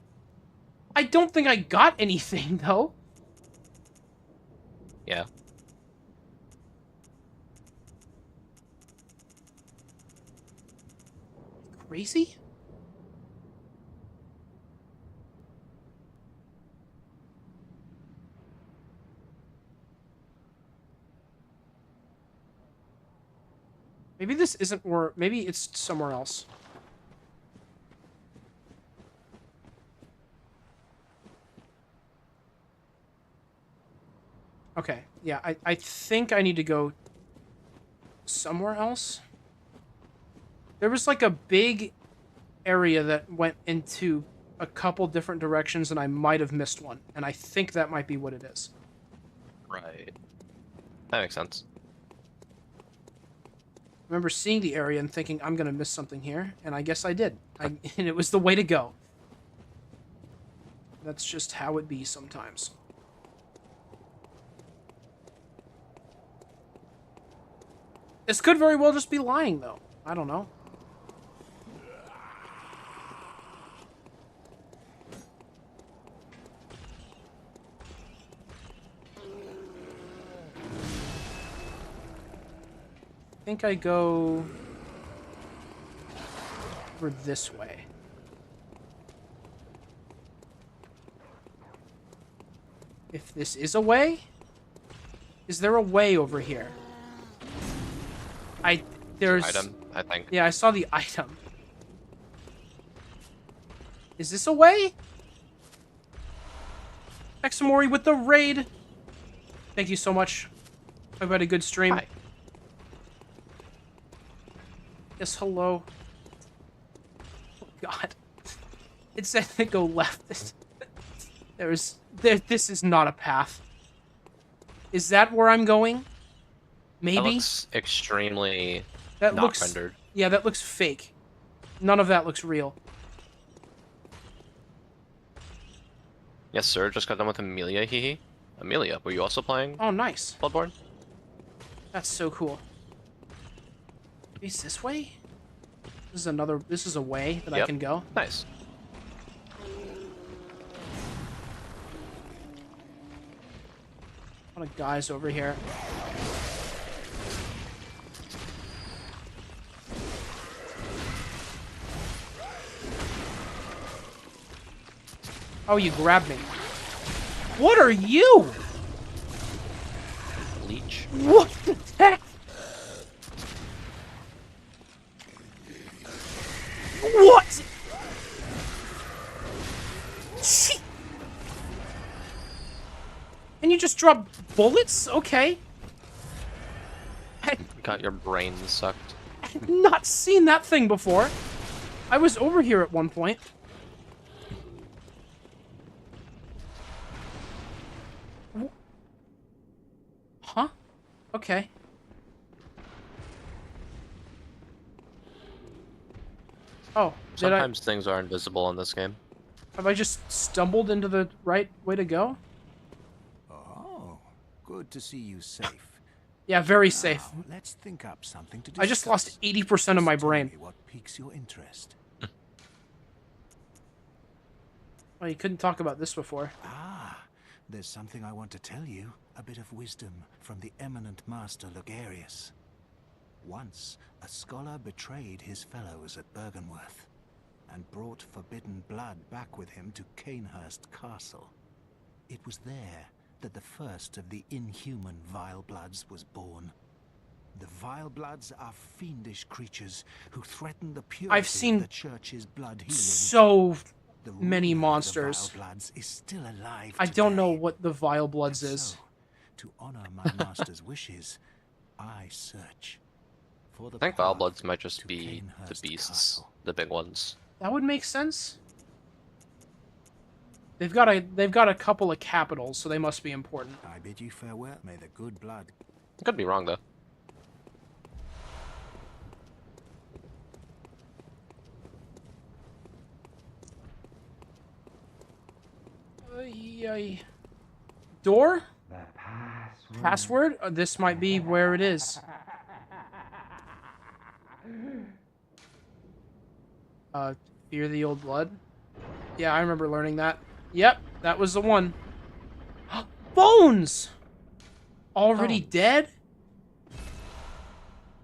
I don't think I got anything, though. Yeah. Crazy? Maybe this isn't where... Maybe it's somewhere else. Okay, yeah, I think I need to go somewhere else. There was like a big area that went into a couple different directions and I might have missed one. And I think that might be what it is. Right. That makes sense. I remember seeing the area and thinking, I'm going to miss something here. And I guess I did. And it was the way to go. That's just how it be sometimes. This could very well just be lying, though. I don't know. I think I go over this way. If this is a way? Is there a way over here? There's... Item, I think. Yeah, I saw the item. Is this a way? Examori with the raid. Thank you so much. Hope you had a good stream. Hi. Yes, hello. Oh, God. It said to go left. This is not a path. Is that where I'm going? Maybe? That looks extremely That not looks... rendered. Yeah, that looks fake. None of that looks real. Yes, sir. Just got done with Amelia, hee. Amelia, were you also playing Oh, nice. Bloodborne? That's so cool. Is this way? This is a way that I Yep. can go. Nice. A lot of guys over here. Oh, you grabbed me. What are you? Leech. What the heck? What? Shit. And you just drop bullets? Okay. Got your brain sucked. I've not seen that thing before. I was over here at one point. Huh? Okay. Oh, Sometimes things are invisible in this game. have I just stumbled into the right way to go? Oh, good to see you safe. Yeah, very safe. Now, let's think up something to discuss. I just lost 80% of my Just tell brain. me what piques your interest? Well, you couldn't talk about this before. Ah, there's something I want to tell you. A bit of wisdom from the eminent master Logarius. Once, a scholar betrayed his fellows at Bergenworth and brought forbidden blood back with him to Canehurst Castle. It was there that the first of the inhuman Vile Bloods was born. The Vile Bloods are fiendish creatures who threaten the purity seen of the Church's blood healing. So The many ruler of the monsters. Vile Bloods is still alive I don't know today. what the Vile Bloods And is. so, to honor my master's wishes, I search for the I think path Vilebloods might just to be the Canehurst beasts, Castle. the big ones. That would make sense. They've got a couple of capitals, so they must be important. I bid you farewell. May the good blood. I could be wrong though. Door? Password? This might be where it is. Fear the old blood. Yeah, I remember learning that. Yep, that was the one. Bones! Already dead?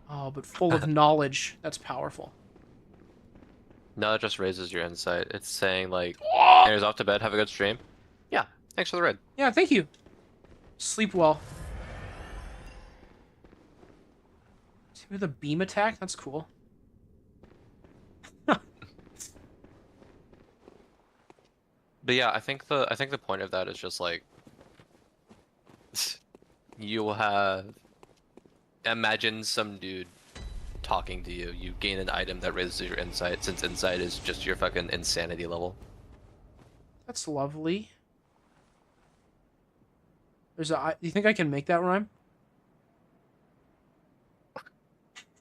Oh, but full of knowledge. That's powerful. No, it just raises your insight. It's saying like, "Here's off to bed. Have a good stream." Yeah, thanks for the raid. Yeah, thank you. Sleep well. With a beam attack? That's cool. But yeah, I think the point of that is just like you'll have imagine some dude talking to you. You gain an item that raises your insight, since insight is just your fucking insanity level. That's lovely. There's a. You think I can make that rhyme?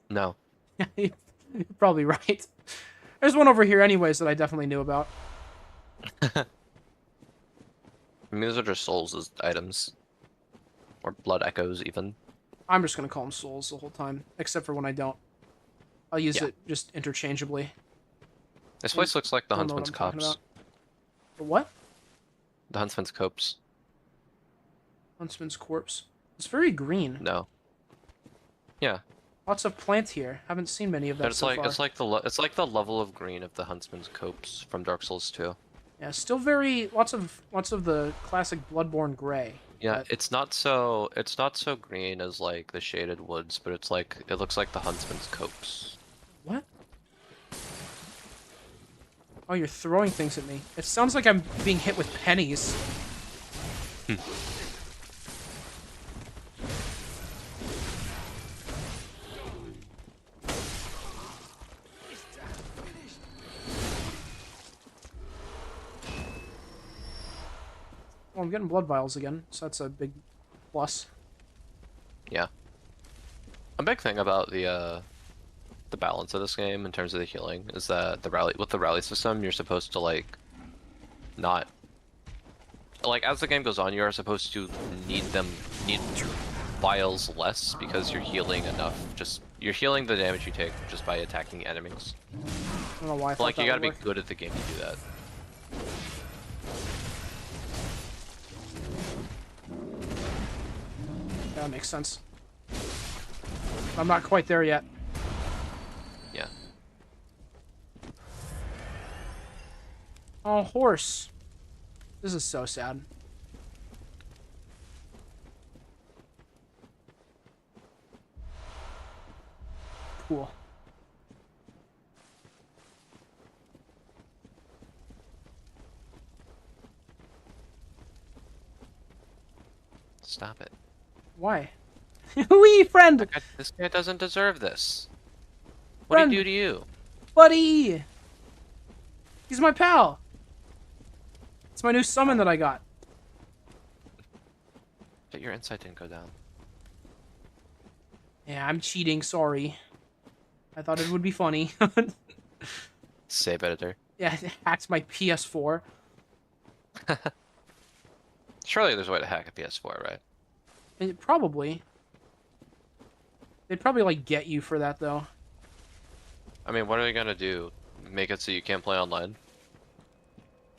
No. You're probably right. There's one over here, anyways, that I definitely knew about. I mean, those are just souls as items. Or blood echoes, even. I'm just gonna call them souls the whole time, except for when I don't. I'll use Yeah. it just interchangeably. This place looks like the Don't know what Huntsman's I'm talking Copse. about. The what? The Huntsman's Copse. Huntsman's corpse. It's very green. No. Yeah. Lots of plant here. Haven't seen many of that It's so like far. it's like the level of green of the Huntsman's Copse from Dark Souls 2. Yeah, still very lots of the classic Bloodborne gray. Yeah, but- it's not so green as like the shaded woods, but it's like it looks like the Huntsman's Copse. What? Oh, you're throwing things at me. It sounds like I'm being hit with pennies. Well, I'm getting blood vials again, so that's a big plus. Yeah. A big thing about the balance of this game in terms of the healing is that with the rally system, you're supposed to like not like as the game goes on, you are supposed to need vials less because you're healing enough. You're healing the damage you take just by attacking enemies. I don't know why I But, thought like you that gotta would be work. good at the game to do that. Yeah, that makes sense. I'm not quite there yet. Yeah. Oh, horse. This is so sad. Cool. Stop it. Why? Wee, friend! This guy doesn't deserve this. What Friend. did he do to you? Buddy! He's my pal! It's my new summon that I got. But your insight didn't go down. Yeah, I'm cheating, sorry. I thought it would be funny. Save editor. Yeah, it hacked my PS4. Surely there's a way to hack a PS4, right? Probably. They'd probably, like, get you for that, though. I mean, what are they gonna do? Make it so you can't play online?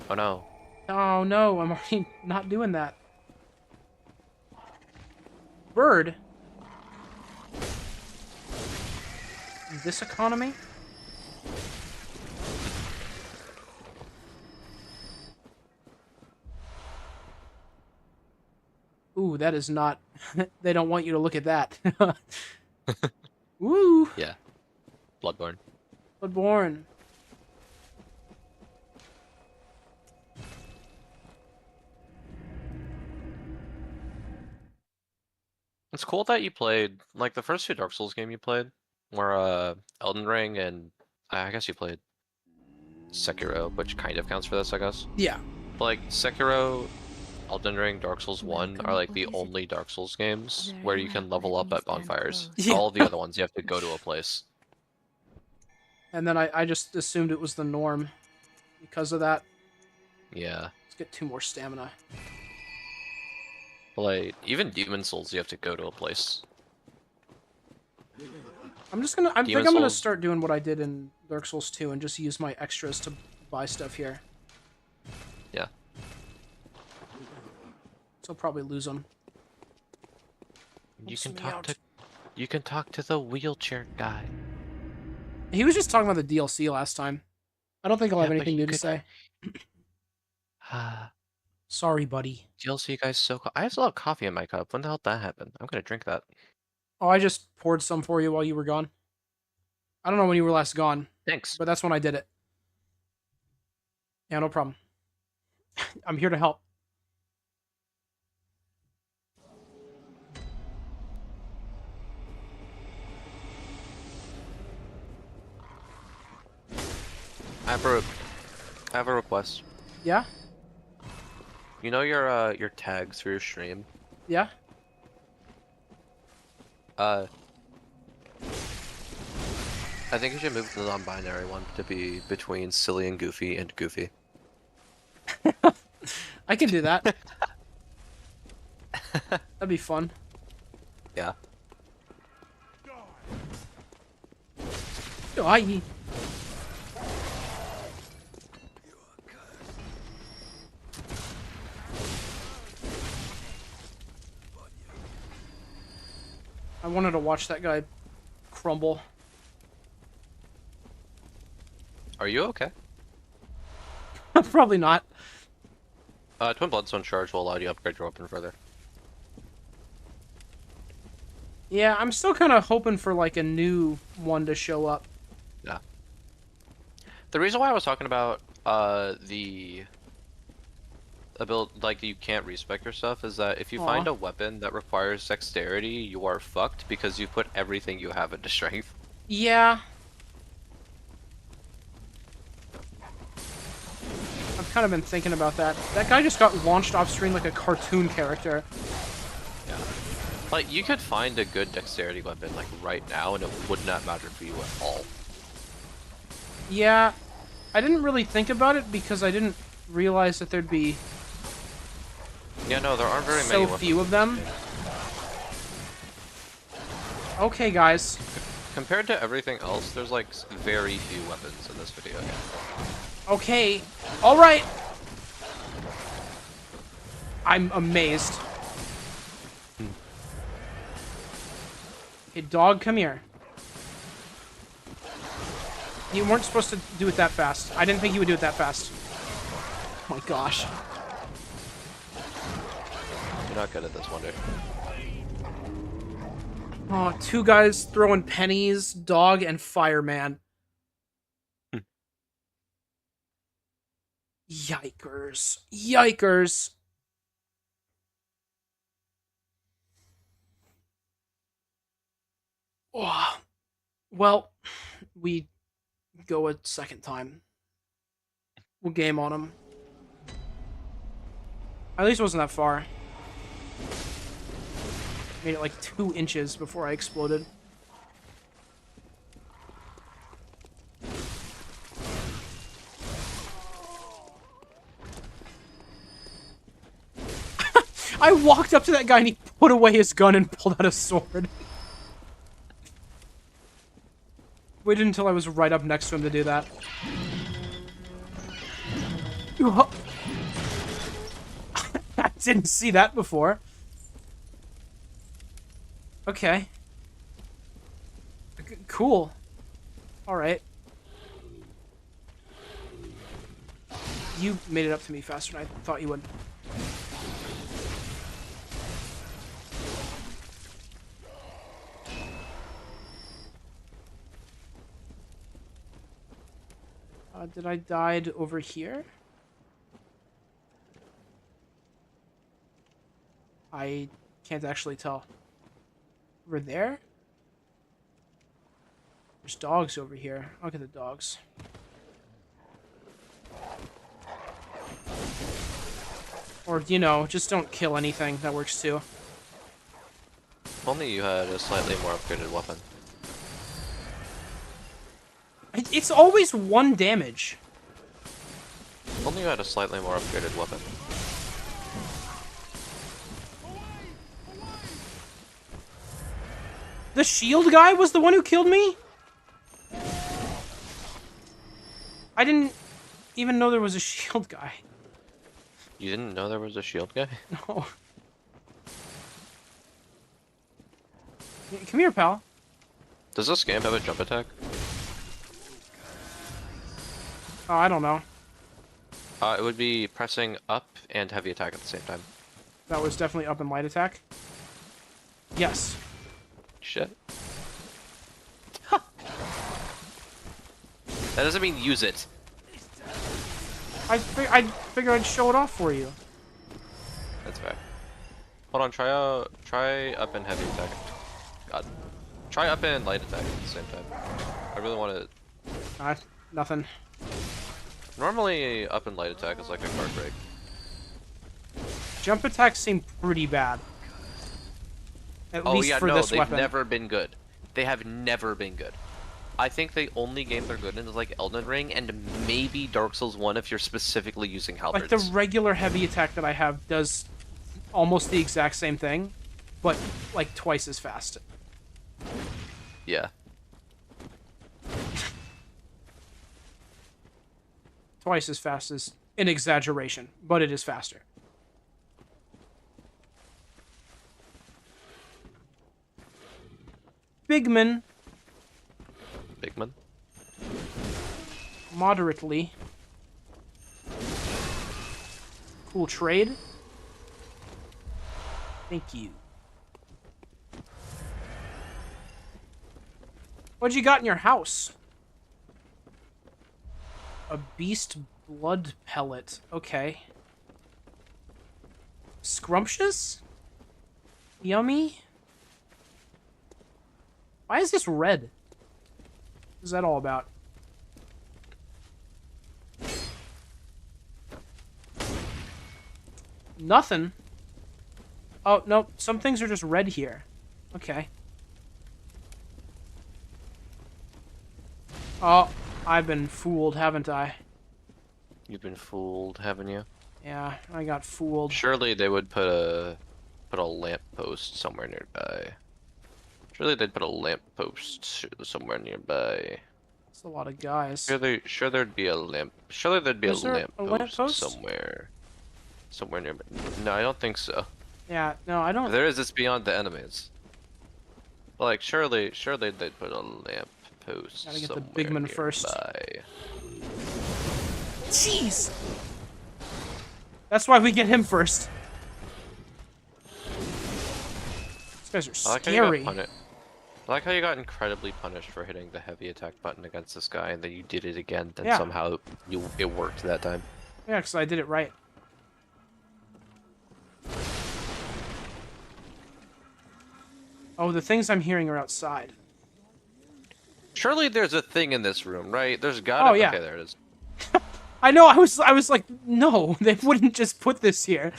Oh no. Oh, no, I'm already not doing that. Bird? This economy? Ooh, that is not... They don't want you to look at that. Woo! Yeah. Bloodborne. Bloodborne. It's cool that you played, like, the first two Dark Souls game you played were, Elden Ring, and I guess you played Sekiro, which kind of counts for this, I guess. Yeah. But, like, Sekiro, Elden Ring, Dark Souls 1 are, like, the only Dark Souls games where you can level up at bonfires. Yeah. All of the other ones, you have to go to a place. And then I just assumed it was the norm. Because of that, Yeah. let's get 2 more stamina. Like, even Demon Souls, you have to go to a place. I think Demon I'm gonna Souls- start doing what I did in Dark Souls 2 and just use my extras to buy stuff here. Yeah. So I'll probably lose them. You Helps can me talk out. to the wheelchair guy. He was just talking about the DLC last time. I don't think I'll have Yeah, but anything he new to could- say. Sorry, buddy. DLC guy's so cool. I still have coffee in my cup. When the hell did that happen? I'm gonna drink that. Oh, I just poured some for you while you were gone. I don't know when you were last gone, Thanks. but that's when I did it. Yeah, no problem. I'm here to help. I have a request. Yeah? You know your tags for your stream? Yeah? I think you should move the non-binary one to be between silly and goofy. I can do that. That'd be fun. Yeah. Oh, I... I wanted to watch that guy crumble. Are you okay? Probably not. Twin Bloodstone Charge will allow you to upgrade your weapon further. Yeah, I'm still kind of hoping for like a new one to show up. Yeah. The reason why I was talking about the ability, like you can't respec your stuff, is that if you find a weapon that requires dexterity, you are fucked because you put everything you have into strength. Yeah. I've kind of been thinking about that. That guy just got launched off screen like a cartoon character. Yeah. Like, you could find a good dexterity weapon, like, right now, and it would not matter for you at all. Yeah. I didn't really think about it because I didn't realize that there'd be Yeah, no, there aren't very many so weapons. few of them. Okay, guys. Compared to everything else, there's, like, very few weapons in this video game. Okay. All right. I'm amazed. Hey, dog, come here. You weren't supposed to do it that fast. I didn't think you would do it that fast. Oh my gosh. You're not good at this one, dude. Oh, two guys throwing pennies, dog and fireman. Yikers. Yikers. Oh. Well, we go a second time. We'll game on him. At least it wasn't that far. Made it like 2 inches before I exploded. I walked up to that guy and he put away his gun and pulled out a sword. Waited until I was right up next to him to do that. I didn't see that before. Okay. Cool. Alright. You made it up to me faster than I thought you would. Did I died over here? I can't actually tell. Over there? There's dogs over here. I'll get the dogs. Or, you know, just don't kill anything. That works too. If only you had a slightly more upgraded weapon. It's always 1 damage. If only you had a slightly more upgraded weapon. The shield guy was the one who killed me? I didn't even know there was a shield guy. You didn't know there was a shield guy? No. Come here, pal. Does this game have a jump attack? Oh, I don't know. It would be pressing up and heavy attack at the same time. That was definitely up in light attack. Yes. Shit. That doesn't mean use it. I figured I'd show it off for you. That's fair. Hold on, try up and heavy attack. God. Try up and light attack at the same time. I really want to... Nothing. Normally, up and light attack is like a card break. Jump attacks seem pretty bad. At least for this they've weapon. never been good. They have never been good. I think the only game they're good in is like Elden Ring and maybe Dark Souls 1 if you're specifically using halberds. Like the regular heavy attack that I have does almost the exact same thing, but like twice as fast. Yeah. Twice as fast is an exaggeration, but it is faster. Bigman. Bigman. Moderately. Cool trade. Thank you. What you got in your house? A beast blood pellet. Okay. Scrumptious? Yummy? Why is this red? What is that all about? Nothing. Oh, no. Some things are just red here. Okay. Oh, I've been fooled, haven't I? You've been fooled, haven't you? Yeah, I got fooled. Surely they would put a lamppost somewhere nearby. Surely they'd put a lamppost somewhere nearby. It's a lot of guys. Sure there'd be a lamp. Surely there'd be Is there a lamppost lamppost? somewhere nearby. No, I don't think so. Yeah, no, I don't. If there is, it's beyond the enemies. Like surely they'd put a lamppost. Gotta get the somewhere Bigman first. nearby. Jeez! That's why we get him first. These guys are scary. I like how you got incredibly punished for hitting the heavy attack button against this guy, and then you did it again, then Yeah. somehow it worked that time. Yeah, because I did it right. Oh, the things I'm hearing are outside. Surely there's a thing in this room, right? There's gotta. Oh, yeah. Okay, there it is. I know, I was like, no, they wouldn't just put this here.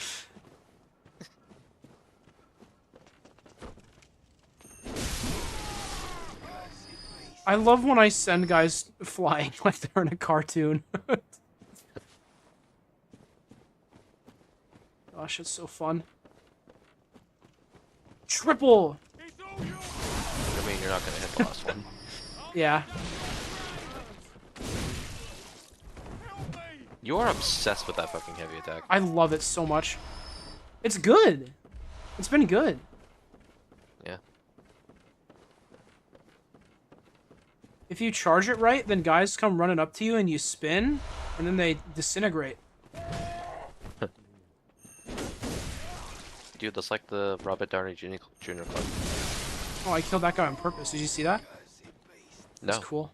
I love when I send guys flying like they're in a cartoon. Gosh, it's so fun. Triple! I mean, you're not gonna hit the last one. Yeah. You are obsessed with that fucking heavy attack. I love it so much. It's good. It's been good. Yeah. If you charge it right, then guys come running up to you and you spin, and then they disintegrate. Dude, that's like the Robert Downey Jr. Club. Oh, I killed that guy on purpose. Did you see that? No. That's cool.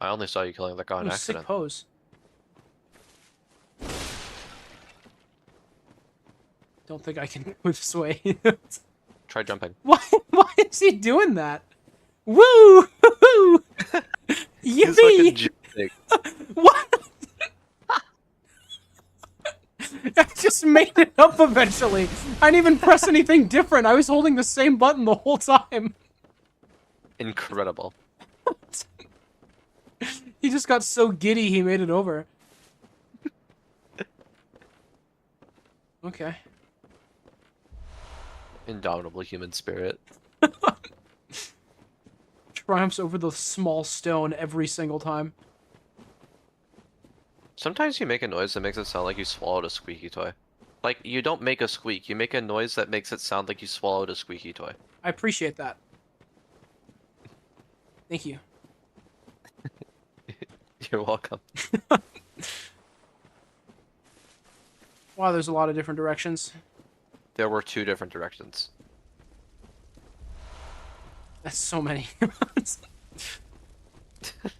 I only saw you killing that guy on What a accident. sick pose. Don't think I can move this way. Try jumping. Why is he doing that? Woo! He's fucking Yippee! jumping. What? I just made it up eventually. I didn't even press anything different. I was holding the same button the whole time. Incredible. He just got so giddy he made it over. Okay. Indomitable human spirit. triumphs over the small stone every single time. Sometimes you make a noise that makes it sound like you swallowed a squeaky toy. Like, you don't make a squeak, you make a noise that makes it sound like you swallowed a squeaky toy. I appreciate that. Thank you. You're welcome. Wow, there's a lot of different directions. There were 2 different directions. That's so many.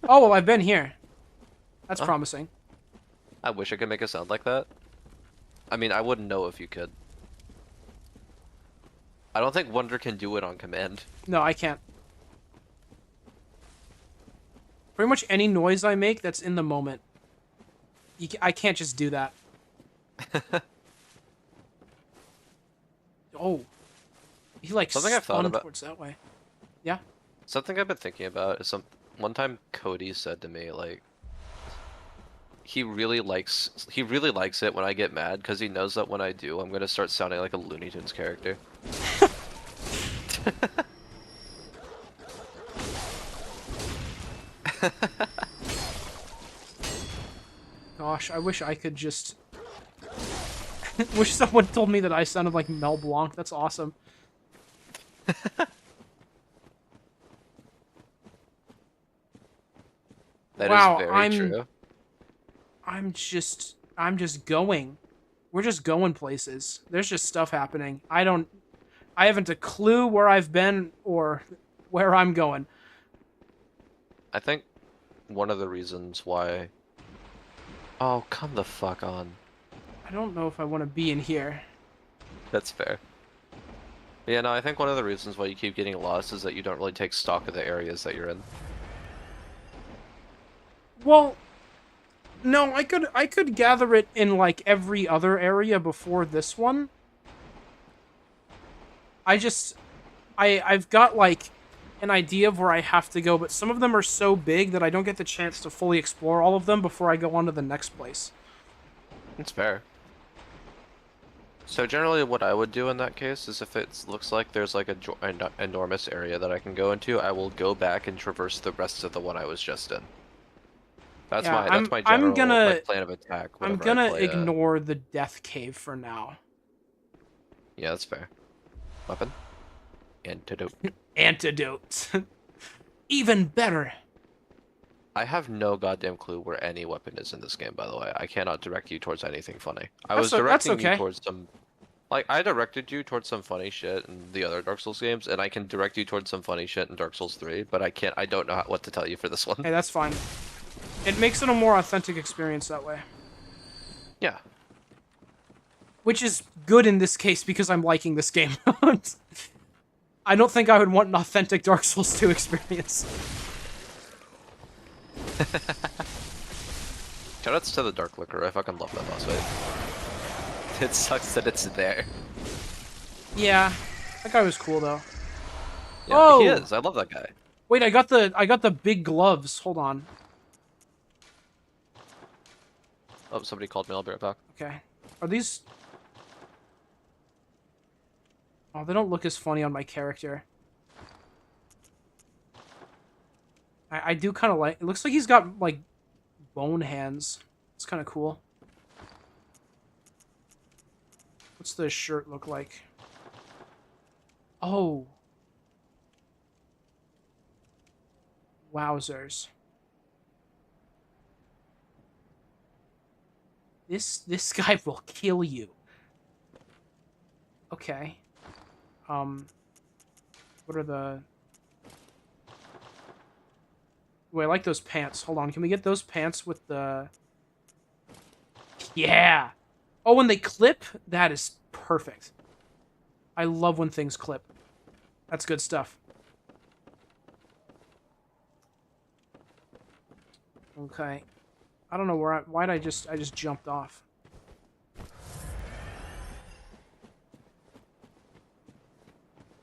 Oh, well, I've been here. That's Oh. promising. I wish I could make a sound like that. I mean, I wouldn't know if you could. I don't think Wonder can do it on command. No, I can't. Pretty much any noise I make that's in the moment. I can't just do that. Oh. He like Something I've thought spun about- towards that way. Yeah? Something I've been thinking about is one time Cody said to me, like, he really likes it when I get mad because he knows that when I do, I'm gonna start sounding like a Looney Tunes character. Gosh, I wish I could just... wish someone told me that I sounded like Mel Blanc. That's awesome. That Wow, is very true. I'm just going. We're just going places. There's just stuff happening. I haven't a clue where I've been or where I'm going. I think one of the reasons why... Oh, come the fuck on. I don't know if I want to be in here. That's fair. Yeah, no, I think one of the reasons why you keep getting lost is that you don't really take stock of the areas that you're in. Well, no, I could gather it in like every other area before this one. I've got like an idea of where I have to go, but some of them are so big that I don't get the chance to fully explore all of them before I go on to the next place. It's fair. So generally what I would do in that case is if it looks like there's like an enormous area that I can go into, I will go back and traverse the rest of the one I was just in. That's Yeah, my I'm general gonna- like, plan of attack. I'm whenever I gonna play ignore the death cave for now. Yeah, that's fair. Weapon? Antidote. Antidote. Even better. I have no goddamn clue where any weapon is in this game, by the way. I cannot direct you towards anything funny. I was That's directing okay. you towards some... Like, I directed you towards some funny shit in the other Dark Souls games, and I can direct you towards some funny shit in Dark Souls 3, but I don't know what to tell you for this one. Hey, that's fine. It makes it a more authentic experience that way. Yeah. Which is good in this case because I'm liking this game. I don't think I would want an authentic Dark Souls 2 experience. Shoutouts to the Dark Liquor. I fucking love that boss fight. It sucks that it's there. Yeah, that guy was cool though. Yeah, Oh! he is. I love that guy. Wait, I got the big gloves. Hold on. Oh, somebody called me. I'll be right back. Okay. Are these... Oh, they don't look as funny on my character. I do kind of like... It looks like he's got, like, bone hands. It's kind of cool. What's the shirt look like? Oh. Wowzers. This guy will kill you. Okay. What are the... Wait, I like those pants. Hold on, can we get those pants with the... Yeah! Oh, when they clip? That is perfect. I love when things clip. That's good stuff. Okay. I don't know why'd I just jumped off.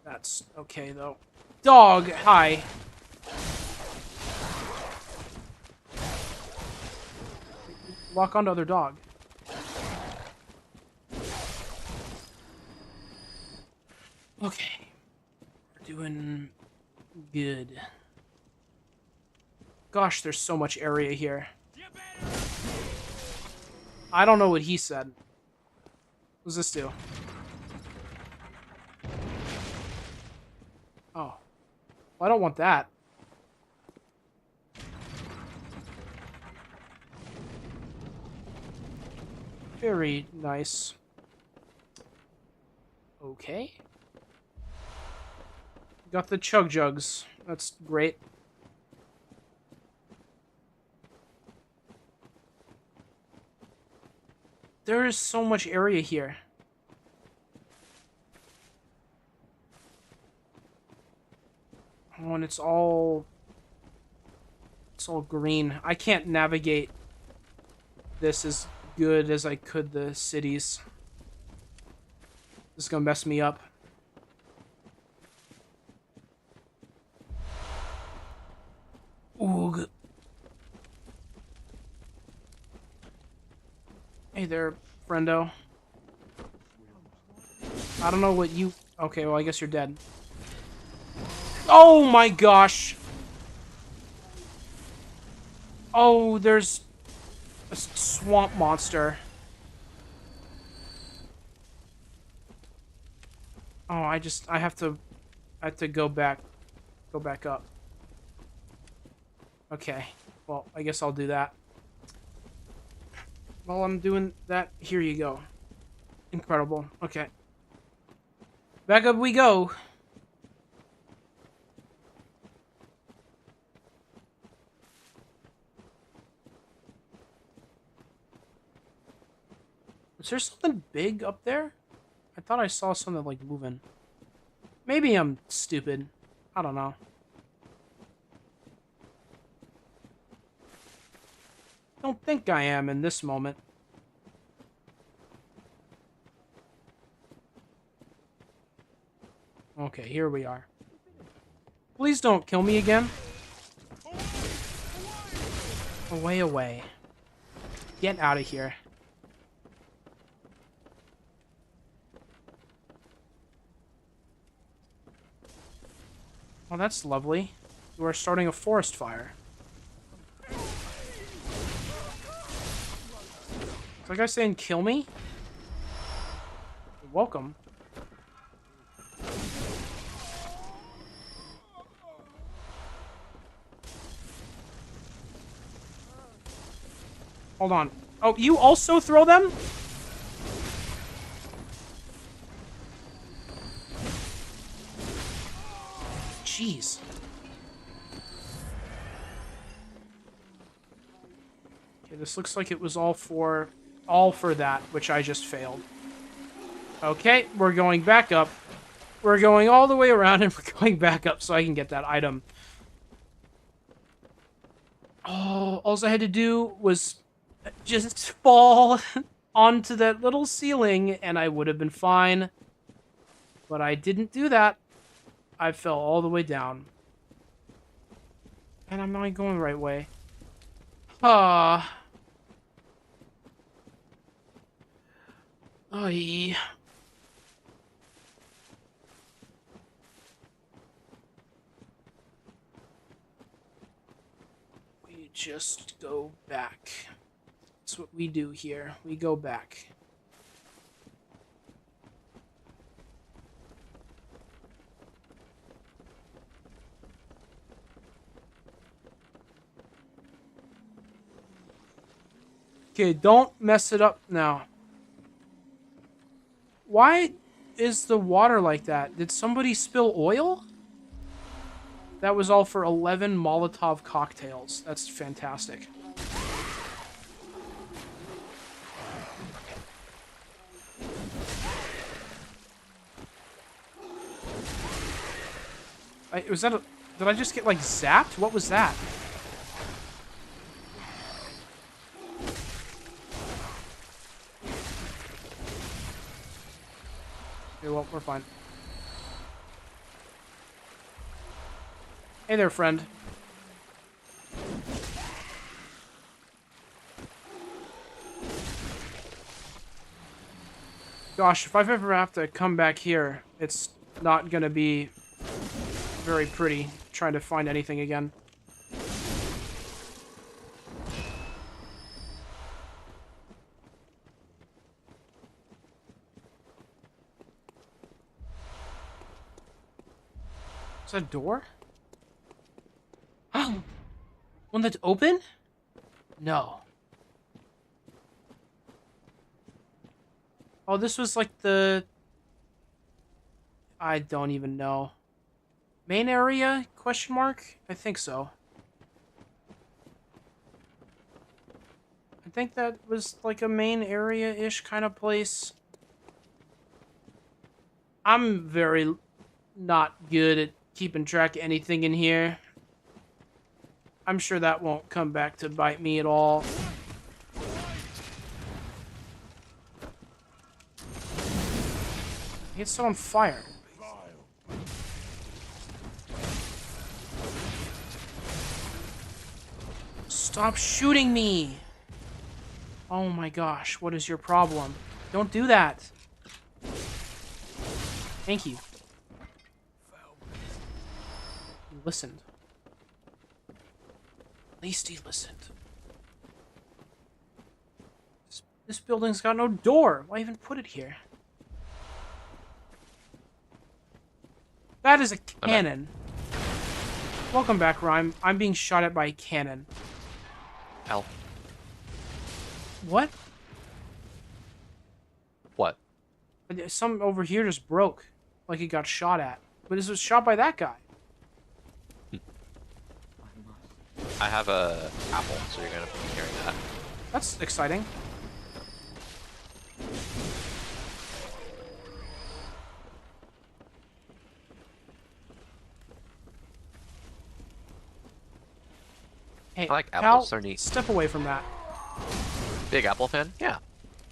That's okay though. Dog, hi. Lock onto other dog. Okay. We're doing good. Gosh, there's so much area here. I don't know what he said. What does this do? Oh. Well, I don't want that. Very nice. Okay. Got the chug jugs. That's great. There is so much area here. Oh, and it's all green. I can't navigate this as good as I could the cities. This is gonna mess me up. Oog. Hey there, friendo. I don't know what you... Okay, well, I guess you're dead. Oh my gosh! Oh, there's a swamp monster. Oh, I have to go back up. Okay, well, I guess I'll do that. While I'm doing that, here you go. Incredible. Okay. Back up we go. Is there something big up there? I thought I saw something, like, moving. Maybe I'm stupid. I don't know. Don't think I am in this moment. Okay, here we are. Please don't kill me again. Away, away. Get out of here. Oh, that's lovely. You are starting a forest fire. Is that guy saying kill me? You're welcome. Hold on. Oh, you also throw them? Jeez. Okay, this looks like it was all for that, which I just failed. Okay, we're going back up. We're going all the way around and we're going back up so I can get that item. Oh, all I had to do was just fall onto that little ceiling and I would have been fine. But I didn't do that. I fell all the way down. And I'm not going the right way. Ah. Oy. We just go back. That's what we do here. We go back. Okay, don't mess it up now. Why is the water like that? Did somebody spill oil? That was all for 11 Molotov cocktails. That's fantastic. Was that a... Did I just get, like, zapped? What was that? Okay, well, we're fine. Hey there, friend. Gosh, if I've ever have to come back here, it's not gonna be very pretty trying to find anything again. Is that a door? One that's open? No. Oh, this was like the... I don't even know. Main area? Question mark? I think so. I think that was like a main area-ish kind of place. I'm very not good at keeping track of anything in here. I'm sure that won't come back to bite me at all. It's set on fire. Stop shooting me! Oh my gosh, what is your problem? Don't do that! Thank you. He listened. At least he listened. This building's got no door. Why even put it here? That is a cannon. Welcome back, Rhyme. I'm being shot at by a cannon. Ow. What? What? Some over here just broke. Like it got shot at. But this was shot by that guy. I have a apple, so you're gonna be hearing that. That's exciting. Hey, I like pal, apples, they're neat. step away from that. Big apple fan? Yeah.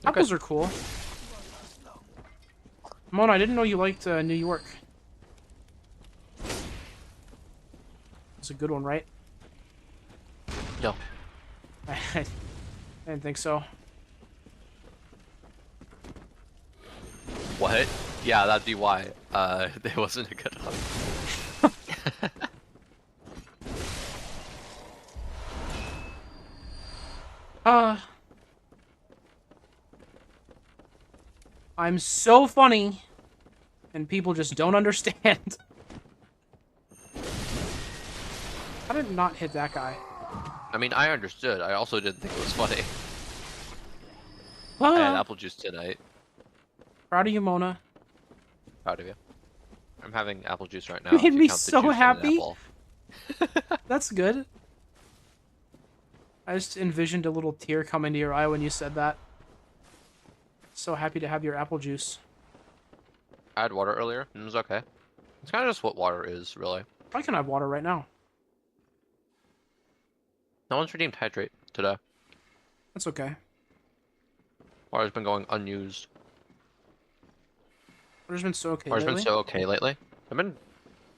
Apples are cool. Mona, I didn't know you liked New York. It's a good one, right? No. I didn't think so. What? Yeah, that'd be why. It wasn't a good one. I'm so funny, and people just don't understand. How did it not hit that guy? I mean, I understood. I also didn't think it was funny. I had apple juice tonight. Proud of you, Mona. Proud of you. I'm having apple juice right now. You if made me count the so juice in an happy. apple. That's good. I just envisioned a little tear come into your eye when you said that. So happy to have your apple juice. I had water earlier, and it was okay. It's kind of just what water is, really. I can have water right now. No one's redeemed hydrate today. That's okay. Water's been going unused. Water's been so okay Water's lately. been so okay lately. I've been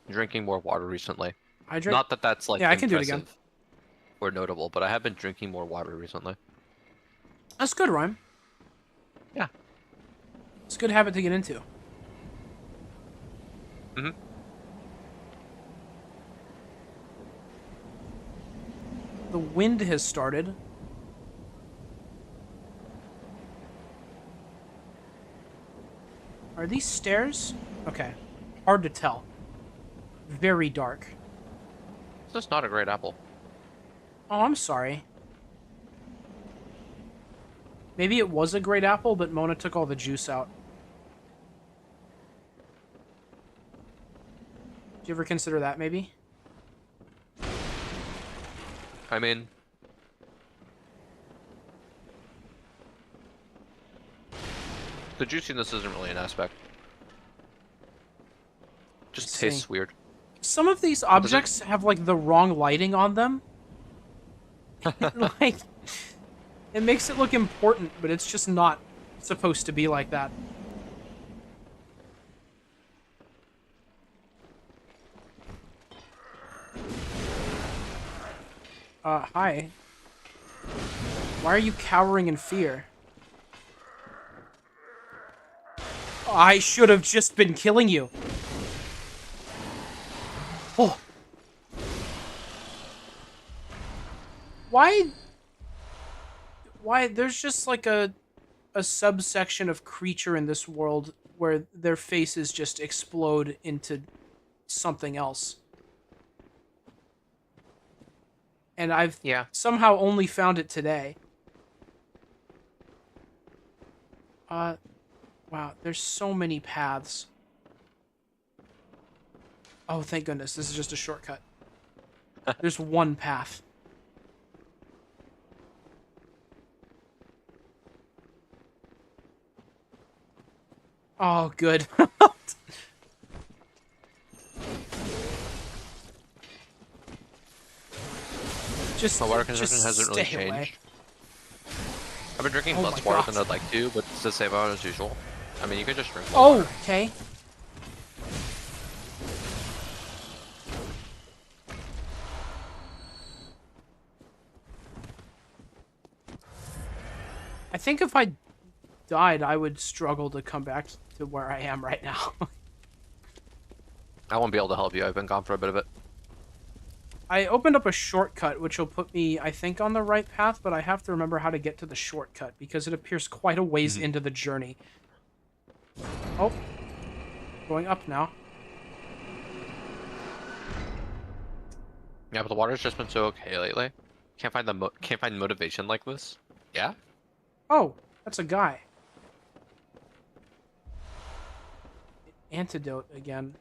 drinking more water recently. Hydrate. Not that that's like Yeah, I can do it again. impressive or notable, but I have been drinking more water recently. That's good, Rhyme. Yeah. It's a good habit to get into. Mm-hmm. The wind has started. Are these stairs? Okay. Hard to tell. Very dark. This is not a great apple. Oh, I'm sorry. Maybe it was a great apple, but Mona took all the juice out. Do you ever consider that, maybe? I mean, the juiciness isn't really an aspect. Just I see. tastes weird. Some of these objects have, like, the wrong lighting on them. Like, it makes it look important, but it's just not supposed to be like that. Hi. Why are you cowering in fear? I should have just been killing you. Oh. Why? There's just like a subsection of creature in this world where their faces just explode into something else. And I've Yeah. somehow only found it today. Wow, there's so many paths. Oh, thank goodness, this is just a shortcut. There's one path. Oh, good. Just, My water consumption just hasn't really stay away. changed. I've been drinking Oh less my water God. than I'd like to, but it's the same amount as usual. I mean, you could just drink more Oh, water. okay. I think if I died, I would struggle to come back to where I am right now. I won't be able to help you. I've been gone for a bit of it. I opened up a shortcut, which will put me, I think, on the right path, but I have to remember how to get to the shortcut, because it appears quite a ways into the journey. Oh. Going up now. Yeah, but the water's just been so okay lately. Can't find motivation like this. Yeah? Oh, that's a guy. Antidote again.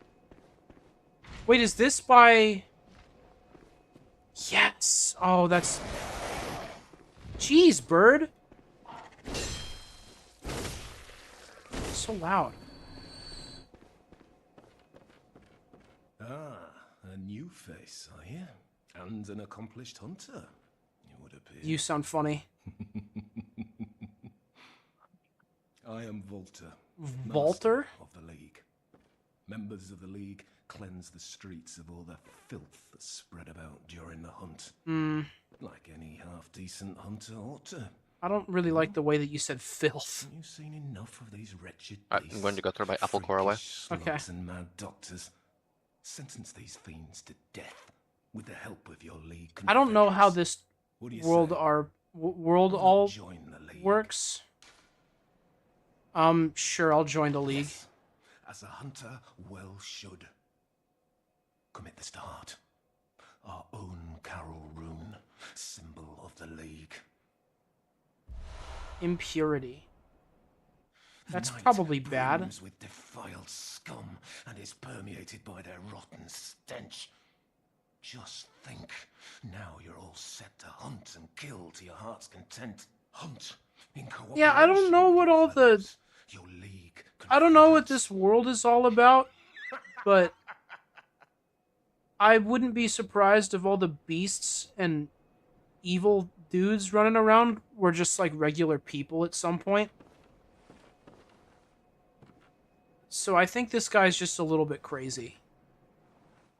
Wait, is this by... Yes! Oh, that's... Jeez, bird! So loud. Ah, a new face, are you? And an accomplished hunter, it would appear. You sound funny. I am Volter. Volter? Master of the League. Members of the League cleanse the streets of all the filth that's spread about during the hunt. Like any half-decent hunter ought to. I don't really like the way that you said filth. You've seen enough of these wretched Alright, I'm going to go throw my apple core away. freakish Okay. slugs and mad doctors. Sentence these fiends to death with the help of your League. I don't know how confederates. this What do you world say? world Why not all join the League? works. Sure, I'll join the League. Yes, as a hunter well should. Commit this to heart. Our own Carol rune, symbol of the League. Impurity. That's The night probably bad. brims with defiled scum and is permeated by their rotten stench. Just think, now you're all set to hunt and kill to your heart's content. Hunt in cooperation. Yeah, I don't know what all with the... others, your League. I don't know what confederates. this world is all about, but I wouldn't be surprised if all the beasts and evil dudes running around were just like regular people at some point. So I think this guy's just a little bit crazy.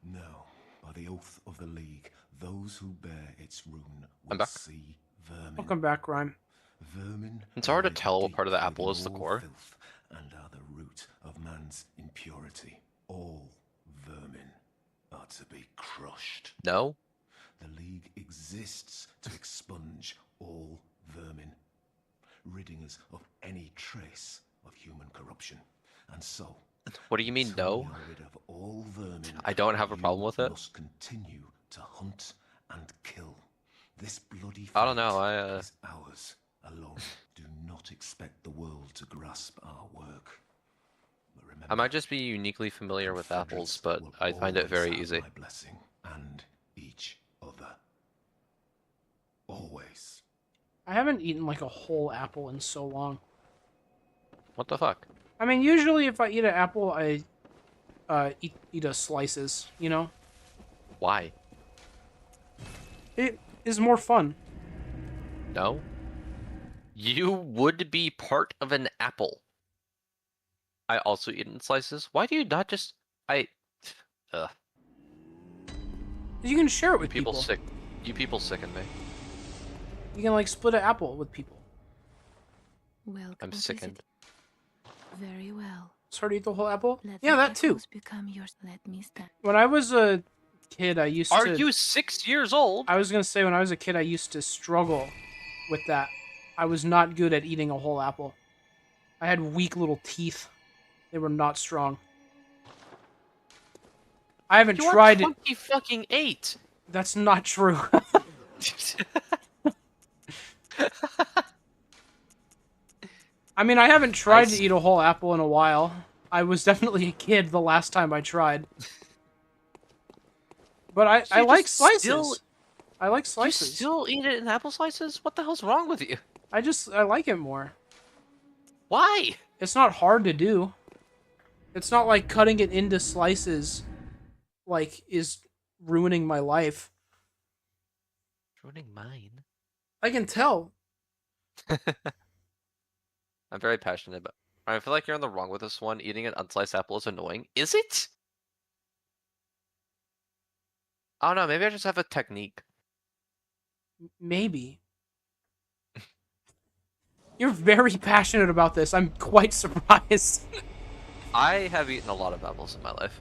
No, by the oath of the League, those who bear its rune I'm will back. see vermin. Welcome back, Rhyme. Vermin. It's hard to live tell what part of the deep apple within is the all core. filth and are the root of man's impurity. All vermin are to be crushed. No? The League exists to expunge all vermin, ridding us of any trace of human corruption. And so, What do you mean, until no? we are rid of all vermin, I don't have a problem you with it. must continue to hunt and kill. This bloody I don't know, fight is ours alone. Do not expect the world to grasp our work. But remember, I might just be uniquely familiar with apples, but will I find it always very have easy. My blessing and each other. Always. I haven't eaten like a whole apple in so long. What the fuck? I mean, usually if I eat an apple, I eat a slices, you know? Why? It is more fun. No? You would be part of an apple. I also eat in slices. Why do you not just... Ugh. You can share it You with people people. sick. You people sicken me. You can like split an apple with people. Welcome. I'm sickened. Very well. It's hard to eat the whole apple? Let Yeah, the that too. apples become yours. Let me stand. When I was a kid, I used Are to... you 6 years old? I was gonna say, when I was a kid, I used to struggle with that. I was not good at eating a whole apple. I had weak little teeth. They were not strong. I haven't You tried are it. 28. That's not true. I mean, I haven't tried to eat a whole apple in a while. I was definitely a kid the last time I tried. But I You like just still- slices. I like You slices. still eat it in apple slices? What the hell's wrong with you? I like it more. Why? It's not hard to do. It's not like cutting it into slices like is ruining my life. Ruining mine. I can tell. I'm very passionate about. I feel like you're in the wrong with this one. Eating an unsliced apple is annoying. Is it? I don't know. Maybe I just have a technique. Maybe. You're very passionate about this. I'm quite surprised. I have eaten a lot of apples in my life.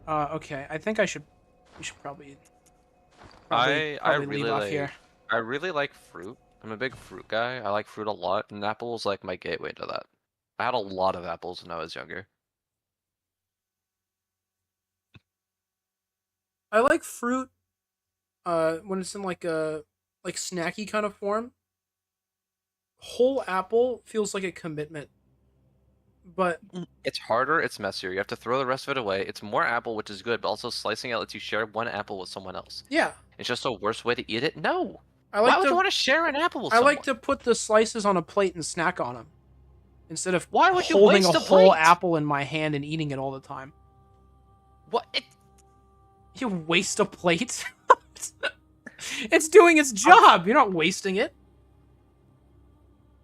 Okay. I think we should probably I really leave off like. here. I really like fruit. I'm a big fruit guy. I like fruit a lot, and apple is like my gateway to that. I had a lot of apples when I was younger. I like fruit when it's in like a snacky kind of form. Whole apple feels like a commitment. But It's harder, it's messier. You have to throw the rest of it away. It's more apple, which is good, but also slicing it lets you share one apple with someone else. yeah, It's just a worse way to eat it? No! I Why like would to you want to share an apple with I someone? like to put the slices on a plate and snack on them instead of Why would you holding waste a a whole plate? apple in my hand and eating it all the time. What? You waste a plate? It's doing its job. You're not wasting it.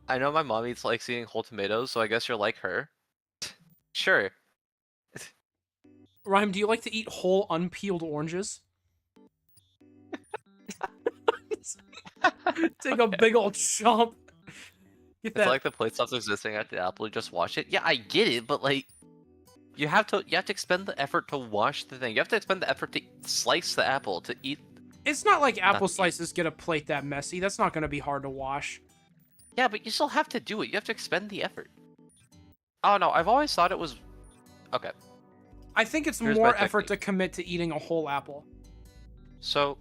I know my mom eats like eating whole tomatoes, so I guess you're like her. Sure. Rhyme, do you like to eat whole unpeeled oranges? Take a big old chomp. Get It's that. like the plate stops existing at the apple, you just wash it. Yeah, I get it, but like you have to expend the effort to wash the thing. You have to expend the effort to slice the apple, to eat. It's not like apple Not- slices get a plate that messy. That's not going to be hard to wash. Yeah, but you still have to do it. You have to expend the effort. Oh no, I've always thought it was okay. I think it's Here's more my effort to technique. commit to eating a whole apple. So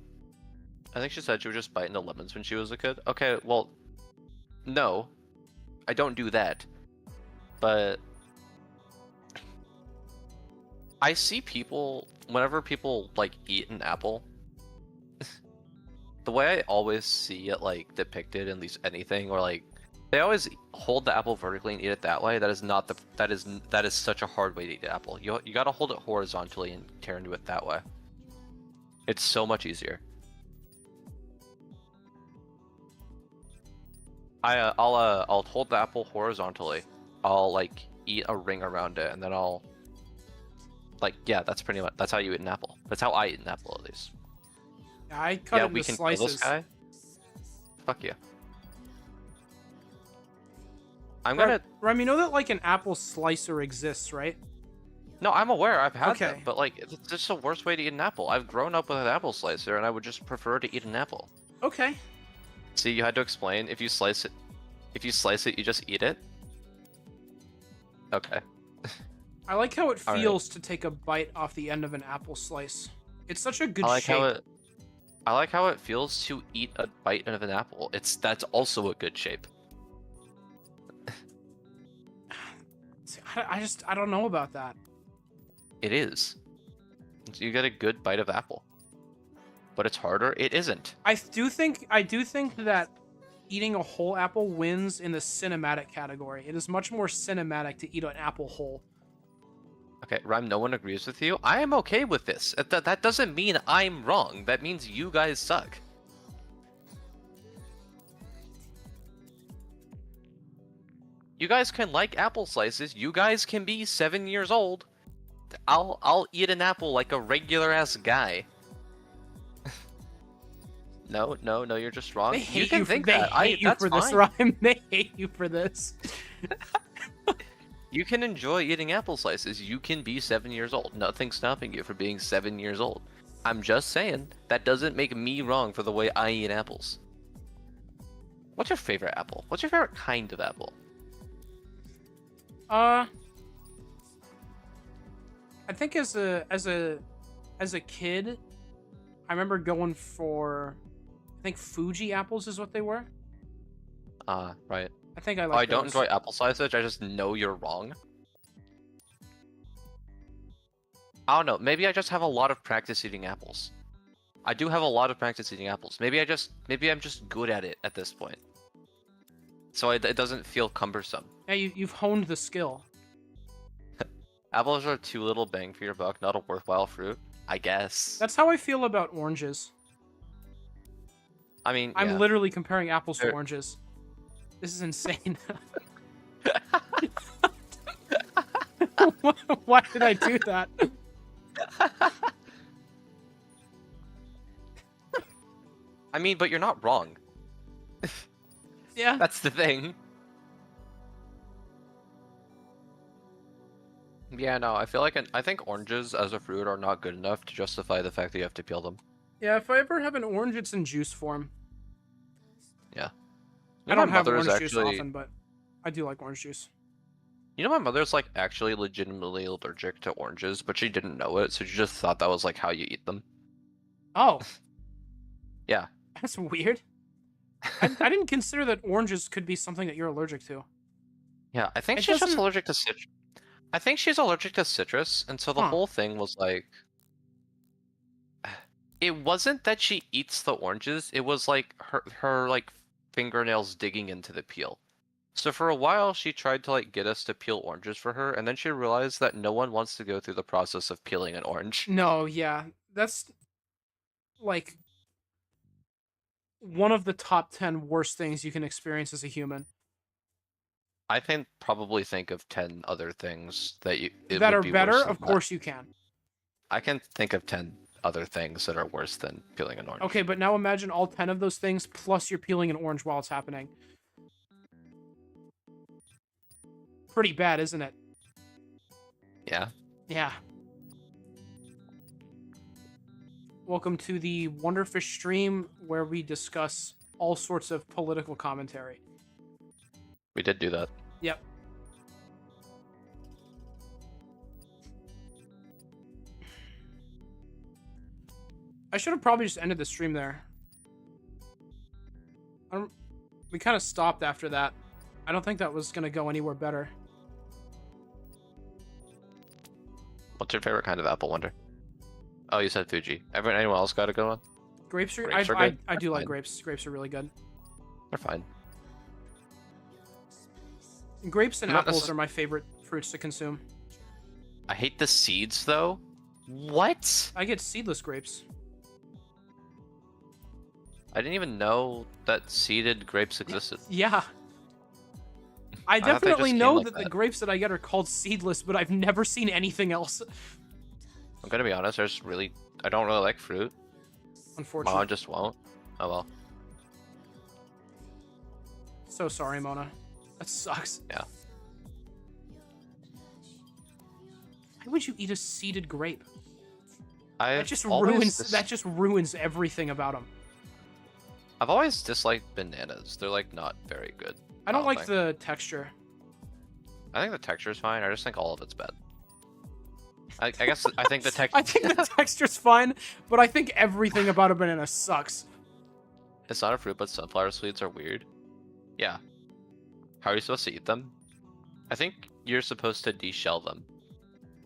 I think she said she would just bite into lemons when she was a kid. Okay, well no. I don't do that. But I see people whenever people like eat an apple, the way I always see it like depicted in these anything or like they always hold the apple vertically and eat it that way. That is not the that is such a hard way to eat an apple. You gotta hold it horizontally and tear into it that way. It's so much easier. I'll hold the apple horizontally. I'll like eat a ring around it, and then I'll like that's pretty much that's how you eat an apple. That's how I eat an apple at least. I cut it we into can kill this slices. guy. Fuck yeah. I'm gonna. Rhyme, you know that like an apple slicer exists, right? No, I'm aware. I've had Okay. them, but like it's just the worst way to eat an apple. I've grown up with an apple slicer, and I would just prefer to eat an apple. Okay. See, you had to explain. If you slice it, you just eat it. Okay. I like how it All right. feels to take a bite off the end of an apple slice. It's such a good I like shape. I like how it feels to eat a bite of an apple. That's also a good shape. See, I don't know about that. It is. You get a good bite of apple. But it's harder. It isn't. I do think that eating a whole apple wins in the cinematic category. It is much more cinematic to eat an apple whole. Okay, Rhyme, no one agrees with you. I am okay with this. That doesn't mean I'm wrong. That means you guys suck. You guys can like apple slices. You guys can be 7 years old. I'll eat an apple like a regular ass guy. No, you're just wrong. They hate you can you. think They that. hate you That's for this, fine. Rhyme. They hate you for this. You can enjoy eating apple slices. You can be 7 years old. Nothing's stopping you from being 7 years old. I'm just saying that doesn't make me wrong for the way I eat apples. What's your favorite apple? What's your favorite kind of apple? I think as a as a kid, I remember going for, I think Fuji apples is what they were. Right. I think I Oh, like I don't those. enjoy apple sausage. I just know you're wrong. I don't know. Maybe I just have a lot of practice eating apples. I do have a lot of practice eating apples. Maybe I'm just good at it at this point. So it doesn't feel cumbersome. Yeah, you've honed the skill. Apples are too little bang for your buck, not a worthwhile fruit, I guess. That's how I feel about oranges. I mean, I'm yeah. literally comparing apples to They're- oranges. This is insane. Why did I do that? I mean, but you're not wrong. Yeah. That's the thing. Yeah, no, I feel like I think oranges as a fruit are not good enough to justify the fact that you have to peel them. Yeah, if I ever have an orange, it's in juice form. Yeah. I don't have mother's orange juice actually- often, but I do like orange juice. You know, my mother's like actually legitimately allergic to oranges, but she didn't know it, so she just thought that was like how you eat them. Oh. Yeah. That's weird. I didn't consider that oranges could be something that you're allergic to. Yeah, I think It she's just doesn't- allergic to citrus. I think she's allergic to citrus, and so the Huh. whole thing was like, it wasn't that she eats the oranges, it was like her like fingernails digging into the peel. So for a while she tried to like get us to peel oranges for her, and then she realized that no one wants to go through the process of peeling an orange. No, yeah. That's like one of the top 10 worst things you can experience as a human. I can probably think of 10 other things that it That would are be better? worse than Of that. course you can. I can think of 10 other things that are worse than peeling an orange. Okay, but now imagine all 10 of those things plus you're peeling an orange while it's happening. Pretty bad, isn't it? Yeah. Yeah. Welcome to the Wonderfish stream where we discuss all sorts of political commentary. We did do that. Yep. I should have probably just ended the stream there. We kind of stopped after that. I don't think that was going to go anywhere better. What's your favorite kind of apple, Wonder? Oh, you said Fuji. Anyone else got to go on? Grapes are, Grapes are I good. do They're like fine. grapes. Grapes are really good. They're fine. Grapes and Not apples are my favorite fruits to consume. I hate the seeds, though. What? I get seedless grapes. I didn't even know that seeded grapes existed. Yeah. I thought they definitely just came know like that the that. grapes that I get are called seedless, but I've never seen anything else. I'm gonna be honest, I don't really like fruit. Unfortunately. Mom just won't. Oh well. So sorry, Mona. That sucks. Yeah. Why would you eat a seeded grape? I've That just always ruins. dis- That just ruins everything about them. I've always disliked bananas. They're like not very good. I don't like think. the texture. I think the texture's fine. I just think all of it's bad. I guess I think the I texture. think the texture's fine, but I think everything about a banana sucks. It's not a fruit, but sunflower seeds are weird. Yeah. How are you supposed to eat them? I think you're supposed to deshell them.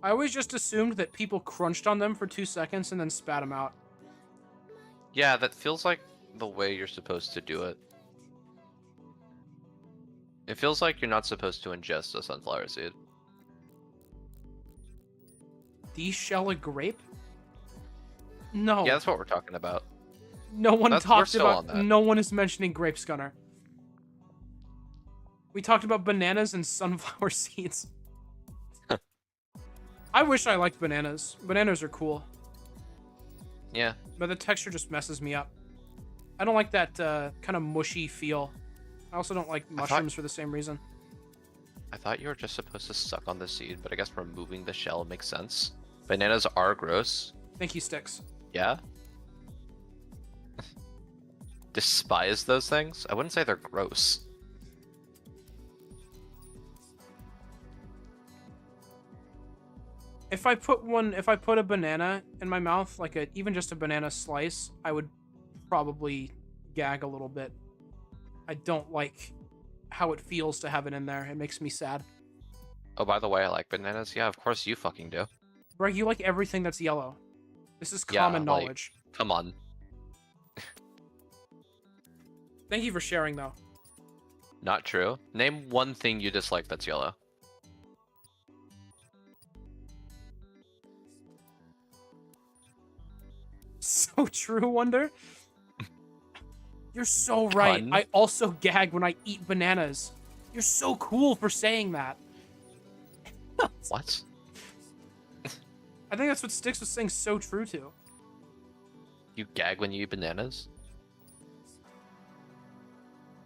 I always just assumed that people crunched on them for 2 seconds and then spat them out. Yeah, that feels like the way you're supposed to do it. It feels like you're not supposed to ingest a sunflower seed. Deshell a grape? No. Yeah, that's what we're talking about. No one we're talked still about. on that. No one is mentioning grapes, Gunnar. We talked about bananas and sunflower seeds. I wish I liked bananas. Bananas are cool, Yeah. but the texture just messes me up. I don't like that kind of mushy feel. I also don't like mushrooms for the same reason. I thought you were just supposed to suck on the seed, but I guess removing the shell makes sense. Bananas are gross. Thank you, Sticks. Yeah? Despise those things? I wouldn't say they're gross. If I put a banana in my mouth, like even just a banana slice, I would probably gag a little bit. I don't like how it feels to have it in there. It makes me sad. Oh, by the way, I like bananas. Yeah, of course you fucking do. Greg, you like everything that's yellow. This is Yeah, common like, knowledge. come on. Thank you for sharing, though. Not true. Name one thing you dislike that's yellow. So true, Wonder. You're so right. Pun. I also gag when I eat bananas. You're so cool for saying that. What? I think that's what Styx was saying so true to. You gag when you eat bananas?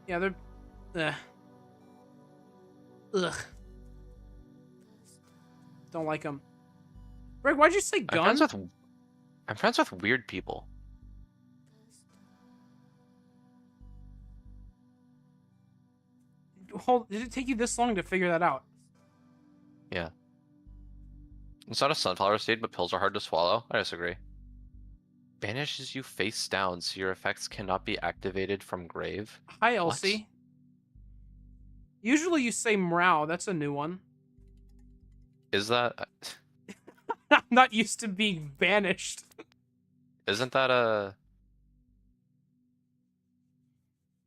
Yeah, they're... Ugh. Don't like them. Greg, why'd you say gun? I'm friends with weird people. Did it take you this long to figure that out? Yeah. It's not a sunflower seed, but pills are hard to swallow. I disagree. Banishes you face down, so your effects cannot be activated from grave. Hi, Elsie. Usually you say mrow. That's a new one. Is that... I'm not used to being banished. Isn't that a...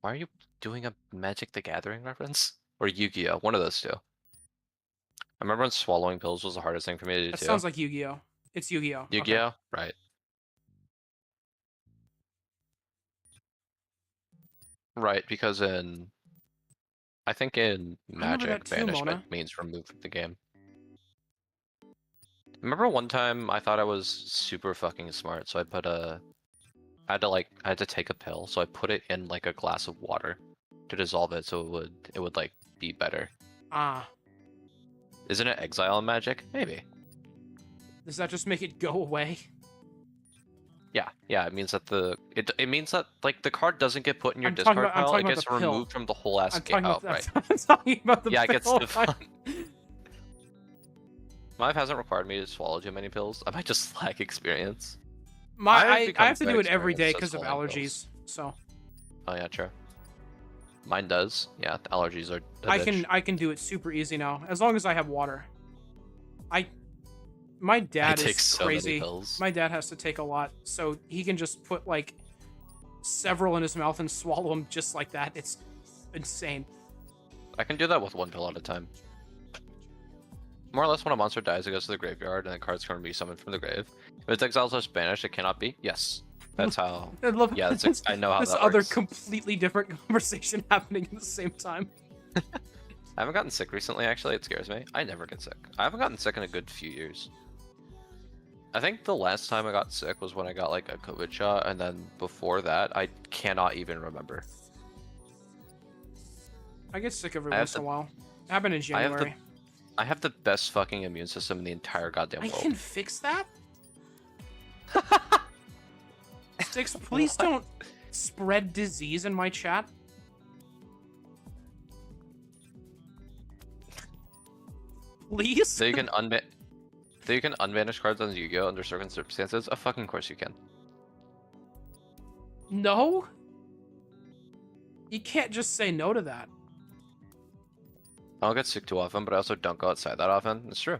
Why are you doing a Magic the Gathering reference? Or Yu-Gi-Oh! One of those two. I remember when swallowing pills was the hardest thing for me to do That too. sounds like Yu-Gi-Oh! It's Yu-Gi-Oh! Yu-Gi-Oh! Okay. Right. Right, because I think in remember Magic, that too, banishment Mona. means remove from the game. Remember one time I thought I was super fucking smart, so I had to take a pill, so I put it in like a glass of water to dissolve it, so it would like be better. Ah. Isn't it exile in Magic? Maybe. Does that just make it go away? Yeah. It means that it means that like the card doesn't get put in your I'm talking discard about- I'm pile. talking It about gets the pill. removed from the whole ass I'm game. talking Oh, about right. I'm talking about the Yeah, it gets pill. the fun. Life hasn't required me to swallow too many pills. I might just lack experience. I become have to do very it every day experienced because at of swallowing allergies. So Oh yeah, true. Mine does. Yeah, the allergies are. I can do it super easy now as long as I have water. My dad take is so many crazy. pills. My dad has to take a lot, so he can just put like several in his mouth and swallow them just like that. It's insane. I can do that with one pill at a time. More or less, when a monster dies, it goes to the graveyard, and the cards can be summoned from the grave. If it's exiled or banished, it cannot be. Yes, that's how. I love Yeah, I know how this that other works. completely different conversation happening at the same time. I haven't gotten sick recently. Actually, it scares me. I never get sick. I haven't gotten sick in a good few years. I think the last time I got sick was when I got like a COVID shot, and then before that, I cannot even remember. I get sick every I have once in a to- while. It happened in I have January. I have the best fucking immune system in the entire goddamn I world. can fix that? Six, please don't spread disease in my chat. Please? So you can unbanish cards on Yu-Gi-Oh! Under certain circumstances? Of fucking course you can. No? You can't just say no to that. I don't get sick too often, but I also don't go outside that often. It's true.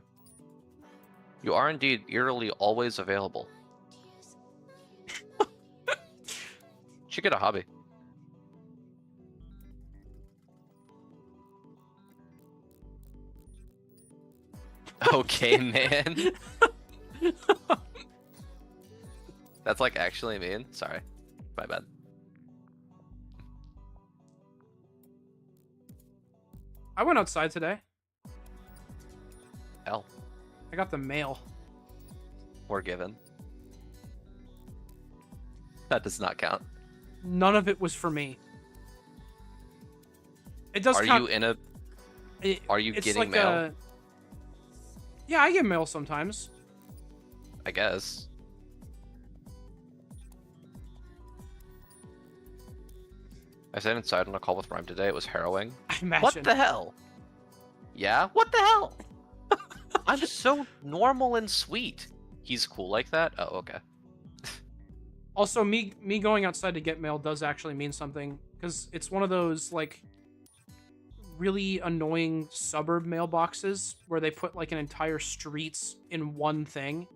You are indeed eerily always available. Should get a hobby. Okay, man. That's like actually mean. Sorry. My bad. I went outside today. L. I got the mail. We're given. That does not count. None of it was for me. It does Are count. you in a... It- Are you it's getting like mail? Yeah, I get mail sometimes. I guess. I sat inside on a call with Rhyme today. It was harrowing. I imagine. What the hell? Yeah? What the hell? I'm so normal and sweet. He's cool like that? Oh, okay. Also, me going outside to get mail does actually mean something, because it's one of those, like, really annoying suburb mailboxes where they put, like, an entire streets in one thing.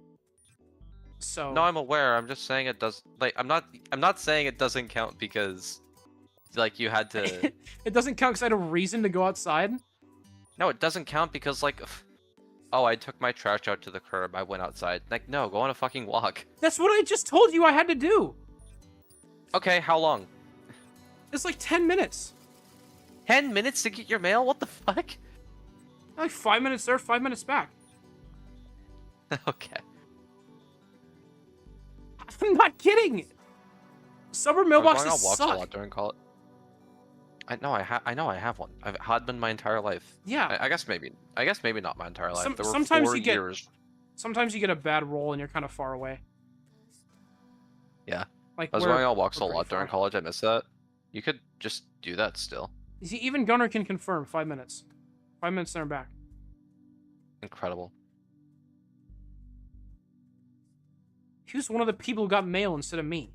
So... No, I'm aware. I'm just saying it does. Like, I'm not saying it doesn't count because, like, you had to. It doesn't count because I had a reason to go outside? No, it doesn't count because, like, oh, I took my trash out to the curb. I went outside. Like, no, go on a fucking walk. That's what I just told you I had to do! Okay, how long? It's like 10 minutes. 10 minutes to get your mail? What the fuck? Like 5 minutes there, 5 minutes back. Okay. I'm not kidding! Suburb I was mailboxes going on walks a suck. lot during college. I know I have one. I've had one my entire life. Yeah. I guess maybe not my entire life. There were sometimes 4 you get- years. Sometimes you get a bad roll and you're kind of far away. Yeah. Like I was we're- going on walks a we're pretty lot during far. college. I missed that. You could just do that still. You see, even Gunnar can confirm 5 minutes. 5 minutes there and back. Incredible. He was one of the people who got mail instead of me.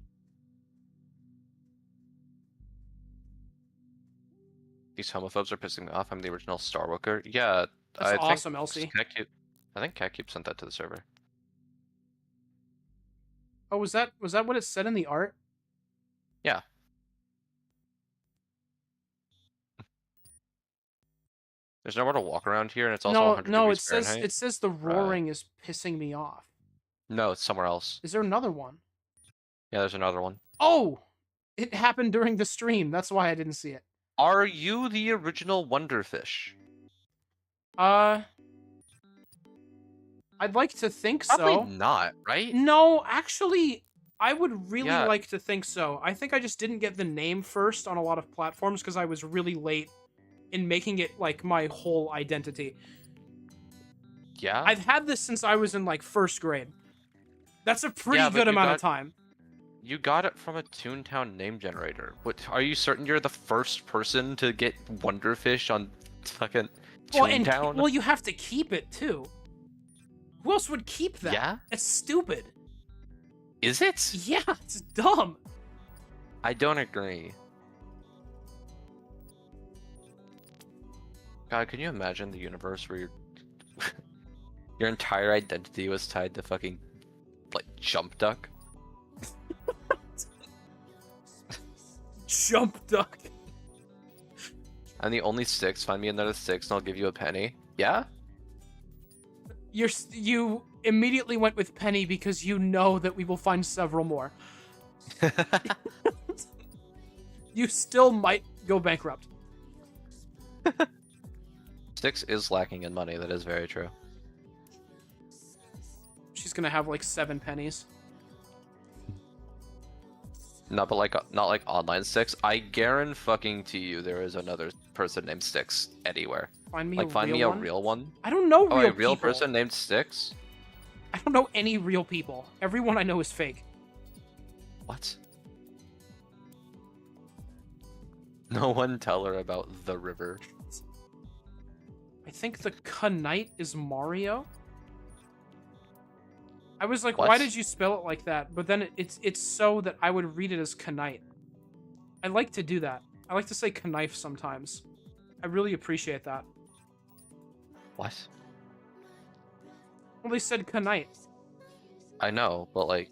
These homophobes are pissing me off. I'm the original Star Walker. Yeah, That's I awesome, think Elsie. I think CatCube sent that to the server. Oh, was that what it said in the art? Yeah. There's nowhere to walk around here, and it's also 100 no, degrees it says Fahrenheit. it says the roaring is pissing me off. No, it's somewhere else. Is there another one? Yeah, there's another one. Oh, it happened during the stream. That's why I didn't see it. Are you the original Wonderfish? I'd like to think Probably so. not, right? No, actually, I would really Yeah. like to think so. I think I just didn't get the name first on a lot of platforms because I was really late in making it like my whole identity. Yeah. I've had this since I was in like first grade. That's a pretty Yeah, but good you amount of got- time. You got it from a Toontown name generator. What? Are you certain you're the first person to get Wonderfish on fucking Toontown? Well, you have to keep it too. Who else would keep that? Yeah? It's stupid. Is it? Yeah, it's dumb. I don't agree. God, can you imagine the universe where your entire identity was tied to fucking like jump duck? Jump duck. I'm the only 6. Find me another 6 and I'll give you a penny. Yeah? You immediately went with Penny because you know that we will find several more. You still might go bankrupt. 6 is lacking in money. That is very true. She's gonna have like 7 pennies. Not but like not like online 6. I guarantee you there is another person named 6 anywhere. Find me Like a find real me a one? real one. I don't know Oh, real a real people. person named 6? I don't know any real people. Everyone I know is fake. What? No one tell her about the river. I think the Knight is Mario. I was like, What? why did you spell it like that? But then it's so that I would read it as Knight. I like to do that. I like to say knife sometimes. I really appreciate that. What? Well, they said Knight. I know, but like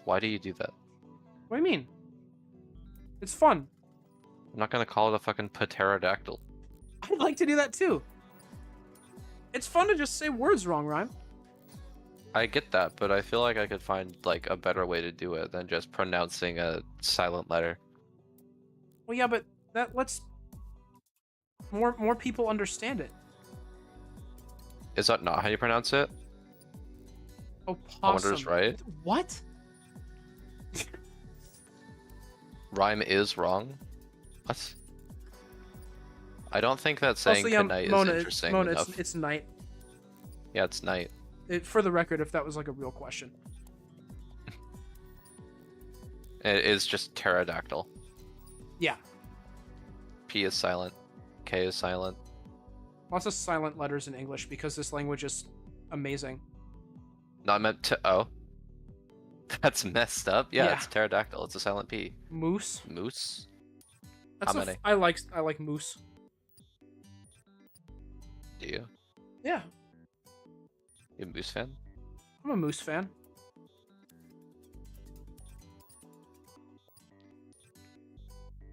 why do you do that? What do you mean? It's fun. I'm not gonna call it a fucking pterodactyl. I'd like to do that too. It's fun to just say words wrong, Rhyme. I get that, but I feel like I could find like a better way to do it than just pronouncing a silent letter. Well, yeah, but that lets more people understand it. Is that not how you pronounce it? Opossum. Wonder's right. What? Rhyme is wrong? What? I don't think that saying Also, yeah, knight Mona, is interesting Mona, enough. it's night. Yeah, it's night. For the record, if that was like a real question. It is just pterodactyl. Yeah. P is silent. K is silent. Lots of silent letters in English because this language is amazing. No, I meant to. Oh, that's messed up. Yeah, Yeah. it's pterodactyl. It's a silent P. Moose. Moose. That's How many? I like moose. Do you? Yeah, You a moose fan? I'm a moose fan.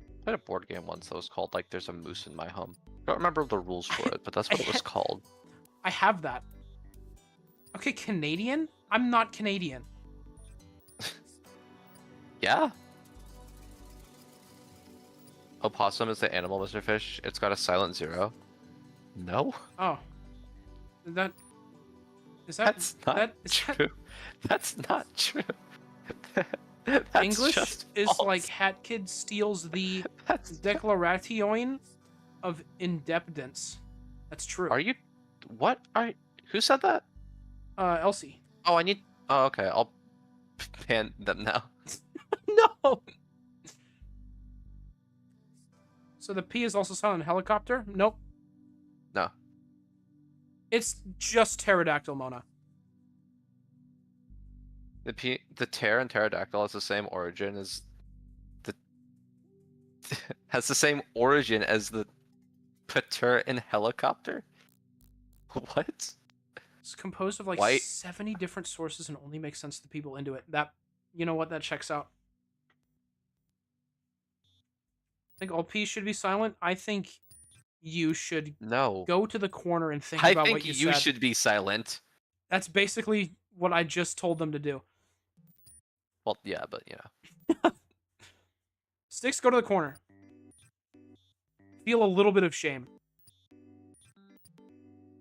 I played a board game once that was called like "There's a Moose in My Home." I don't remember the rules for it, but that's what it was called. I have that. Okay, Canadian? I'm not Canadian. Yeah. Opossum is the animal, Mr. Fish. It's got a silent 0. No, Oh. That is that that's not that is that true. That's not true. That's English just is false. like Hat Kid steals the That's... Declaration of Independence. That's true. Are you? What are? Who said that? Elsie. Oh, I need. Oh, okay. I'll ban them now. No. So the P is also silent in helicopter? Nope. No. It's just pterodactyl, Mona. The tear and pterodactyl has the same origin as the has the same origin as the pater in helicopter. What? It's composed of like White. 70 different sources and only makes sense to the people into it. That, you know what, that checks out. I think all P's should be silent. I think you should No. go to the corner and think I about think what you you said. should be silent. That's basically what I just told them to do. Well, yeah, but you know. Sticks, go to the corner. Feel a little bit of shame.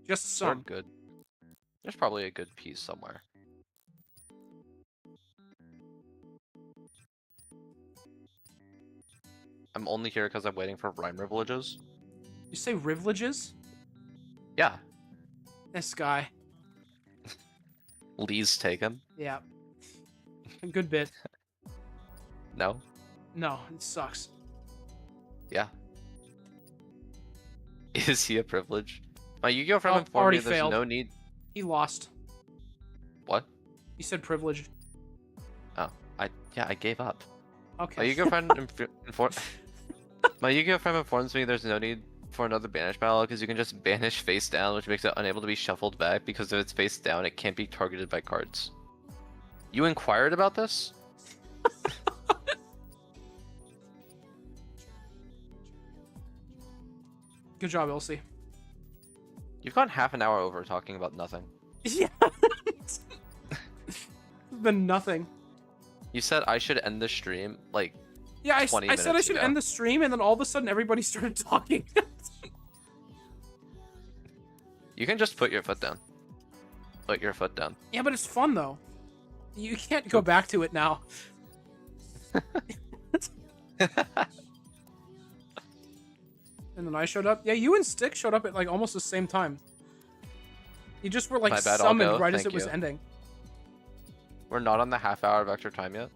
Just They're some. good. There's probably a good piece somewhere. I'm only here because I'm waiting for rhyme privileges. You say privileges? Yeah, This guy. Lee's taken. Yeah. A good bit. No. No, it sucks. Yeah. Is he a privilege? My Yu-Gi-Oh friend Oh, informed already me there's failed. no need. He lost. What? He said privileged. Oh, I gave up. Okay. My Yu-Gi-Oh friend My Yu-Gi-Oh friend informs me there's no need for another banish battle because you can just banish face down, which makes it unable to be shuffled back because if it's face down, it can't be targeted by cards. You inquired about this? Good job, Elsie. You've gone half an hour over talking about nothing. Yeah. It's been nothing. You said I should end the stream like Yeah, I 20 said I minutes should ago. end the stream, and then all of a sudden everybody started talking. You can just put your foot down. Put your foot down. Yeah, but it's fun though. You can't go back to it now. And then I showed up. Yeah, you and Stick showed up at like almost the same time. You just were like My bad, I'll summoned go. right as Thank it was you. ending. We're not on the half hour of extra time yet.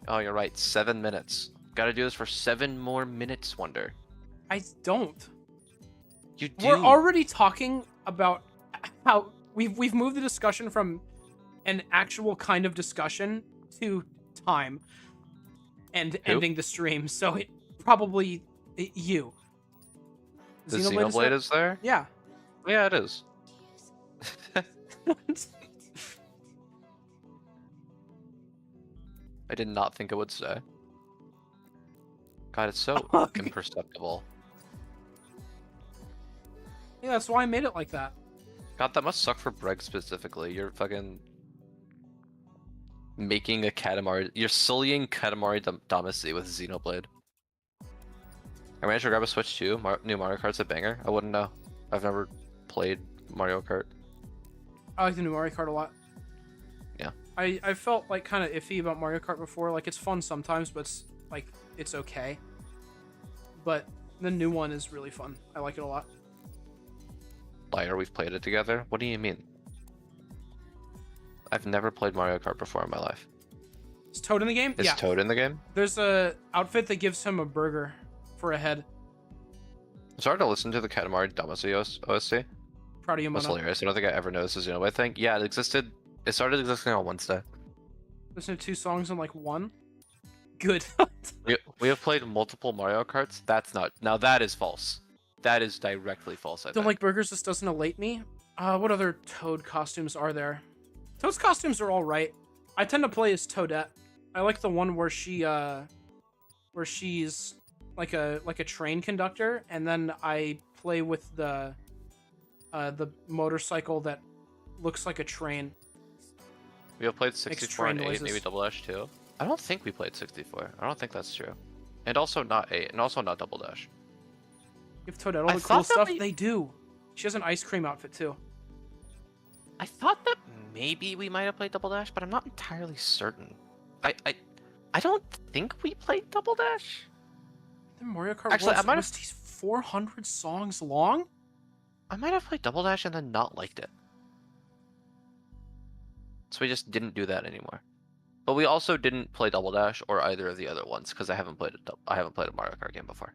Oh, you're right. 7 minutes. Gotta do this for 7 more minutes, Wonder. I don't. You do. We're already talking about how we've moved the discussion from an actual kind of discussion to time and Who? ending the stream. So it probably you. The Xenoblade Xenoblade is there? Yeah. Yeah, it is. I did not think it would say. God, it's so Okay. imperceptible. Yeah, that's why I made it like that. God, that must suck for Breg specifically. You're fucking making a Katamari. You're sullying Katamari Damacy with Xenoblade. I managed to grab a Switch too. New Mario Kart's a banger. I wouldn't know. I've never played Mario Kart. I like the new Mario Kart a lot. Yeah. I felt like kind of iffy about Mario Kart before. Like it's fun sometimes, but it's like it's okay. But the new one is really fun. I like it a lot. Liar, we've played it together? What do you mean? I've never played Mario Kart before in my life. Is Toad in the game? Is Yeah. Toad in the game? There's a outfit that gives him a burger for a head. It's hard to listen to the Katamari Damacy OST. Proud of you, That's Mona. hilarious. I don't think I ever noticed this Xenoblade thing. Yeah, it existed. It started existing on Wednesday. Listen to 2 songs in like 1. Good. We have played multiple Mario Karts. That's not. Now that is false. That is directly false, I Don't think. like burgers. This doesn't elate me. What other Toad costumes are there? Toad's costumes are all right. I tend to play as Toadette. I like the one where she's like a train conductor, and then I play with the motorcycle that looks like a train. We have played Makes 64 train and 8, noises. maybe Double Dash 2. I don't think we played 64. I don't think that's true. And also not 8, and also not Double Dash. Give Toadette all I the thought cool that stuff. we- They do. She has an ice cream outfit too. I thought that maybe we might have played Double Dash, but I'm not entirely certain. I don't think we played Double Dash. The Mario Kart Actually, I was, might have- was these 400 songs long? I might have played Double Dash and then not liked it. So we just didn't do that anymore. But we also didn't play Double Dash or either of the other ones because I haven't played a Mario Kart game before.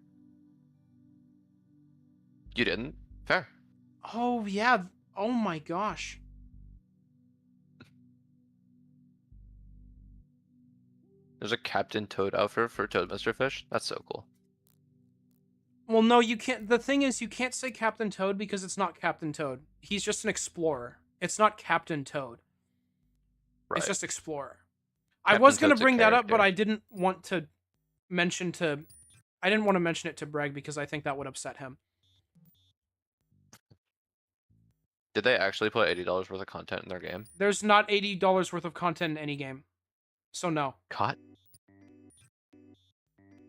You didn't? Fair. Oh yeah. Oh my gosh. There's a Captain Toad outfit for Toad Mr. Fish. That's so cool. Well, no, you can't. The thing is, you can't say Captain Toad because it's not Captain Toad. He's just an explorer. It's not Captain Toad. Right. It's just explorer. I Captain was gonna Toad's a bring that up, but character. I didn't want to mention to. I didn't want to mention it to Breg because I think that would upset him. Did they actually put $80 worth of content in their game? There's not $80 worth of content in any game, so no. Caught?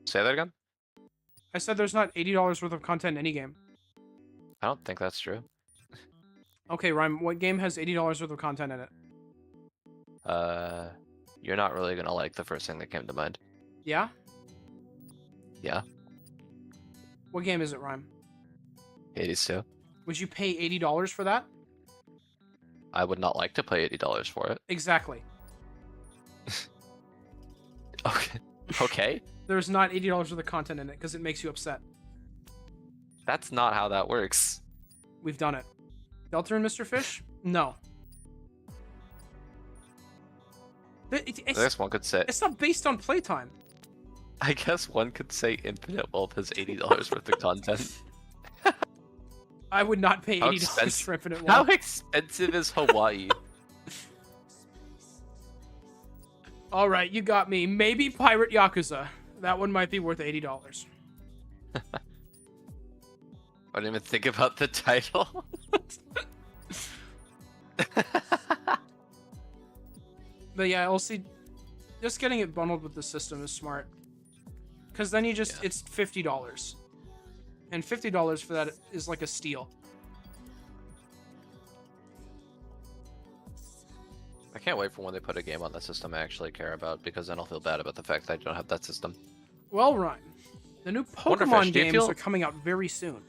Say that again? I said there's not $80 worth of content in any game. I don't think that's true. Okay, Rhyme, what game has $80 worth of content in it? You're not really gonna like the first thing that came to mind. Yeah? Yeah. What game is it, Rhyme? 82. Would you pay $80 for that? I would not like to pay $80 for it. Exactly. Okay. Okay. There's not $80 worth of content in it because it makes you upset. That's not how that works. We've done it. Delta and Mr. Fish? No. I guess one could say. It's not based on playtime. I guess one could say Infinite Wealth has $80 worth of content. I would not pay How $80 expensive- for Infinite How Wealth. expensive is Hawaii? All right, you got me. Maybe Pirate Yakuza. That one might be worth $80. I didn't even think about the title. But yeah, I'll see. Just getting it bundled with the system is smart. Because then you just, it's $50. And $50 for that is like a steal. I can't wait for when they put a game on the system I actually care about, because then I'll feel bad about the fact that I don't have that system. Well, Ryan, the new Wonderfish, Pokemon do you games feel- are coming out very soon.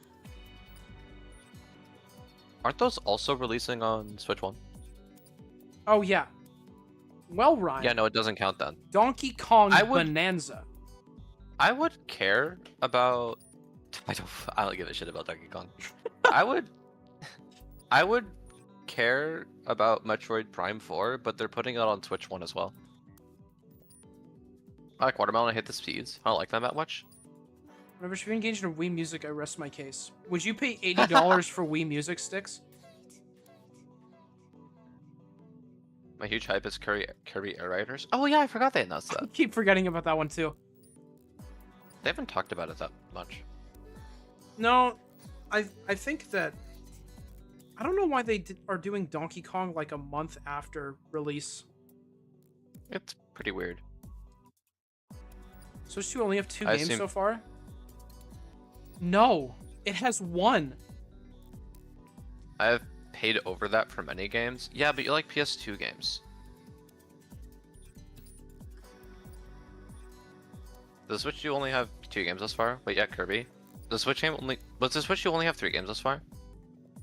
Aren't those also releasing on Switch 1? Oh, yeah. Well, Ryan, Yeah, no, it doesn't count then. Donkey Kong I would- Bonanza. I would care about. I don't give a shit about Donkey Kong. I would care about Metroid Prime 4, but they're putting it on Switch 1 as well. I like Watermelon, I hate the speeds. I don't like them that much. Whenever you've engaged in Wii Music, I rest my case. Would you pay $80 for Wii Music sticks? My huge hype is Kirby Air Riders. Oh yeah, I forgot they announced I that. keep forgetting about that one too. They haven't talked about it that much. No, I think that I don't know why they are doing Donkey Kong like a month after release. It's pretty weird. Switch 2 only have 2 I games assume- so far? No, it has 1. I have paid over that for many games. Yeah, but you like PS2 games. Does Switch 2 only have 2 games thus far? Wait, yeah, Kirby. Does Switch game only? Does the Switch 2 only have 3 games thus far?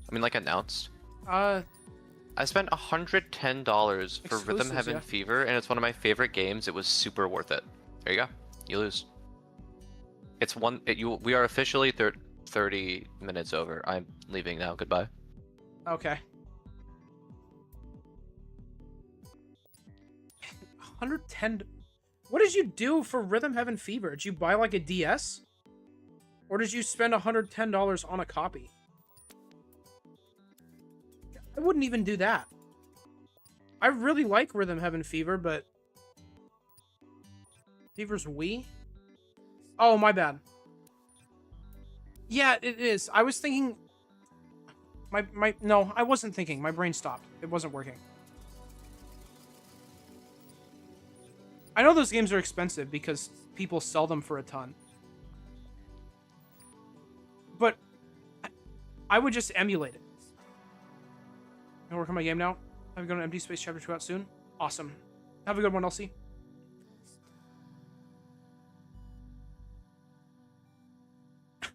I mean, like announced. Uh, I spent $110 for Rhythm Exclusives, Heaven yeah. Fever, and it's one of my favorite games. It was super worth it. There you go. You lose. It's one. We are officially 30 minutes over. I'm leaving now. Goodbye. Okay. 110. What did you do for Rhythm Heaven Fever? Did you buy like a DS? Or did you spend $110 on a copy? I wouldn't even do that. I really like Rhythm Heaven Fever, but... Fever's Wii? Oh, my bad. Yeah, it is. I was thinking... No, I wasn't thinking. My brain stopped. It wasn't working. I know those games are expensive because people sell them for a ton. But I would just emulate it. I work on my game now. Have you got an Empty Space Chapter 2 out soon? Awesome. Have a good one, Elsie.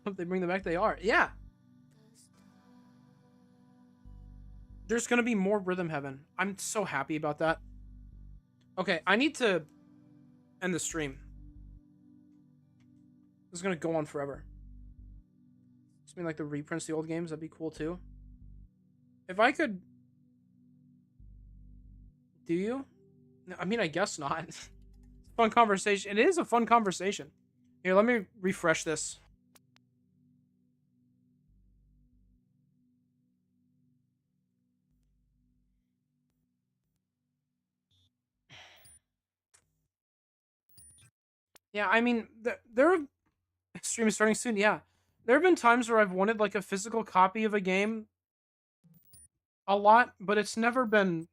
If they bring them back, they are. Yeah. There's going to be more Rhythm Heaven. I'm so happy about that. Okay, I need to end the stream. This is going to go on forever. Something like the reprints of the old games, that'd be cool too. If I could... Do you? I mean, I guess not. Fun conversation. It is a fun conversation. Here, let me refresh this. Yeah, I mean, there are... Stream is starting soon, yeah. There have been times where I've wanted, like, a physical copy of a game a lot, but it's never been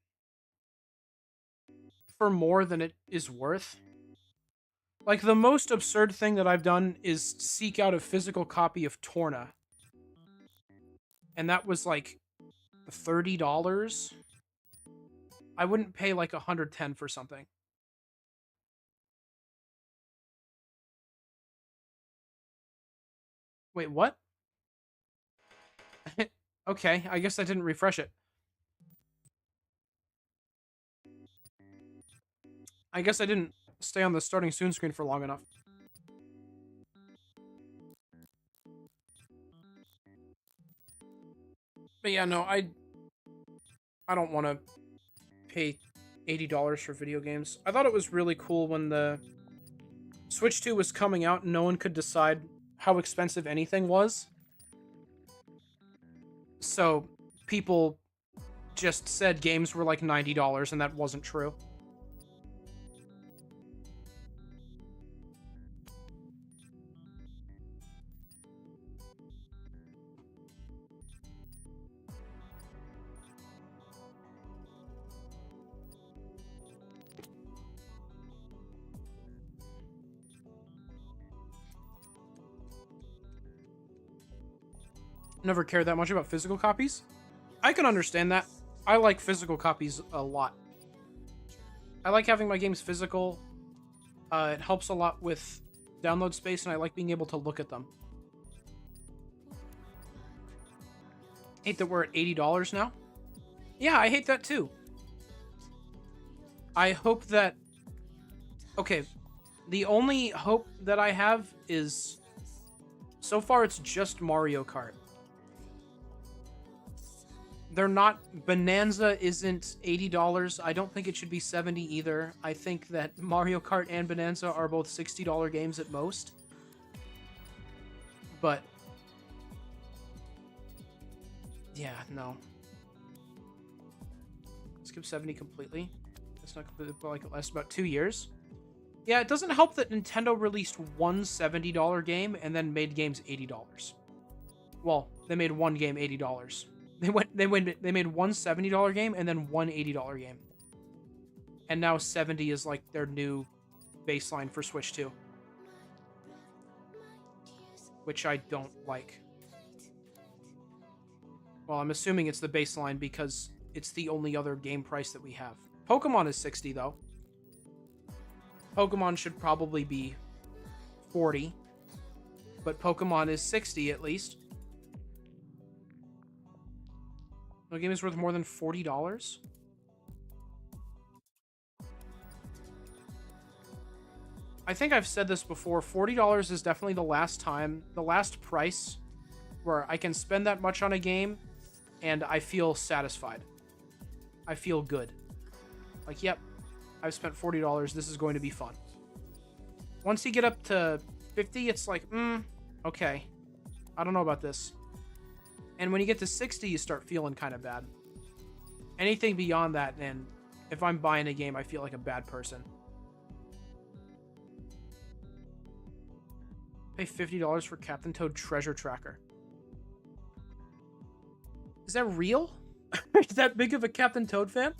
for more than it is worth. Like, the most absurd thing that I've done is seek out a physical copy of Torna. And that was, like, $30. I wouldn't pay, like, $110 for something. Wait, what? Okay, I guess I didn't refresh it. I guess I didn't stay on the starting soon screen for long enough. But yeah, no, I don't want to pay $80 for video games. I thought it was really cool when the Switch 2 was coming out and no one could decide how expensive anything was. So people just said games were like $90 and that wasn't true. Never cared that much about physical copies. I can understand that. I like physical copies a lot. I like having my games physical. It helps a lot with download space, and I like being able to look at them. Hate that we're at $80 now. Yeah, I hate that too. I hope that... Okay, the only hope that I have is... So far, it's just Mario Kart. They're not... Bonanza isn't $80. I don't think it should be $70 either. I think that Mario Kart and Bonanza are both $60 games at most. But... Yeah, no. Skip 70 completely. That's not completely, but like it lasts about 2 years. Yeah, it doesn't help that Nintendo released one $70 game and then made games $80. Well, they made one game $80. They made one $70 game and then one $80 game. And now 70 is like their new baseline for Switch 2. Which I don't like. Well, I'm assuming it's the baseline because it's the only other game price that we have. Pokemon is 60 though. Pokemon should probably be 40. But Pokemon is 60 at least. No game is worth more than $40? I think I've said this before. $40 is definitely the last price where I can spend that much on a game and I feel satisfied. I feel good. Like, yep, I've spent $40. This is going to be fun. Once you get up to 50, it's like, okay. I don't know about this. And when you get to 60, you start feeling kind of bad. Anything beyond that, and if I'm buying a game, I feel like a bad person. Pay $50 for Captain Toad Treasure Tracker. Is that real? Is that big of a Captain Toad fan?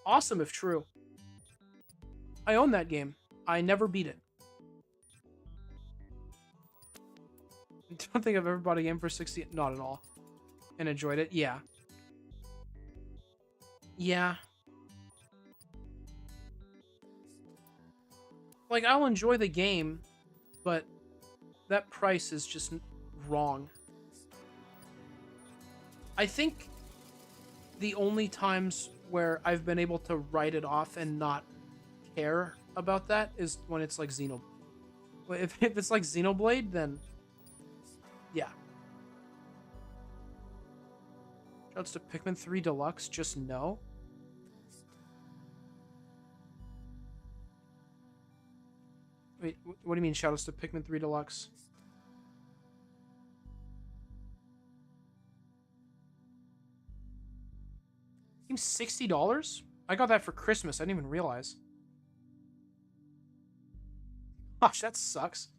Awesome if true. I own that game. I never beat it. I don't think I've ever bought a game for 60. Not at all. And enjoyed it. Yeah. Yeah. Like, I'll enjoy the game, but that price is just wrong. I think the only times where I've been able to write it off and not care about that is when it's like Xenoblade. If it's like Xenoblade, then yeah. Shouts to Pikmin 3 Deluxe, just no. Wait, what do you mean shoutouts to Pikmin 3 Deluxe? Seems $60? I got that for Christmas. I didn't even realize. Gosh, that sucks.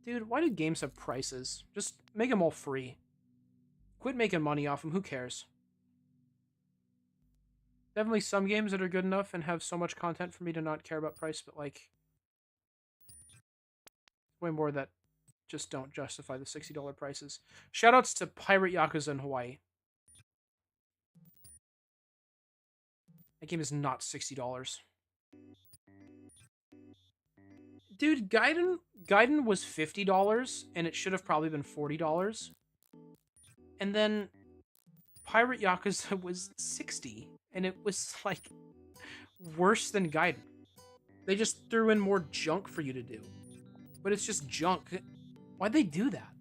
Dude, why do games have prices? Just make them all free. Quit making money off them. Who cares? Definitely some games that are good enough and have so much content for me to not care about price, but like way more that just don't justify the $60 prices. Shoutouts to Pirate Yakuza in Hawaii. That game is not $60. Dude, Gaiden was $50, and it should have probably been $40. And then Pirate Yakuza was $60, and it was, like, worse than Gaiden. They just threw in more junk for you to do. But it's just junk. Why'd they do that?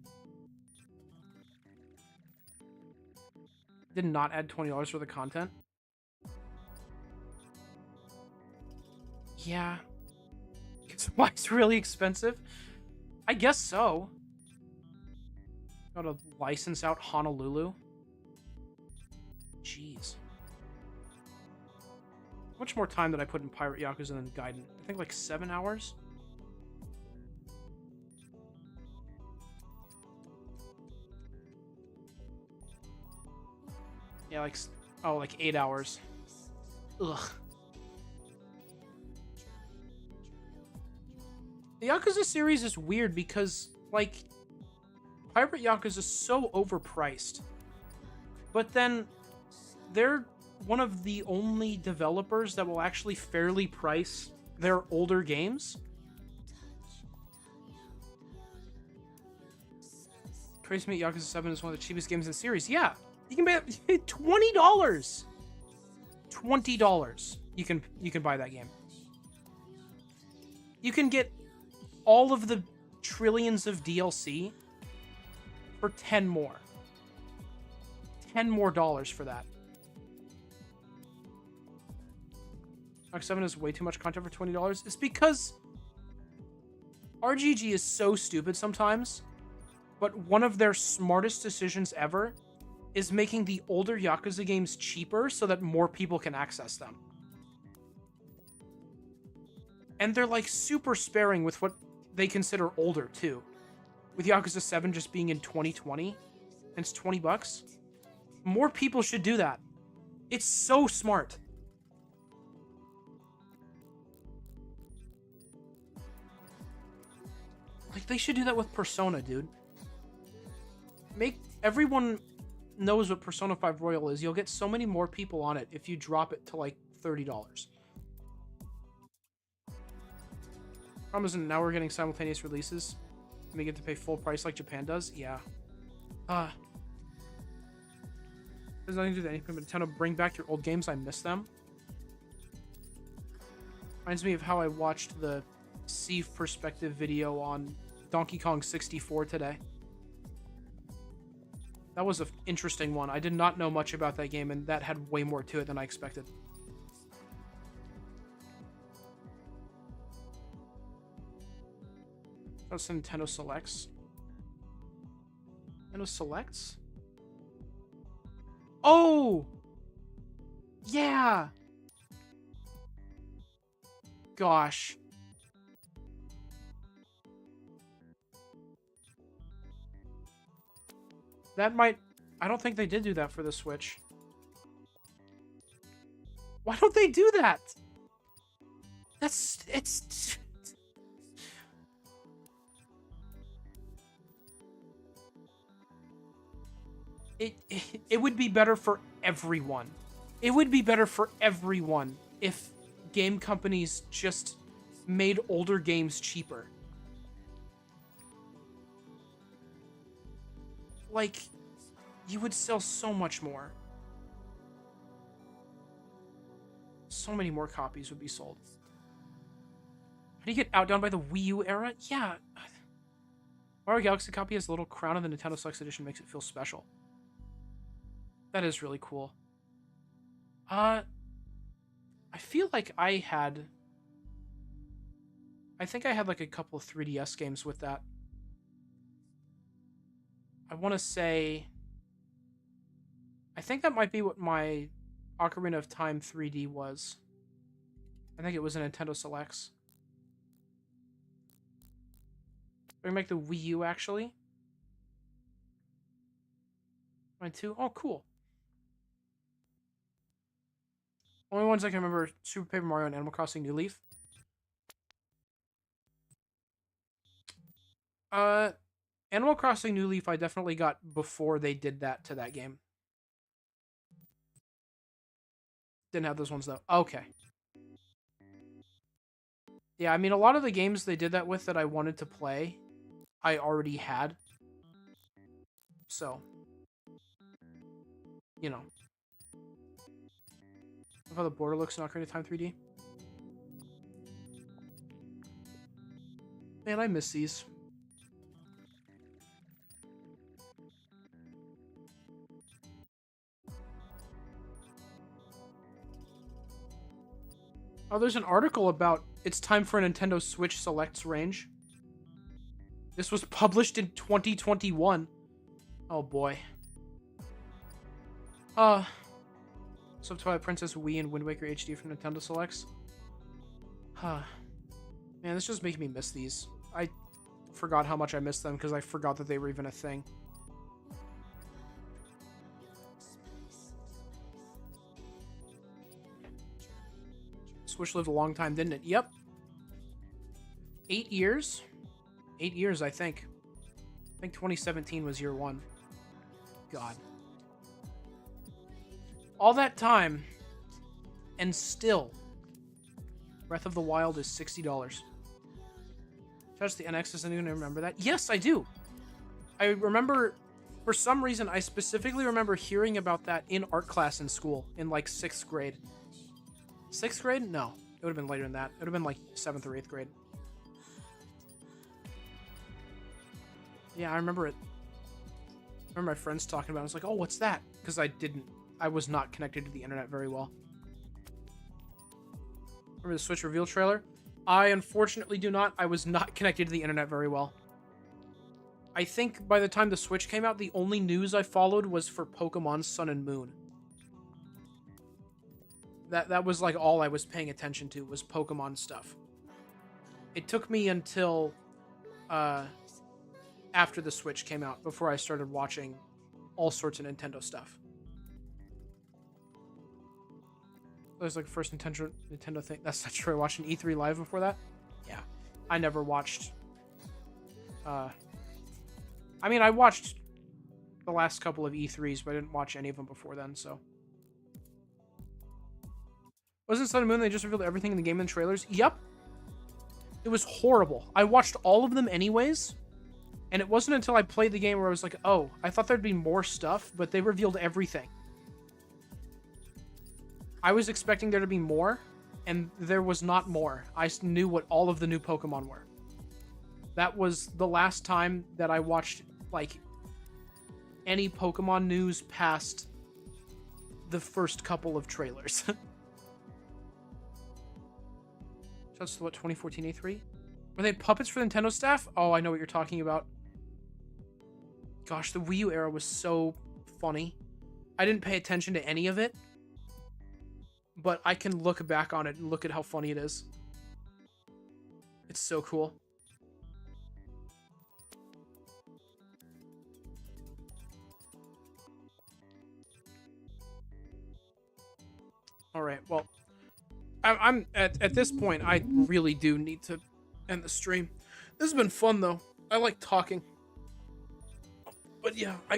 Did not add $20 for the content? Yeah. Why it's really expensive? I guess so. Gotta license out Honolulu. Jeez. How much more time did I put in Pirate Yakuza than Gaiden? I think like 7 hours? Yeah, like, oh, like 8 hours. Ugh. The Yakuza series is weird because, like, Pirate Yakuza is so overpriced. But then, they're one of the only developers that will actually fairly price their older games. Crazy Meat Yakuza 7 is one of the cheapest games in the series. Yeah, you can pay $20. $20. You can buy that game. You can get all of the trillions of DLC for 10 more. $10 more for that. Dark 7 is way too much content for $20. It's because RGG is so stupid sometimes, but one of their smartest decisions ever is making the older Yakuza games cheaper so that more people can access them. And they're like super sparing with what they consider older too. With Yakuza 7 just being in 2020 and it's $20. More people should do that. It's so smart. Like, they should do that with Persona, dude. Make everyone knows what Persona 5 Royal is. You'll get so many more people on it if you drop it to like $30. Problem is, now we're getting simultaneous releases. And we get to pay full price like Japan does. Yeah. There's nothing to do with anything but Nintendo. Bring back your old games. I miss them. Reminds me of how I watched the Steve perspective video on Donkey Kong 64 today. That was an interesting one. I did not know much about that game, and that had way more to it than I expected. That's Nintendo Selects. Nintendo Selects? Oh! Yeah! Gosh. That might... I don't think they did do that for the Switch. Why don't they do that? It's... It would be better for everyone. It would be better for everyone if game companies just made older games cheaper. Like, you would sell so much more. So many more copies would be sold. How do you get outdone by the Wii U era? Yeah. Mario Galaxy copy has a little crown of the Nintendo Selects Edition, makes it feel special. That is really cool. I feel like I think I had like a couple of 3DS games with that. I want to say... I think that might be what my Ocarina of Time 3D was. I think it was a Nintendo Selects. We're gonna make the Wii U, actually. Mine too? Oh, cool. Only ones I can remember are Super Paper Mario and Animal Crossing New Leaf. Animal Crossing New Leaf I definitely got before they did that to that game. Didn't have those ones though. Okay. Yeah, I mean, a lot of the games they did that with that I wanted to play, I already had. So, you know. Love how the border looks in Ocarina of Time 3D. Man, I miss these. Oh, there's an article about it's time for a Nintendo Switch Selects range. This was published in 2021. Oh boy. So Twilight Princess Wii and Wind Waker HD from Nintendo Selects. Man, this just making me miss these. I forgot how much I missed them because I forgot that they were even a thing. Switch lived a long time, didn't it? Yep. 8 years? 8 years, I think. I think 2017 was year one. God. All that time, and still, Breath of the Wild is $60. Touch the NX, doesn't even remember that? Yes, I do. I remember, for some reason, I specifically remember hearing about that in art class in school, in like 6th grade. 6th grade? No. It would have been later than that. It would have been like 7th or 8th grade. Yeah, I remember it. I remember my friends talking about it. I was like, oh, what's that? Because I was not connected to the internet very well. Remember the Switch reveal trailer? I unfortunately do not. I was not connected to the internet very well. I think by the time the Switch came out, the only news I followed was for Pokemon Sun and Moon. That was like all I was paying attention to was Pokemon stuff. It took me until after the Switch came out before I started watching all sorts of Nintendo stuff. That was like the first Nintendo thing. That's not true. I watched an E3 live before that. Yeah, I never watched. I mean, I watched the last couple of E3s, but I didn't watch any of them before then. So. Wasn't Sun and Moon they just revealed everything in the game in the trailers? Yep. It was horrible. I watched all of them anyways, and it wasn't until I played the game where I was like, oh, I thought there'd be more stuff, but they revealed everything. I was expecting there to be more, and there was not more. I knew what all of the new Pokemon were. That was the last time that I watched, like, any Pokemon news past the first couple of trailers. That's what, 2014 A3? Were they puppets for Nintendo staff? Oh, I know what you're talking about. Gosh, the Wii U era was so funny. I didn't pay attention to any of it, but I can look back on it and look at how funny it is. It's so cool. All right, well, I'm at this point, I really do need to end the stream. This has been fun, though. I like talking. But yeah, I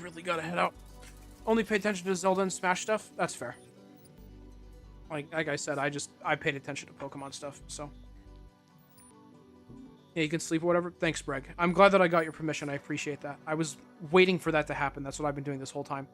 really gotta head out. Only pay attention to Zelda and Smash stuff? That's fair. Like I said, I paid attention to Pokemon stuff, so. Yeah, you can sleep or whatever. Thanks, Breg. I'm glad that I got your permission. I appreciate that. I was waiting for that to happen. That's what I've been doing this whole time.